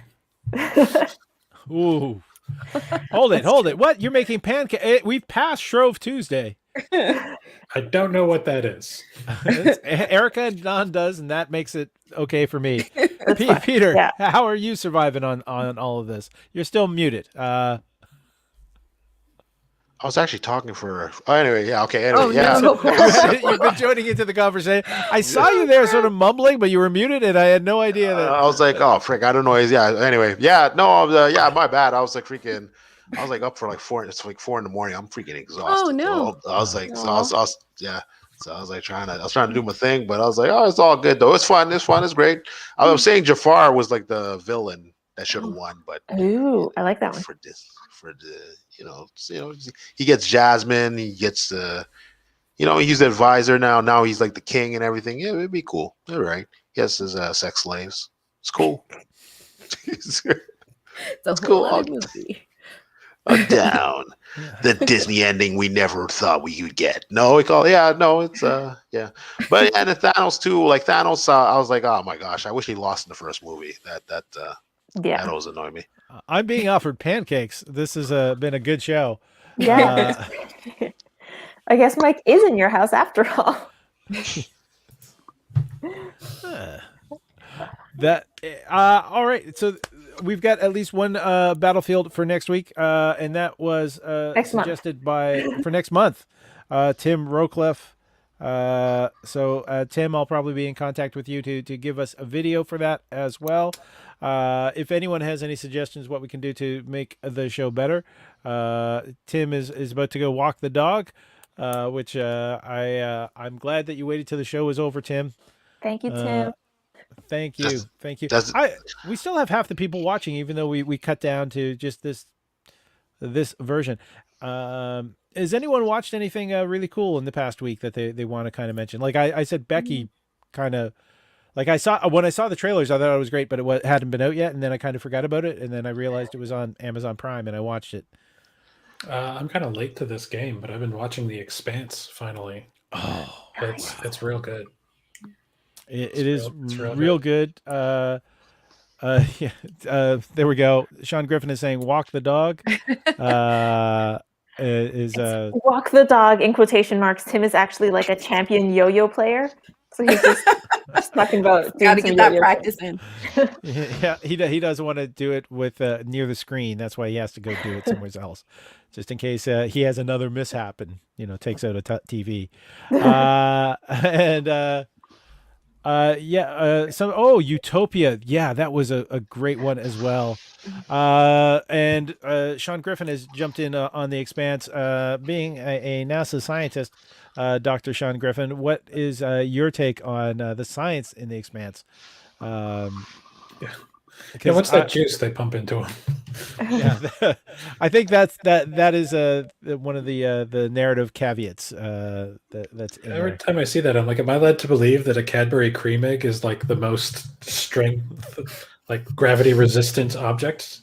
Ooh. Hold it. What? You're making pancake? We've passed Shrove Tuesday. I don't know what that is. Erica and Don does, and that makes it okay for me. fine. Peter, Yeah. how are you surviving on all of this? You're still muted. I was actually talking for. Oh, anyway, yeah, okay. Anyway, Oh, yeah. no. You've been joining into the conversation. I saw you there sort of mumbling, but you were muted, and I had no idea that. I was like, oh, frick, I don't know. Yeah. Anyway, yeah, no, yeah, my bad. I was like freaking. I was like up for like 4. It's like 4 in the morning. I'm freaking exhausted. Oh, no. So I was like, so I was yeah. So I was like trying to do my thing, but I was like, oh, it's all good though. It's fun. It's great. I was saying Jafar was like the villain that should have won, but Ooh, I like that one. for the he gets Jasmine. He gets he's the advisor now. Now he's like the king and everything. Yeah, it'd be cool. All right. He has his sex slaves. It's cool. It's a It's whole cool. other movie. Down the Disney ending we never thought we could get. No, it's but yeah, and the Thanos too. Like Thanos, I was like, oh my gosh, I wish he lost in the first movie. That Yeah. That always annoy me. I'm being offered pancakes. This has been a good show. Yeah. I guess Mike is in your house after all. All right. So we've got at least one Battlefield for next week, and that was suggested for next month. Tim Rocliffe. Tim, I'll probably be in contact with you to give us a video for that as well. If anyone has any suggestions what we can do to make the show better, Tim is about to go walk the dog, which I'm glad that you waited till the show was over, Tim. Thank you, Tim. Thank you. Thank you. Does- We still have half the people watching, even though we cut down to just this version. Has anyone watched anything really cool in the past week that they want to kind of mention? Like I said, Becky kind of, like when I saw the trailers, I thought it was great, but it hadn't been out yet. And then I kind of forgot about it. And then I realized it was on Amazon Prime and I watched it. I'm kind of late to this game, but I've been watching The Expanse finally. Oh, it's real good. It is real good. There we go. Sean Griffin is saying, walk the dog. Walk the dog in quotation marks. Tim is actually like a champion yo-yo player. So he's just talking about got to get that practice in. Yeah, he doesn't want to do it with near the screen. That's why he has to go do it somewhere else, just in case he has another mishap and takes out a TV. Utopia. Yeah, that was a great one as well. And Sean Griffin has jumped in on The Expanse. Being a NASA scientist, Dr. Sean Griffin, what is your take on the science in The Expanse? What's that juice they pump into him? Yeah, I think that is one of the narrative caveats that's in every there. time I see that, I'm like, am I led to believe that a Cadbury cream egg is like the most strength, like gravity resistant object?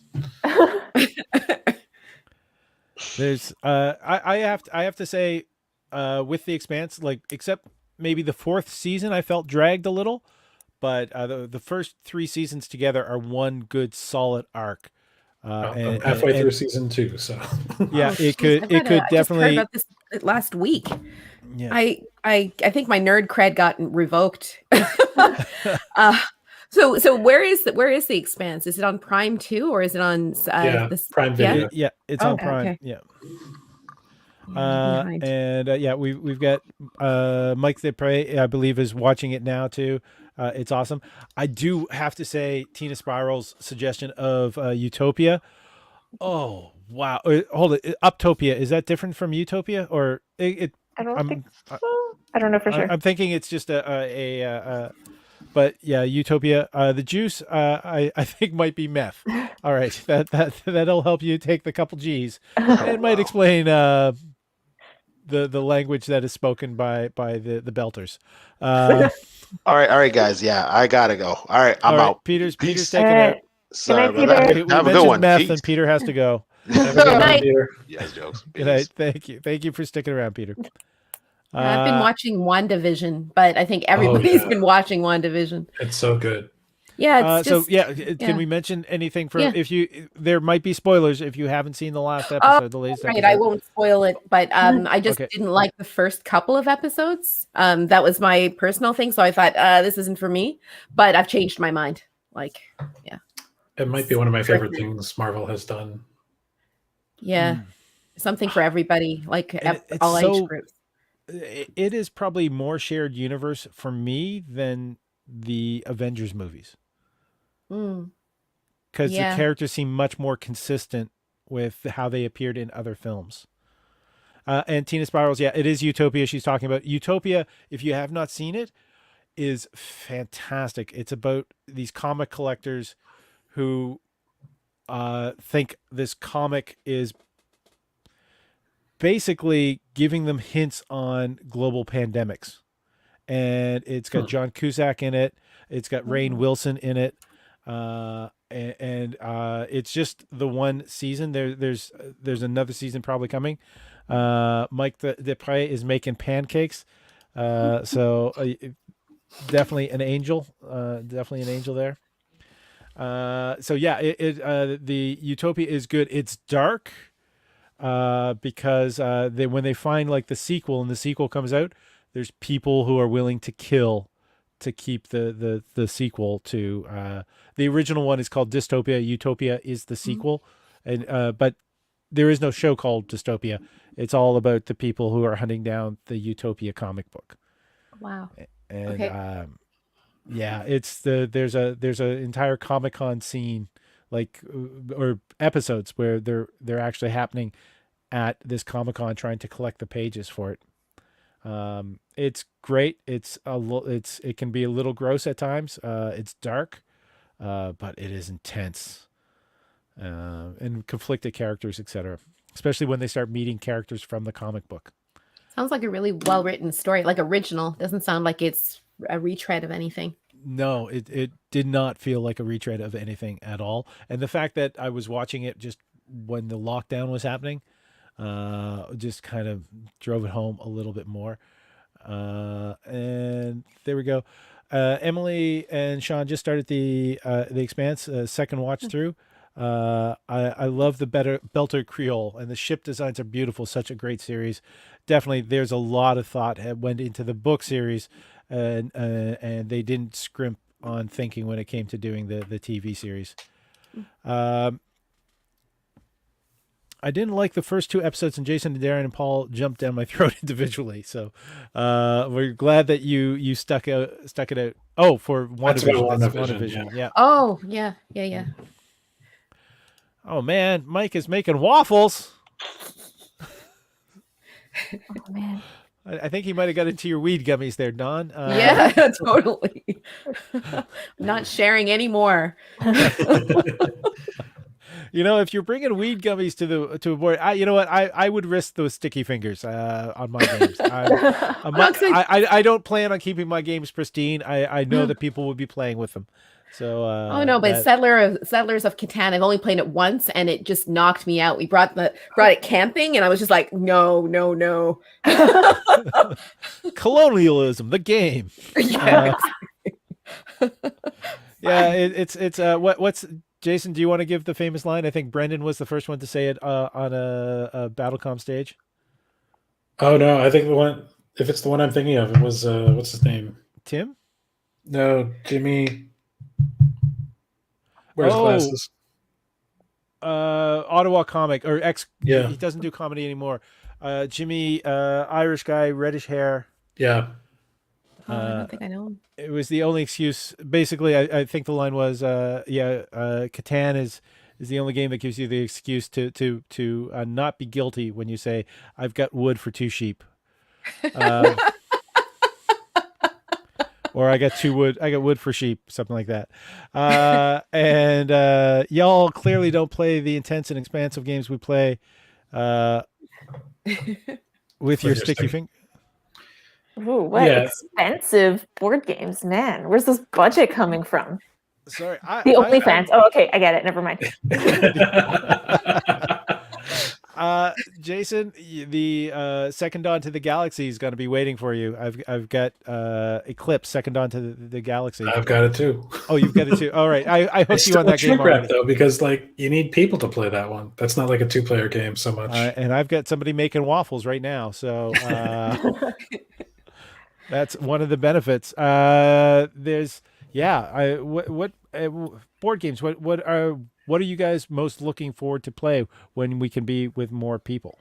There's I have to say with The Expanse, like, except maybe the fourth season, I felt dragged a little, but the first three seasons together are one good solid arc. I'm halfway through season 2, so yeah, it could I definitely. just heard about this last week. Yeah. I think my nerd cred got revoked. So where is The Expanse? Is it on Prime too, or is it on Prime Video? Yeah, it's on Prime. Okay. Yeah. We've got Mike Depre, I believe, is watching it now too. It's awesome. I do have to say, Tina Spiral's suggestion of Utopia. Oh wow! Hold it, Uptopia, is that different from Utopia, or it? I don't think so. I don't know for sure. I'm thinking it's just but yeah, Utopia. The juice, I think might be meth. All right, that'll help you take the couple G's. It might explain the language that is spoken by the Belters. All right, guys. Yeah, I gotta go. All right, I'm out. Peter's Peace. taking it. Sorry Good night, about that. Peter. We Have a good mentioned one. meth, Peace. and Peter has to go. Have a good night, Peter. Yes, jokes. Good night. Thank you for sticking around, Peter. I've been watching WandaVision, but I think everybody's been watching WandaVision. It's so good. Yeah, it's just, can we mention anything from Yeah. there might be spoilers if you haven't seen the last episode, the latest right, episode. I won't spoil it, but I just Okay. didn't like the first couple of episodes. That was my personal thing, so I thought this isn't for me, but I've changed my mind. Like, yeah. It might be one of my favorite things Marvel has done. Yeah. Something for everybody, like And it's all so- age groups. It is probably more shared universe for me than the Avengers movies, because the characters seem much more consistent with how they appeared in other films. And Tina Spirals, it is Utopia she's talking about. Utopia, if you have not seen it, is fantastic. It's about these comic collectors who think this comic is basically giving them hints on global pandemics. And it's got John Cusack in it. It's got Rainn Wilson in it. And it's just the one season. There's another season probably coming. Mike Depre is making pancakes. So definitely an angel. Definitely an angel there. So yeah, the Utopia is good. It's dark because when they find like the sequel and the sequel comes out, there's people who are willing to kill to keep the sequel to the original one is called Dystopia. Utopia is the sequel, and but there is no show called Dystopia. It's all about the people who are hunting down the Utopia comic book. Wow. And Okay. yeah, there's an entire Comic-Con scene like or episodes where they're actually happening at this Comic-Con trying to collect the pages for it. It's great. It can be a little gross at times. It's dark, but it is intense. And conflicted characters, etc. Especially when they start meeting characters from the comic book. Sounds like a really well written story, like original. Doesn't sound like it's a retread of anything. No, it did not feel like a retread of anything at all. And the fact that I was watching it just when the lockdown was happening, just kind of drove it home a little bit more. And there we go. Emily and Sean just started the Expanse second watch through. I love the Belter Creole, and the ship designs are beautiful. Such a great series. Definitely, there's a lot of thought went into the book series, and they didn't scrimp on thinking when it came to doing the TV series. I didn't like the first two episodes, and Jason and Darren and Paul jumped down my throat individually. So we're glad that you stuck it out. Oh, for WandaVision. That's WandaVision. Yeah. Oh, yeah. Oh man, Mike is making waffles. Oh man. I think he might have got into your weed gummies there, Don. Yeah, totally. Not sharing anymore. You know, if you're bringing weed gummies to a board, you know what? I would risk those sticky fingers on my games. I don't plan on keeping my games pristine. I know that people would be playing with them. So oh no, but Settlers of Catan, I've only played it once and it just knocked me out. We brought it camping and I was just like, no. Colonialism, the game. Yeah. Yeah, it's what's Jason, do you want to give the famous line? I think Brendan was the first one to say it on a BattleCOM stage. Oh no, I think if it's the one I'm thinking of, it was what's his name? Tim? No, Jimmy. Wears glasses. Ottawa comic or ex. Yeah, he doesn't do comedy anymore. Jimmy, Irish guy, reddish hair. Yeah. I don't think I know him. It was the only excuse. Basically, I think the line was, Catan is the only game that gives you the excuse to not be guilty when you say, "I've got wood for 2 sheep," or I got wood for sheep," something like that. And y'all clearly don't play the intense and expansive games we play with your sticky finger. Ooh, what expensive board games, man. Where's this budget coming from? Sorry. The OnlyFans. Oh, okay. I get it. Never mind. Jason, the Second Dawn to the Galaxy is going to be waiting for you. I've got Eclipse, Second Dawn to the Galaxy. I've got it too. Oh, you've got it too. All right. I hooked you on that game already. Though, because you need people to play that one. That's not like a 2-player game so much. And I've got somebody making waffles right now. So that's one of the benefits. There's what board games? What are you guys most looking forward to play when we can be with more people?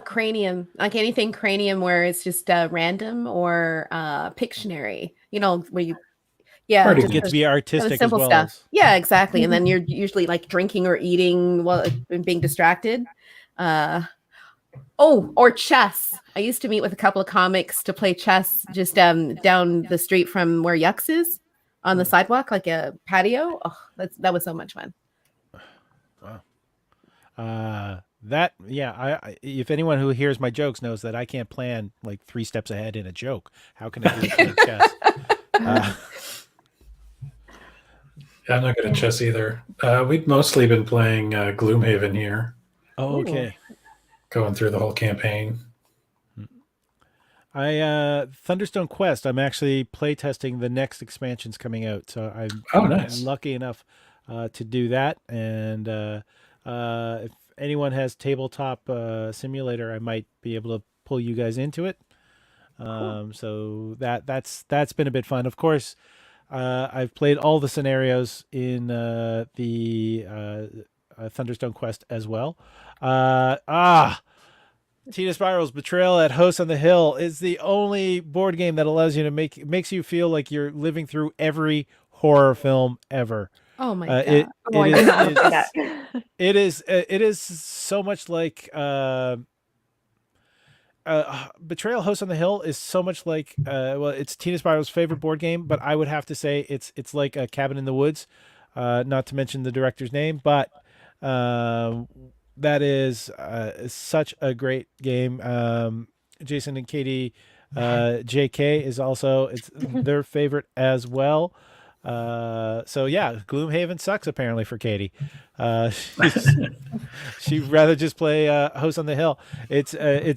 Cranium, like anything Cranium where it's just random or Pictionary. You know, where you just get to be artistic simple as well. Stuff. Yeah, exactly. And then you're usually like drinking or eating while being distracted. Or chess. I used to meet with a couple of comics to play chess just down the street from where Yucks is on the sidewalk, like a patio. Oh, that was so much fun. Wow. If anyone who hears my jokes knows that I can't plan like 3 steps ahead in a joke. How can I do it in chess? I'm not good at chess either. We've mostly been playing Gloomhaven here. Oh, okay. Going through the whole campaign. Thunderstone Quest, I'm actually play testing the next expansions coming out. So I'm nice. lucky enough. to do that. And if anyone has tabletop simulator, I might be able to pull you guys into it. So that's been a bit fun. Of course, I've played all the scenarios in the Thunderstone Quest as well. Tina Spiral's Betrayal at House on the Hill is the only board game that allows you to makes you feel like you're living through every horror film ever. Oh my god! It is so much like Betrayal House on the Hill is so much like it's Tina Spiral's favorite board game, but I would have to say it's like a Cabin in the Woods, not to mention the director's name, but that is such a great game. Jason and Katie JK is also their favorite as well. So yeah, Gloomhaven sucks apparently for Katie. She'd rather just play House on the Hill. It's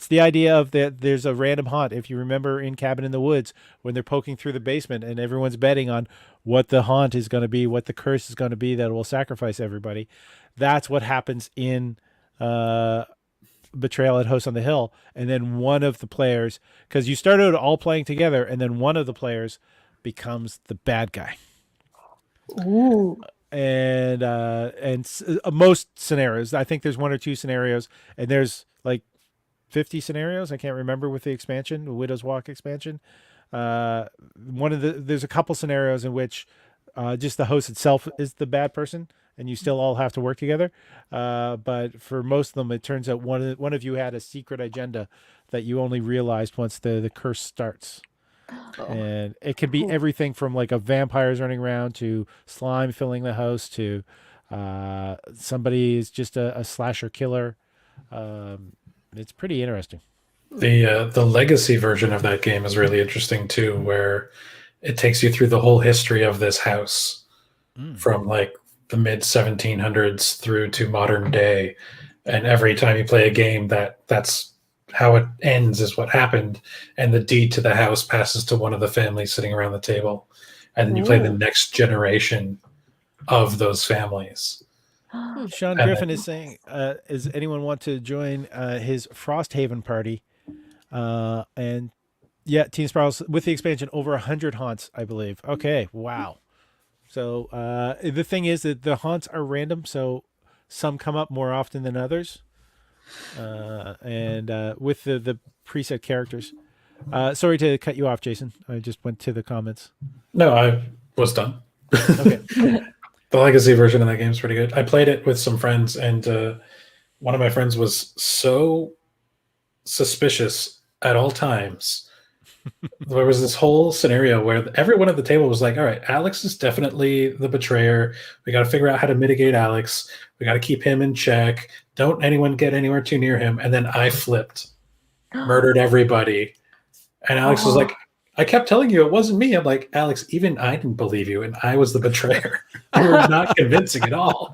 the idea of that there's a random haunt. If you remember in Cabin in the Woods when they're poking through the basement and everyone's betting on what the haunt is going to be, what the curse is going to be that will sacrifice everybody. That's what happens in Betrayal at House on the Hill. And then one of the players, because you start out all playing together, and then one of the players becomes the bad guy. Ooh. And most scenarios, I think there's one or two scenarios, and there's like 50 scenarios. I can't remember with the expansion, the Widow's Walk expansion. There's a couple scenarios in which just the host itself is the bad person, and you still all have to work together. But for most of them, it turns out one of you had a secret agenda that you only realized once the curse starts. And it can be everything from like a vampires running around to slime filling the house to somebody is just a slasher killer. It's pretty interesting. The legacy version of that game is really interesting too, where it takes you through the whole history of this house from like the mid 1700s through to modern day, and every time you play a game that's how it ends is what happened, and the deed to the house passes to one of the families sitting around the table, and then you play the next generation of those families. Sean Griffin is saying, does anyone want to join his Frosthaven party? And yeah, Teen Spirals with the expansion over 100 haunts, I believe. Okay, wow. So the thing is that the haunts are random, so some come up more often than others. And with the preset characters. Sorry to cut you off, Jason. I just went to the comments. No, I was done. Okay. The legacy version of that game is pretty good. I played it with some friends, and one of my friends was so suspicious at all times. There was this whole scenario where everyone at the table was like, all right, Alex is definitely the betrayer. We got to figure out how to mitigate Alex. We got to keep him in check. Don't anyone get anywhere too near him. And then I flipped, murdered everybody. And Alex was like, I kept telling you it wasn't me. I'm like, Alex, even I didn't believe you, and I was the betrayer. You were not convincing at all.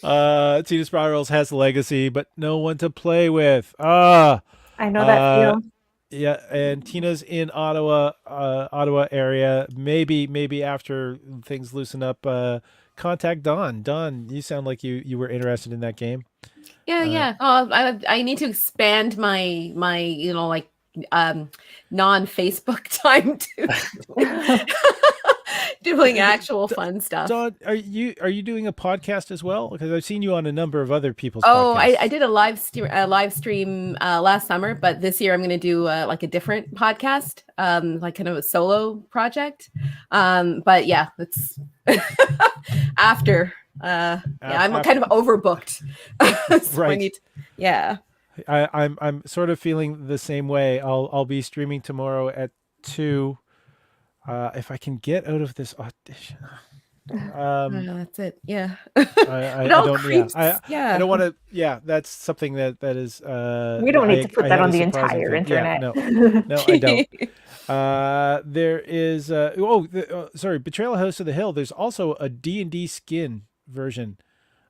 Tina Spirals has legacy, but no one to play with. I know that feel. Yeah, and Tina's in Ottawa area. Maybe after things loosen up, contact Dawn. Dawn, you sound like you were interested in that game. Yeah. I need to expand my non-Facebook time to doing actual fun stuff. Dawn, are you doing a podcast as well? Because I've seen you on a number of other people's podcasts. I did a live stream last summer, but this year I'm going to do like a different podcast, like kind of a solo project. But yeah, it's after. I'm kind of overbooked. So right. I'm sort of feeling the same way. I'll be streaming tomorrow at 2. If I can get out of this audition. That's it. Yeah. I don't want to. Yeah, that's something that is. We don't need to put that on the entire internet. Yeah, no, I don't. There is. Sorry, Betrayal House of the Hill. There's also a D&D skin version.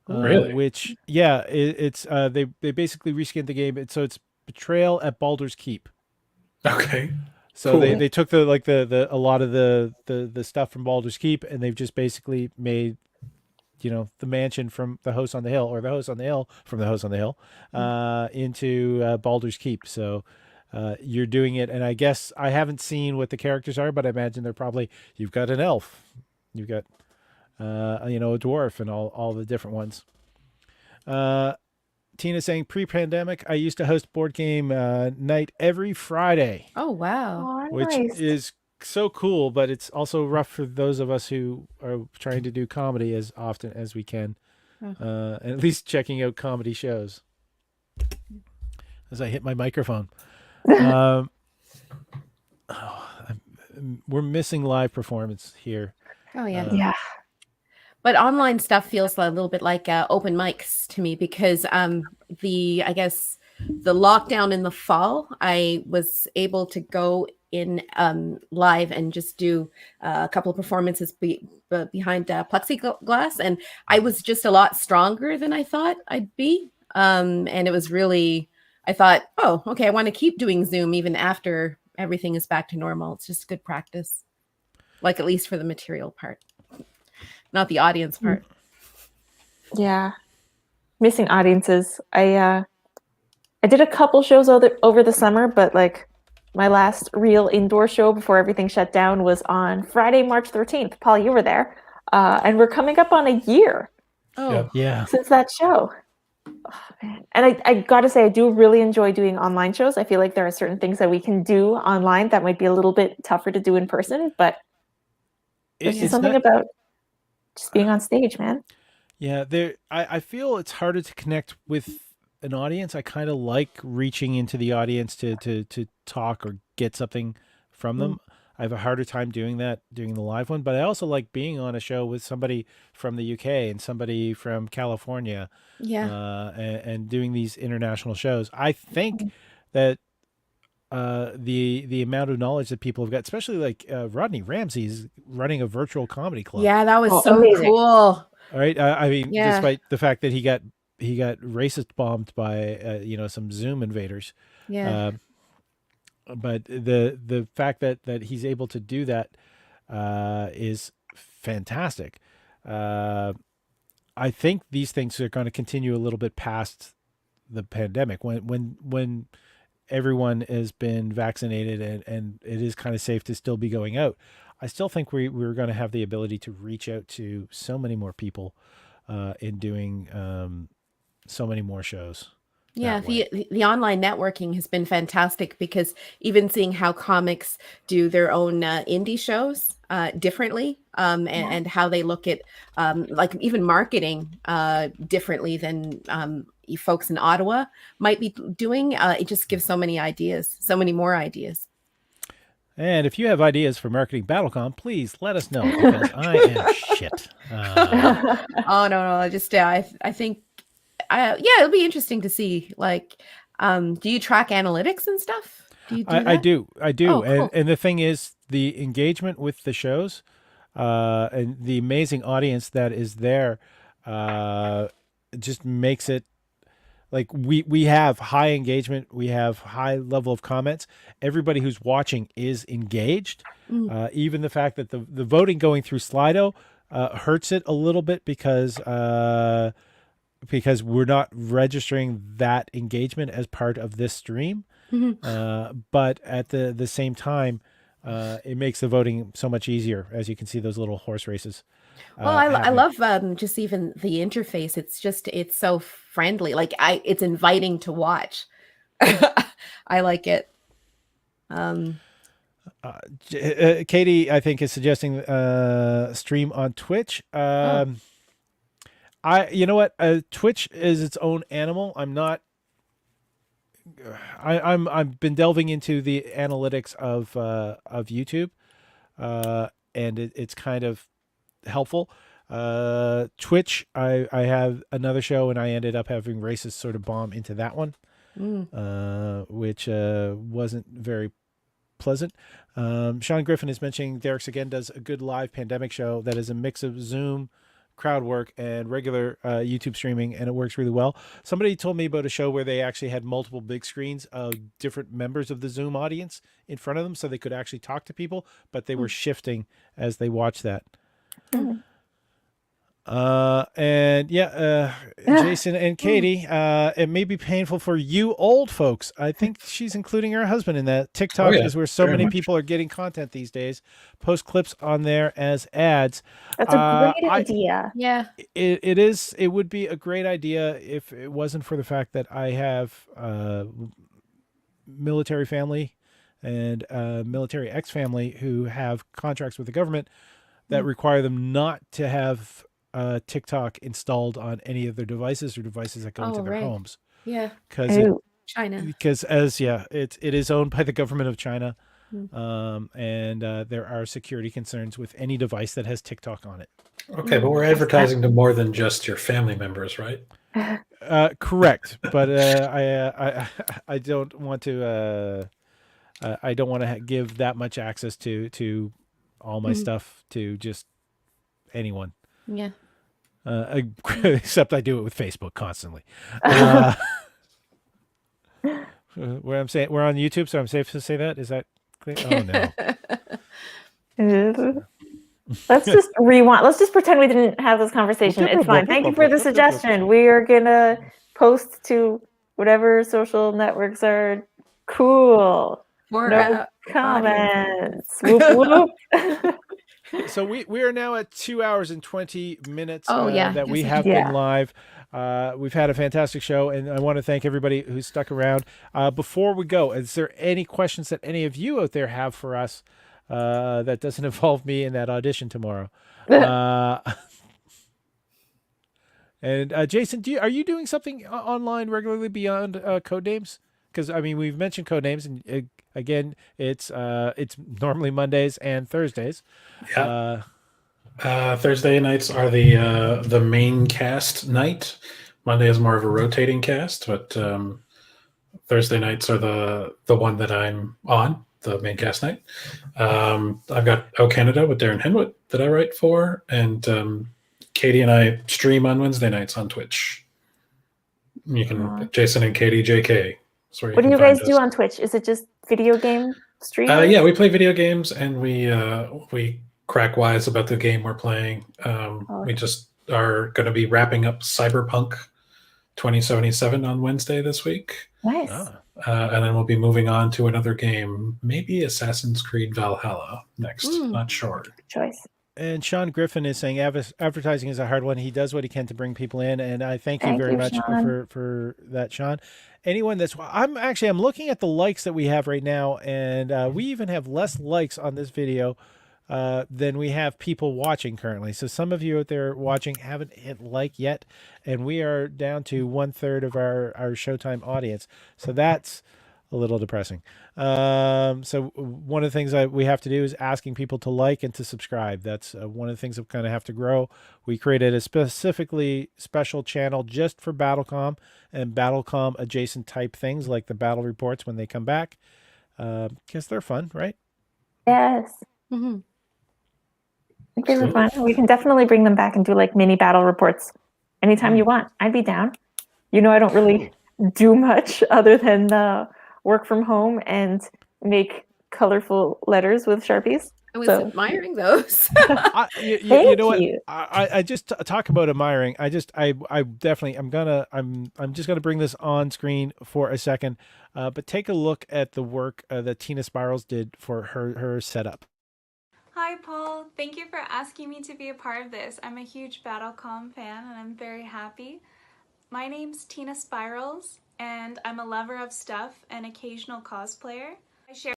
Really? Which, yeah, it's they basically reskinned the game. It's Betrayal at Baldur's Keep. Okay. So Cool. they took the a lot of the stuff from Baldur's Keep, and they've just basically made, the mansion from the house on the hill, or the house on the hill from the house on the hill, into Baldur's Keep. So you're doing it, and I guess I haven't seen what the characters are, but I imagine they're probably, you've got an elf, you've got a dwarf, and all the different ones. Tina saying, pre-pandemic, I used to host board game night every Friday. Oh, wow. Oh, Which nice. is so cool, but it's also rough for those of us who are trying to do comedy as often as we can, and at least checking out comedy shows. As I hit my microphone. We're missing live performance here. Oh, yeah. Yeah. But online stuff feels a little bit like open mics to me, because I guess the lockdown in the fall, I was able to go in live and just do a couple of performances behind plexiglass, and I was just a lot stronger than I thought I'd be. And it was really, I thought, oh, okay, I want to keep doing Zoom even after everything is back to normal. It's just good practice, like at least for the material part. Not the audience part. Yeah. Missing audiences. I did a couple shows over the summer, but like my last real indoor show before everything shut down was on Friday, March 13th. Paul, you were there. And we're coming up on a year Oh, Yeah. since that show. Oh, man. And I got to say, I do really enjoy doing online shows. I feel like there are certain things that we can do online that might be a little bit tougher to do in person, but there's just something about just being on stage, man. Yeah, I feel it's harder to connect with an audience. I kind of like reaching into the audience to talk or get something from them. I have a harder time doing that, doing the live one, but I also like being on a show with somebody from the UK and somebody from California, yeah. and doing these international shows. I think that the amount of knowledge that people have got, especially like Rodney Ramsey's running a virtual comedy club. Yeah, that was Oh, so amazing. cool. All right. I mean, Yeah. despite the fact that he got racist bombed by some Zoom invaders. Yeah. But the fact that he's able to do that is fantastic. I think these things are going to continue a little bit past the pandemic, when everyone has been vaccinated and it is kind of safe to still be going out. I still think we're going to have the ability to reach out to so many more people in doing so many more shows. Yeah, that way. the online networking has been fantastic, because even seeing how comics do their own indie shows differently, and how they look at like even marketing differently than you folks in Ottawa might be doing, it just gives so many ideas, so many more ideas. And if you have ideas for marketing BattleCOM, please let us know, because I am shit. Oh no, just I think it'll be interesting to see. Like, do you track analytics and stuff? Do you do I that? do. Oh, cool. And the thing is, the engagement with the shows, and the amazing audience that is there, just makes it like we have high engagement. We have high level of comments. Everybody who's watching is engaged. Even the fact that the voting going through Slido hurts it a little bit, because we're not registering that engagement as part of this stream. But at the same time, it makes the voting so much easier, as you can see those little horse races. Well, I happening. love just even the interface. It's so friendly. Like it's inviting to watch. I like it. Katie, I think, is suggesting stream on Twitch. You know what? Twitch is its own animal. I'm not. I've been delving into the analytics of YouTube, and it's kind of helpful. Twitch, I have another show, and I ended up having racist sort of bomb into that one, which wasn't very pleasant. Sean Griffin is mentioning Derek's again does a good live pandemic show that is a mix of Zoom, crowd work and regular YouTube streaming, and it works really well. Somebody told me about a show where they actually had multiple big screens of different members of the Zoom audience in front of them, so they could actually talk to people, but they were shifting as they watched that. Jason and Katie, it may be painful for you old folks. I think she's including her husband in that. TikTok is where so many people are getting content these days. Post clips on there as ads. That's a great idea. Yeah. It is. It would be a great idea if it wasn't for the fact that I have military family and military ex-family who have contracts with the government that require them not to have TikTok installed on any of their devices or devices that go into their homes. Yeah. Because China. Because it is owned by the government of China, and there are security concerns with any device that has TikTok on it. Okay, but we're advertising to more than just your family members, right? Correct, but I don't want to. I don't want to give that much access to all my stuff to just anyone. Yeah. Except I do it with Facebook constantly. Where I'm saying we're on YouTube, so I'm safe to say that. Is that clear? Oh no. Let's just rewind. Let's just pretend we didn't have this conversation. It's fine. Thank you for the suggestion. We are gonna post to whatever social networks are cool. No comments. Whoop, whoop. So we are now at 2 hours and 20 minutes that we Yes, have been live. We've had a fantastic show, and I want to thank everybody who stuck around. Before we go, is there any questions that any of you out there have for us that doesn't involve me in that audition tomorrow? And Jason, are you doing something online regularly beyond Codenames? Because I mean, we've mentioned Codenames, and again, it's normally Mondays and Thursdays. Yeah. Thursday nights are the main cast night. Monday is more of a rotating cast, but Thursday nights are the one that I'm on, the main cast night. I've got O Canada with Darren Henwood that I write for, and Katie and I stream on Wednesday nights on Twitch. You can Jason and Katie JK. What do you guys do on Twitch? Is it just video game streaming? Yeah, we play video games, and we crack wise about the game we're playing. We just are going to be wrapping up Cyberpunk 2077 on Wednesday this week. Nice. And then we'll be moving on to another game, maybe Assassin's Creed Valhalla next. Not sure. Good choice. And Sean Griffin is saying advertising is a hard one. He does what he can to bring people in, and I thank you very much for that, Sean. Anyone that's I'm looking at the likes that we have right now, and we even have less likes on this video than we have people watching currently. So some of you out there watching haven't hit like yet, and we are down to 1/3 of our Showtime audience. So that's a little depressing. So one of the things that we have to do is asking people to like and to subscribe. That's one of the things that kind of have to grow. We created a specifically special channel just for BattleCOM and BattleCOM adjacent type things like the battle reports when they come back, because they're fun, right? Yes. I think they were fun. We can definitely bring them back and do like mini battle reports anytime you want. I'd be down. You know, I don't really do much other than work from home and make colorful letters with Sharpies. I was admiring those. You know what? I just talk about admiring. I definitely I'm just gonna bring this on screen for a second, but take a look at the work that Tina Spirals did for her setup. Hi, Paul. Thank you for asking me to be a part of this. I'm a huge BattleCOM fan, and I'm very happy. My name's Tina Spirals, and I'm a lover of stuff and occasional cosplayer. I share.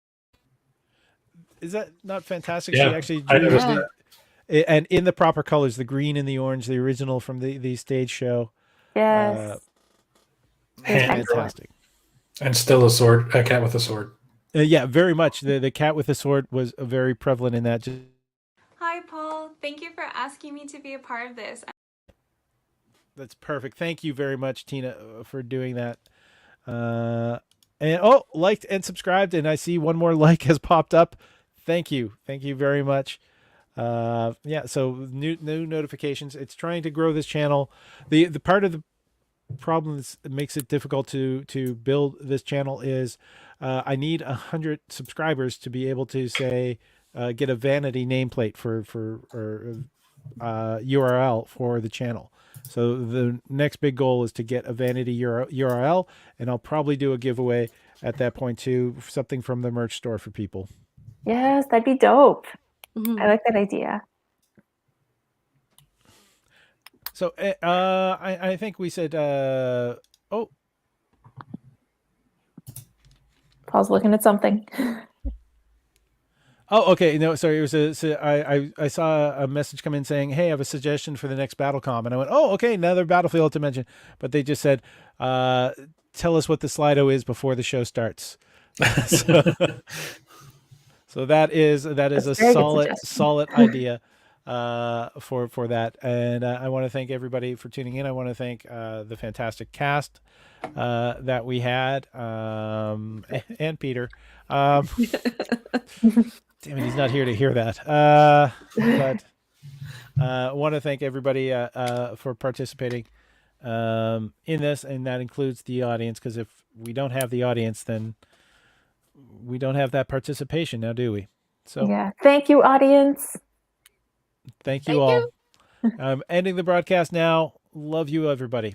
Is that not fantastic? Yeah, she actually drew and in the proper colors, the green and the orange, the original from the stage show. Yes. Fantastic. And still a cat with a sword. Yeah, very much. The cat with the sword was very prevalent in that. Hi, Paul. Thank you for asking me to be a part of this. That's perfect. Thank you very much, Tina, for doing that. And liked and subscribed, and I see one more like has popped up. Thank you very much. Yeah, so new notifications. It's trying to grow this channel. The part of the problem that makes it difficult to build this channel is I need 100 subscribers to be able to say get a vanity nameplate for URL for the channel. So the next big goal is to get a vanity URL, and I'll probably do a giveaway at that point too, something from the merch store for people. Yes, that'd be dope. I like that idea. So I think we said oh, Paul's looking at something. oh, okay. No, sorry. It was I saw a message come in saying, "Hey, I have a suggestion for the next BattleCOM," and I went, "Oh, okay, another Battlefield to mention." But they just said, "Tell us what the Slido is before the show starts." So that is a solid idea for that. And I want to thank everybody for tuning in. I want to thank the fantastic cast that we had, and Peter. Damn it, he's not here to hear that. But I want to thank everybody for participating in this, and that includes the audience, because if we don't have the audience, then we don't have that participation now, do we? So yeah, thank you, audience. Thank you all. I'm ending the broadcast now. Love you, everybody.